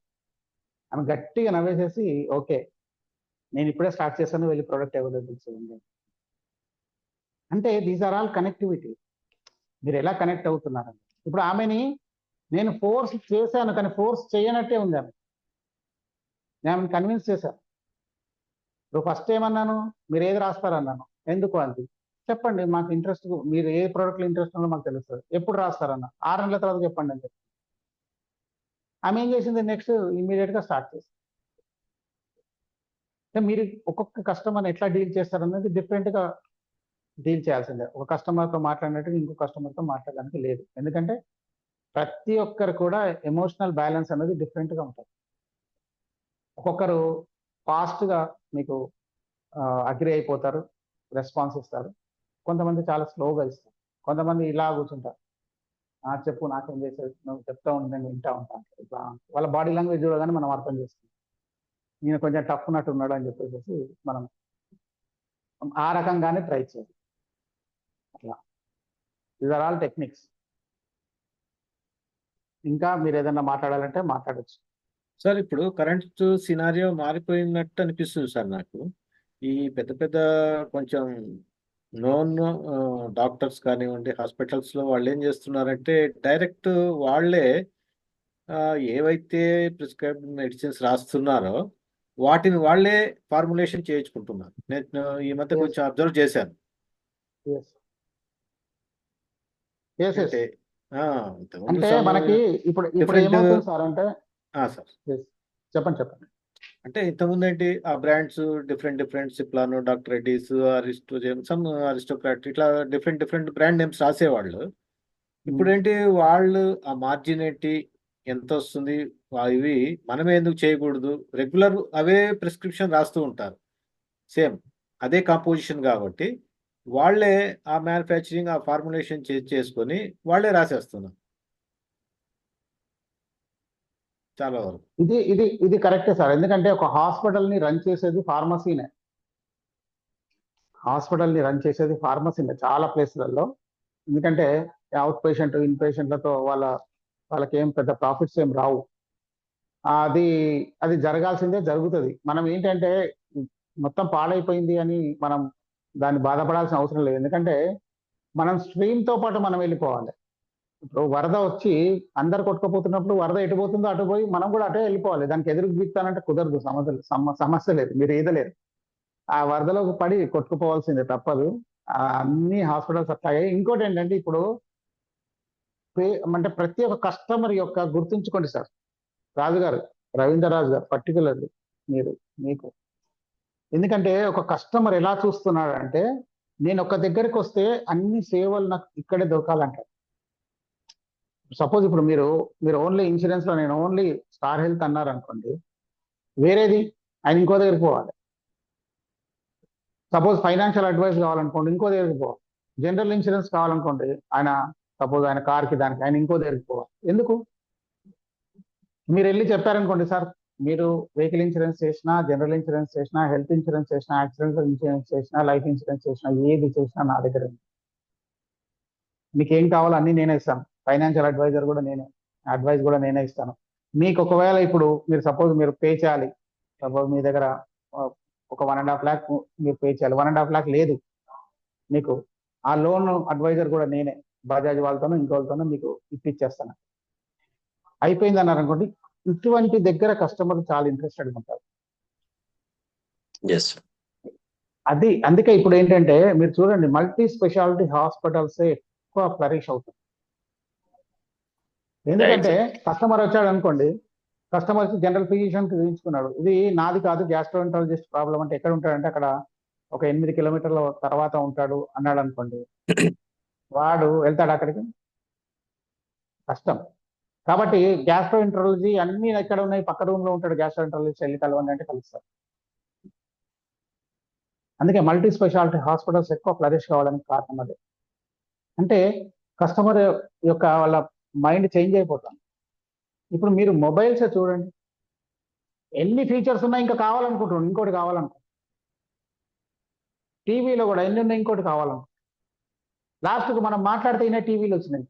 A: ఆమె గట్టిగా నవ్వేసేసి, ఓకే నేను ఇప్పుడే స్టార్ట్ చేస్తాను, వెళ్ళి ప్రోడక్ట్ అవైలబుల్ చేయండి. అంటే దీస్ ఆర్ ఆల్ కనెక్టివిటీ. మీరు ఎలా కనెక్ట్ అవుతున్నారని. ఇప్పుడు ఆమెని నేను ఫోర్స్ చేశాను, కానీ ఫోర్స్ చేయనట్టే ఉంది ఆమె. నేను ఆమెను కన్విన్స్ చేశాను. ఇప్పుడు ఫస్ట్ ఏమన్నాను, మీరు ఏది రాస్తారన్నాను. ఎందుకు అంది, చెప్పండి మాకు ఇంట్రెస్ట్, మీరు ఏ ప్రోడక్ట్లో ఇంట్రెస్ట్ ఉందో మాకు తెలుస్తుంది, ఎప్పుడు రాస్తారన్న, 6 నెలల తర్వాత చెప్పండి అని చెప్పి. ఆమె ఏం చేసింది, నెక్స్ట్ ఇమీడియట్గా స్టార్ట్ చేసింది. మీరు ఒక్కొక్క కస్టమర్ని ఎట్లా డీల్ చేస్తారనేది డిఫరెంట్గా డీల్ చేయాల్సిందే. ఒక కస్టమర్తో మాట్లాడినట్టు ఇంకో కస్టమర్తో మాట్లాడడానికి లేదు. ఎందుకంటే ప్రతి ఒక్కరు కూడా ఎమోషనల్ బ్యాలెన్స్ అనేది డిఫరెంట్గా ఉంటుంది. ఒక్కొక్కరు ఫాస్ట్గా మీకు అగ్రి అయిపోతారు, రెస్పాన్స్ ఇస్తారు. కొంతమంది చాలా స్లోగా ఇస్తారు. కొంతమంది ఇలా కూర్చుంటారు, చెప్పు నాకేం చేసేది, నువ్వు చెప్తా ఉండి నేను వింటా ఉంటాను. ఇట్లా వాళ్ళ బాడీ లాంగ్వేజ్ చూడగానే మనం అర్థం చేస్తాం, ఈయన కొంచెం టఫ్ ఉన్నట్టు ఉన్నాడు అని చెప్పేసి మనం ఆ రకంగానే ట్రై చేయాలి. అట్లా దీస్ ఆర్ ఆల్ టెక్నిక్స్. ఇంకా మీరు ఏదైనా మాట్లాడాలంటే మాట్లాడచ్చు
C: సార్. ఇప్పుడు కరెంట్ సినారియో మారిపోయినట్టు అనిపిస్తుంది సార్ నాకు. ఈ పెద్ద పెద్ద కొంచెం నోన్ డాక్టర్స్ కానివ్వండి, హాస్పిటల్స్లో వాళ్ళు ఏం చేస్తున్నారంటే డైరెక్ట్ వాళ్ళే ఏవైతే ప్రిస్క్రైబ్డ్ మెడిసిన్స్ రాస్తున్నారో వాటిని వాళ్ళే ఫార్ములేషన్ చేయించుకుంటున్నారు. నేను ఈ మధ్య కొంచెం అబ్జర్వ్ చేశాను.
A: అంటే మనకి ఇప్పుడు ఏమవుతుంది సార్ అంటే, చెప్పండి.
C: అంటే ఇంతకుముందు ఏంటి, ఆ బ్రాండ్స్ డిఫరెంట్ సిప్లాను, డాక్టర్ రెడ్డిస్, అరిస్టోక్రాట్, ఇట్లా డిఫరెంట్ బ్రాండ్ నేమ్స్ రాసేవాళ్ళు. ఇప్పుడు ఏంటి, వాళ్ళు ఆ మార్జిన్ ఏంటి, ఎంత వస్తుంది, ఇవి మనమే ఎందుకు చేయకూడదు, రెగ్యులర్ అవే ప్రిస్క్రిప్షన్ రాస్తూ ఉంటారు, సేమ్ అదే కాంపోజిషన్. కాబట్టి వాళ్ళే ఆ మ్యానుఫ్యాక్చరింగ్, ఆ ఫార్ములేషన్ చేసుకొని వాళ్ళే రాసేస్తున్నారు చాలా వరకు.
A: ఇది కరెక్టే సార్. ఎందుకంటే ఒక హాస్పిటల్ని రన్ చేసేది ఫార్మసీనే. చాలా ప్లేస్లలో. ఎందుకంటే అవుట్ పేషెంట్, ఇన్ పేషెంట్లతో వాళ్ళకి ఏం పెద్ద ప్రాఫిట్స్ ఏం రావు. అది జరగాల్సిందే, జరుగుతుంది. మనం ఏంటంటే మొత్తం పాడైపోయింది అని మనం దాన్ని బాధపడాల్సిన అవసరం లేదు. ఎందుకంటే మనం స్ట్రీమ్తో పాటు మనం వెళ్ళిపోవాలి. ఇప్పుడు వరద వచ్చి అందరు కొట్టుకుపోతున్నప్పుడు వరద ఎటు పోతుందో అటు పోయి మనం కూడా అటే వెళ్ళిపోవాలి. దానికి ఎదురు గీక్తానంటే కుదరదు, సమస్య లేదు, మీరు ఈదలేరు. ఆ వరదలో పడి కొట్టుకుపోవాల్సిందే, తప్పదు. అన్ని హాస్పిటల్స్ అట్లాగే. ఇంకోటి ఏంటంటే ఇప్పుడు అంటే ప్రతి ఒక్క కస్టమర్ యొక్క గుర్తుంచుకోండి సార్, రవీంద్రరాజు గారు పర్టికులర్లీ మీకు. ఎందుకంటే ఒక కస్టమర్ ఎలా చూస్తున్నాడు అంటే, నేను ఒక దగ్గరికి వస్తే అన్ని సేవలు నాకు ఇక్కడే దొరకాలంటారు. సపోజ్ ఇప్పుడు మీరు ఓన్లీ ఇన్సూరెన్స్ లో నేను ఓన్లీ స్టార్ హెల్త్ అన్నారు అనుకోండి, వేరేది ఆయన ఇంకో దగ్గరికి పోవాలి. సపోజ్ ఫైనాన్షియల్ అడ్వైస్ కావాలనుకోండి, ఇంకో దగ్గరికి పోవాలి. జనరల్ ఇన్సూరెన్స్ కావాలనుకోండి, సపోజ్ ఆయన కార్కి దానికి ఆయన ఇంకో దగ్గరికి పోవాలి. ఎందుకు? మీరు వెళ్ళి చెప్పారనుకోండి, సార్ మీరు వెహికల్ ఇన్సూరెన్స్ చేసినా, జనరల్ ఇన్సూరెన్స్ చేసినా, హెల్త్ ఇన్సూరెన్స్ చేసినా, యాక్సిడెంటల్ ఇన్సూరెన్స్ చేసినా, లైఫ్ ఇన్సూరెన్స్ చేసినా, ఏది చేసినా నా దగ్గర మీకు ఏం కావాలో అన్ని నేనే ఇస్తాను. ఫైనాన్షియల్ అడ్వైజర్ కూడా నేనే, అడ్వైస్ కూడా నేనే ఇస్తాను. మీకు ఒకవేళ ఇప్పుడు మీరు సపోజ్ మీరు పే చేయాలి, సపోజ్ మీ దగ్గర ఒక 1.5 lakh మీరు పే చేయాలి, 1.5 lakh లేదు మీకు, ఆ లోన్ అడ్వైజర్ కూడా నేనే, బజాజ్ వాళ్ళతోనో ఇంకోళ్ళతోనో మీకు ఇప్పించేస్తాను. అయిపోయింది అన్నారు అనుకోండి, ఇటువంటి దగ్గర కస్టమర్ చాలా ఇంట్రెస్టెడ్ ఉంటారు. అందుకే ఇప్పుడు ఏంటంటే మీరు చూడండి, మల్టీ స్పెషాలిటీ హాస్పిటల్స్ ఎక్కువ ఫ్లరిష్ అవుతుంది. ఎందుకంటే కస్టమర్ వచ్చాడు అనుకోండి, కస్టమర్కి జనరల్ ఫిజిషియన్కి చూపించుకున్నాడు, ఇది నాది కాదు గ్యాస్ట్రోఎంట్రాలజిస్ట్ ప్రాబ్లం అంటే ఎక్కడ ఉంటాడంటే అక్కడ ఒక 8 kilometers తర్వాత ఉంటాడు అన్నాడు అనుకోండి, వాడు వెళ్తాడు అక్కడికి? కష్టం. కాబట్టి గ్యాస్ట్రోఎంటరాలజీ అన్ని ఎక్కడ ఉన్నాయి, పక్క రూమ్ లో ఉంటాడు గ్యాస్ట్రోఎంటరాలజిస్ట్, వెళ్ళి కలవండి అంటే కలుస్తారు. అందుకే మల్టీ స్పెషాలిటీ హాస్పిటల్స్ ఎక్కువ ఫ్లరిష్ కావడానికి కారణం అదే. అంటే కస్టమర్ యొక్క వాళ్ళ మైండ్ చేంజ్ అయిపోతాం. ఇప్పుడు మీరు మొబైల్స్ చూడండి, ఎన్ని ఫీచర్స్ ఉన్నాయి, ఇంకా కావాలనుకుంటున్నాం, ఇంకోటి కావాలనుకుంటున్నాం. టీవీలో కూడా ఎన్ని ఉన్నాయి, ఇంకోటి కావాలనుకుంటున్నాం. లాస్ట్కు మనం మాట్లాడితే అయినా టీవీలు వచ్చినాయి.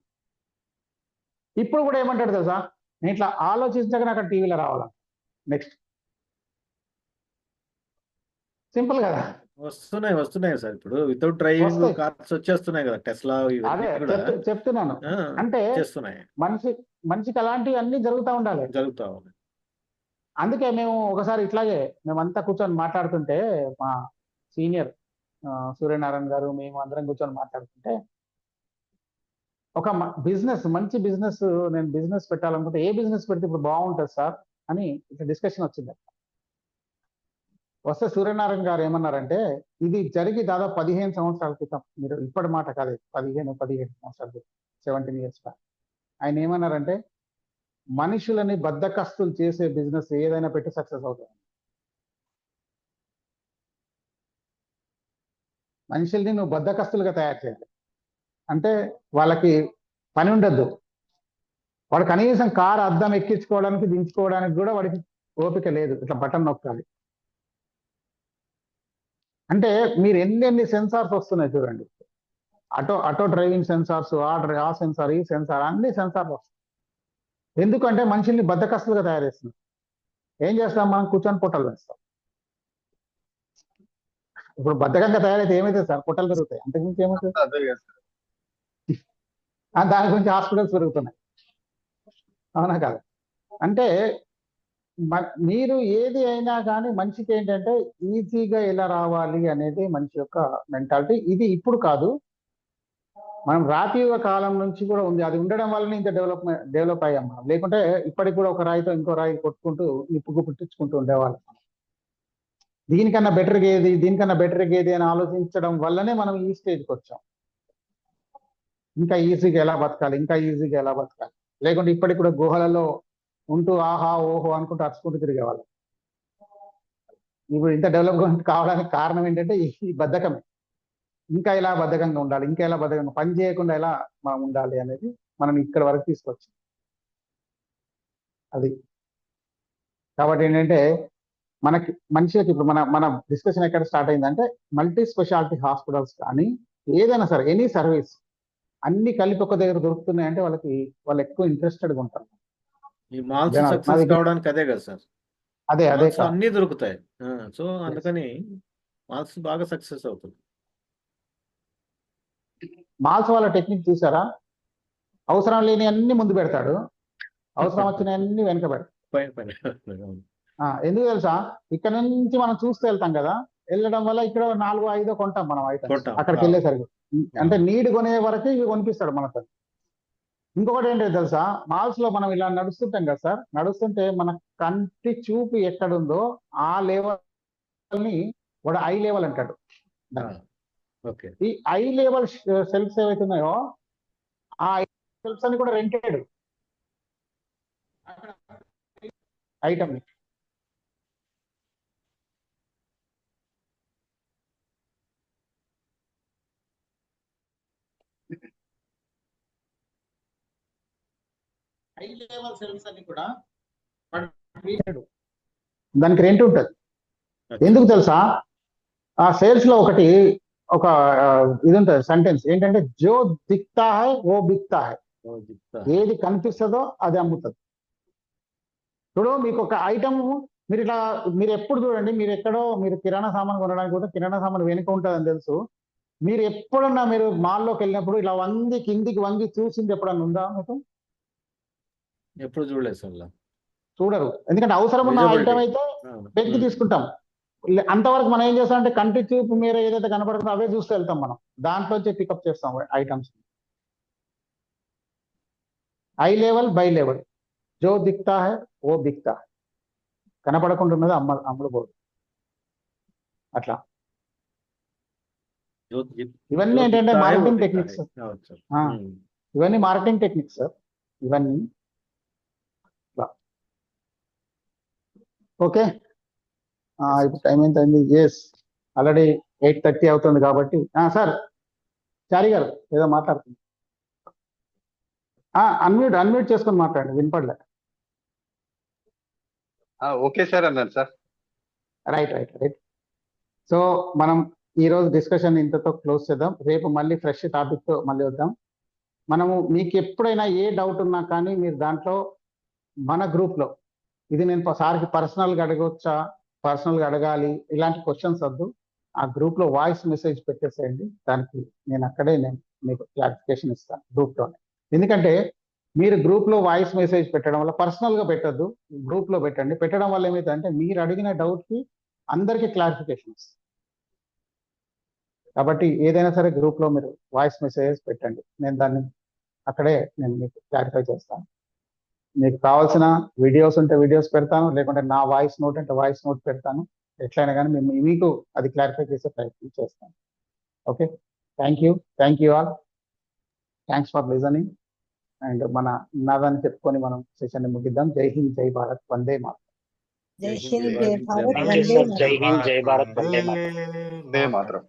A: ఇప్పుడు కూడా ఏమంటాడు తెలుసా, నేను ఇట్లా ఆలోచించగా అక్కడ టీవీలో రావాలని. నెక్స్ట్ సింపుల్ కదా,
C: వస్తున్నాయి సార్. ఇప్పుడు వితౌట్ డ్రైవింగ్
A: వస్తాయి.
C: కార్స్ వచ్చేస్తున్నాయి కదా, టెస్లా
A: అదే
C: ఇవన్నీ కూడా
A: చెప్తున్నాను. అంటే
C: చేస్తున్నాయి.
A: మనిషికి అలాంటివి అన్ని జరుగుతూ ఉండాలి.
C: జరుగుతా ఉంది.
A: అందుకే మేము ఒకసారి ఇట్లాగే మేమంతా కూర్చొని మాట్లాడుతుంటే, మా సీనియర్ సూర్యనారాయణ గారు మేము అందరం కూర్చొని మాట్లాడుతుంటే, ఒక మంచి బిజినెస్ నేను బిజినెస్ పెట్టాలనుకుంటే ఏ బిజినెస్ పెడితే ఇప్పుడు బాగుంటుంది సార్ అని ఇట్లా డిస్కషన్ వచ్చింది. వస్తే సూర్యనారాయణ గారు ఏమన్నారంటే, ఇది జరిగి దాదాపు 15 సంవత్సరాల క్రితం, మీరు ఇప్పటి మాట కాదు, 17 సంవత్సరాల క్రితం, 17 years బ్యాక్. ఆయన ఏమన్నారంటే, మనుషులని బద్దకస్తులు చేసే బిజినెస్ ఏదైనా పెట్టి సక్సెస్ అవుతుంది. మనుషుల్ని నువ్వు బద్దకస్తులుగా తయారు చేయాలి. అంటే వాళ్ళకి పని ఉండద్దు, వాడు కనీసం కారు అద్దం ఎక్కించుకోవడానికి దించుకోవడానికి కూడా వాడికి ఓపిక లేదు, ఇట్లా బటన్ నొక్కాలి. అంటే మీరు ఎన్ని సెన్సార్స్ వస్తున్నాయి చూడండి, ఆటో డ్రైవింగ్ సెన్సార్స్, ఆ సెన్సార్, ఈ సెన్సార్, అన్ని సెన్సార్లు వస్తాయి. ఎందుకంటే మనుషుల్ని బద్దకస్తులుగా తయారు చేస్తున్నాం. ఏం చేస్తాం, మనం కూర్చొని పొట్టలు వేస్తాం. ఇప్పుడు బద్దకంగా తయారైతే ఏమైతే సార్, పొట్టలు పెరుగుతాయి, అంతకుమించి ఏమవుతుంది? దాని గురించి హాస్పిటల్స్ పెరుగుతున్నాయి, అవునా కాదు? అంటే మీరు ఏది అయినా కానీ మనిషికి ఏంటంటే ఈజీగా ఎలా రావాలి అనేది మనిషి యొక్క మెంటాలిటీ. ఇది ఇప్పుడు కాదు, మనం రాతీయ కాలం నుంచి కూడా ఉంది. అది ఉండడం వల్లనే ఇంత డెవలప్ అయ్యాం మనం. లేకుంటే ఇప్పటికి కూడా ఒక రాయితో ఇంకో రాయి కొట్టుకుంటూ నిప్పుకు పుట్టించుకుంటూ ఉండేవాళ్ళం. దీనికన్నా బెటర్ ఏది అని ఆలోచించడం వల్లనే మనం ఈ స్టేజ్కి వచ్చాం. ఇంకా ఈజీగా ఎలా బతకాలి. లేకుంటే ఇప్పటికి కూడా గుహలలో ఉంటూ ఆహా ఓహో అనుకుంటూ అరుచుకుంటూ తిరిగేవాళ్ళం. ఇప్పుడు ఇంత డెవలప్మెంట్ కావడానికి కారణం ఏంటంటే ఈ బద్ధకమే. ఇంకా ఎలా బద్ధకంగా ఉండాలి, ఇంకా ఎలా బద్ధకంగా పని చేయకుండా ఎలా మనం ఉండాలి అనేది మనం ఇక్కడ వరకు తీసుకొచ్చాం. అది కాబట్టి ఏంటంటే మనిషికి ఇప్పుడు మన డిస్కషన్ ఎక్కడ స్టార్ట్ అయిందంటే, మల్టీ స్పెషాలిటీ హాస్పిటల్స్ కానీ ఏదైనా సరే ఎనీ సర్వీస్ అన్ని కలిపి ఒక దగ్గర దొరుకుతున్నాయంటే వాళ్ళు ఎక్కువ ఇంట్రెస్టెడ్గా ఉంటారు.
C: ఈ మాల్స్ సక్సెస్ కావడానికి అదే కదా సార్,
A: అదే
C: అన్ని దొరుకుతాయి. సో అందుకని మాల్స్ బాగా సక్సెస్ అవుతుంది.
A: మాల్స్ వాళ్ళ టెక్నిక్ చూసారా, అవసరం లేని అన్ని ముందు పెడతాడు, అవసరం వచ్చిన అన్ని వెనక పెడతాడు. ఎందుకు తెలుసా, ఇక్కడ నుంచి మనం చూస్తూ వెళ్తాం కదా, వెళ్ళడం వల్ల ఇక్కడ 4-5 కొంటాం మనం ఐటమ్స్. అక్కడికి వెళ్ళేసరికి అంటే నీడ్ కొనే వరకు ఇవి కొనిపిస్తాడు మనకు. ఇంకొకటి ఏంటంటే తెలుసా, మాల్స్ లో మనం ఇలా నడుస్తుంటాం కదా సార్, నడుస్తుంటే మన కంటి చూపు ఎక్కడుందో ఆ లెవెల్ ని వాడు ఐ లెవెల్ అంటాడు. ఈ ఐ లెవెల్ సెల్ఫ్స్ ఏవైతున్నాయో ఆ సెల్ఫ్స్ అన్ని కూడా rented item. High level cells అన్ని కూడా దానికి రెంట్ ఉంటుంది. ఎందుకు తెలుసా, ఆ సేల్స్ లో ఒక ఇది ఉంటుంది సెంటెన్స్ ఏంటంటే, జో దిక్తా హై ఓ బిక్తా హై. ఏది కనిపిస్తుందో అది అమ్ముతుంది. ఇప్పుడు మీకు ఒక ఐటమ్ మీరు ఎప్పుడు చూడండి, మీరు కిరాణా సామాన్ కొనడానికి కూడా కిరాణా సామాన్ వెనుక ఉంటుందని తెలుసు. మీరు ఎప్పుడన్నా మీరు మాల్లోకి వెళ్ళినప్పుడు ఇలా కిందికి వంగి చూసింది ఎప్పుడన్నా ఉందా మీకు?
C: ఎప్పుడు చూడలేదు సార్.
A: చూడరు, ఎందుకంటే అవసరం ఉన్న ఐటమ్ అయితే వెతికి తీసుకుంటాం. అంతవరకు మనం ఏం చేస్తాం అంటే, కంటి చూపు మీద ఏదైతే కనపడుతుందో అవే చూస్తూ వెళ్తాం మనం, దాంట్లో పికప్ చేస్తాం items. Eye level by level, జో దిక్తా హై ఓ బిక్తా హై. కనపడకుండా ఉన్నది అమ్ముడుపోదు. అట్లా ఇవన్నీ ఏంటంటే మార్కెటింగ్ టెక్నిక్స్. ఇవన్నీ మార్కెటింగ్ టెక్నిక్స్ సార్. ఇవన్నీ ఓకే, ఇప్పుడు టైం ఎంత అయింది? ఎస్, ఆల్రెడీ 8:30 అవుతుంది కాబట్టి. సార్ చారి గారు ఏదో మాట్లాడుతుంది. అన్మ్యూట్ చేసుకొని మాట్లాడండి, వినపడలే.
E: ఓకే సార్ అన్నారు సార్.
A: రైట్. సో మనం ఈ రోజు డిస్కషన్ ఇంతతో క్లోజ్ చేద్దాం. రేపు మళ్ళీ ఫ్రెష్ టాపిక్ తో మళ్ళీ వద్దాం. మనము మీకు ఎప్పుడైనా ఏ డౌట్ ఉన్నా కానీ మీరు దాంట్లో మన గ్రూప్ లో, ఇది నేను సార్కి పర్సనల్గా అడగవచ్చా, పర్సనల్గా అడగాలి, ఇలాంటి క్వశ్చన్స్ వద్దు. ఆ గ్రూప్ లో వాయిస్ మెసేజ్ పెట్టేసేయండి, దానికి నేను అక్కడే మీకు క్లారిఫికేషన్ ఇస్తాను గ్రూప్లోనే. ఎందుకంటే మీరు గ్రూప్ లో వాయిస్ మెసేజ్ పెట్టడం వల్ల, పర్సనల్ గా పెట్టద్దు, గ్రూప్ లో పెట్టండి. పెట్టడం వల్ల ఏమైందంటే మీరు అడిగిన డౌట్ కి అందరికీ క్లారిఫికేషన్ వస్తుంది. కాబట్టి ఏదైనా సరే గ్రూప్ లో మీరు వాయిస్ మెసేజెస్ పెట్టండి, నేను దాన్ని అక్కడే మీకు క్లారిఫై చేస్తాను. మీకు కావాల్సిన వీడియోస్ ఉంటే వీడియోస్ పెడతాను, లేకుంటే నా వాయిస్ నోట్ అంటే వాయిస్ నోట్ పెడతాను. ఎట్లయినా కానీ మీకు అది క్లారిఫై చేసే ప్రయత్నం చేస్తాను. Okay, thank you all. Thanks for listening. And మన నినాదాన్ని చెప్పుకొని మనం సెషన్ ని ముగిద్దాం. జై హింద్, జై భారత్, వందే మాతరం.
G: జై హింద్, జై భారత్,
C: జై
G: వందే
C: హింద్,
G: మాతరం.
C: జై హింద్, జై భారత్, వందే మాతరం.
E: వందే మాతరం.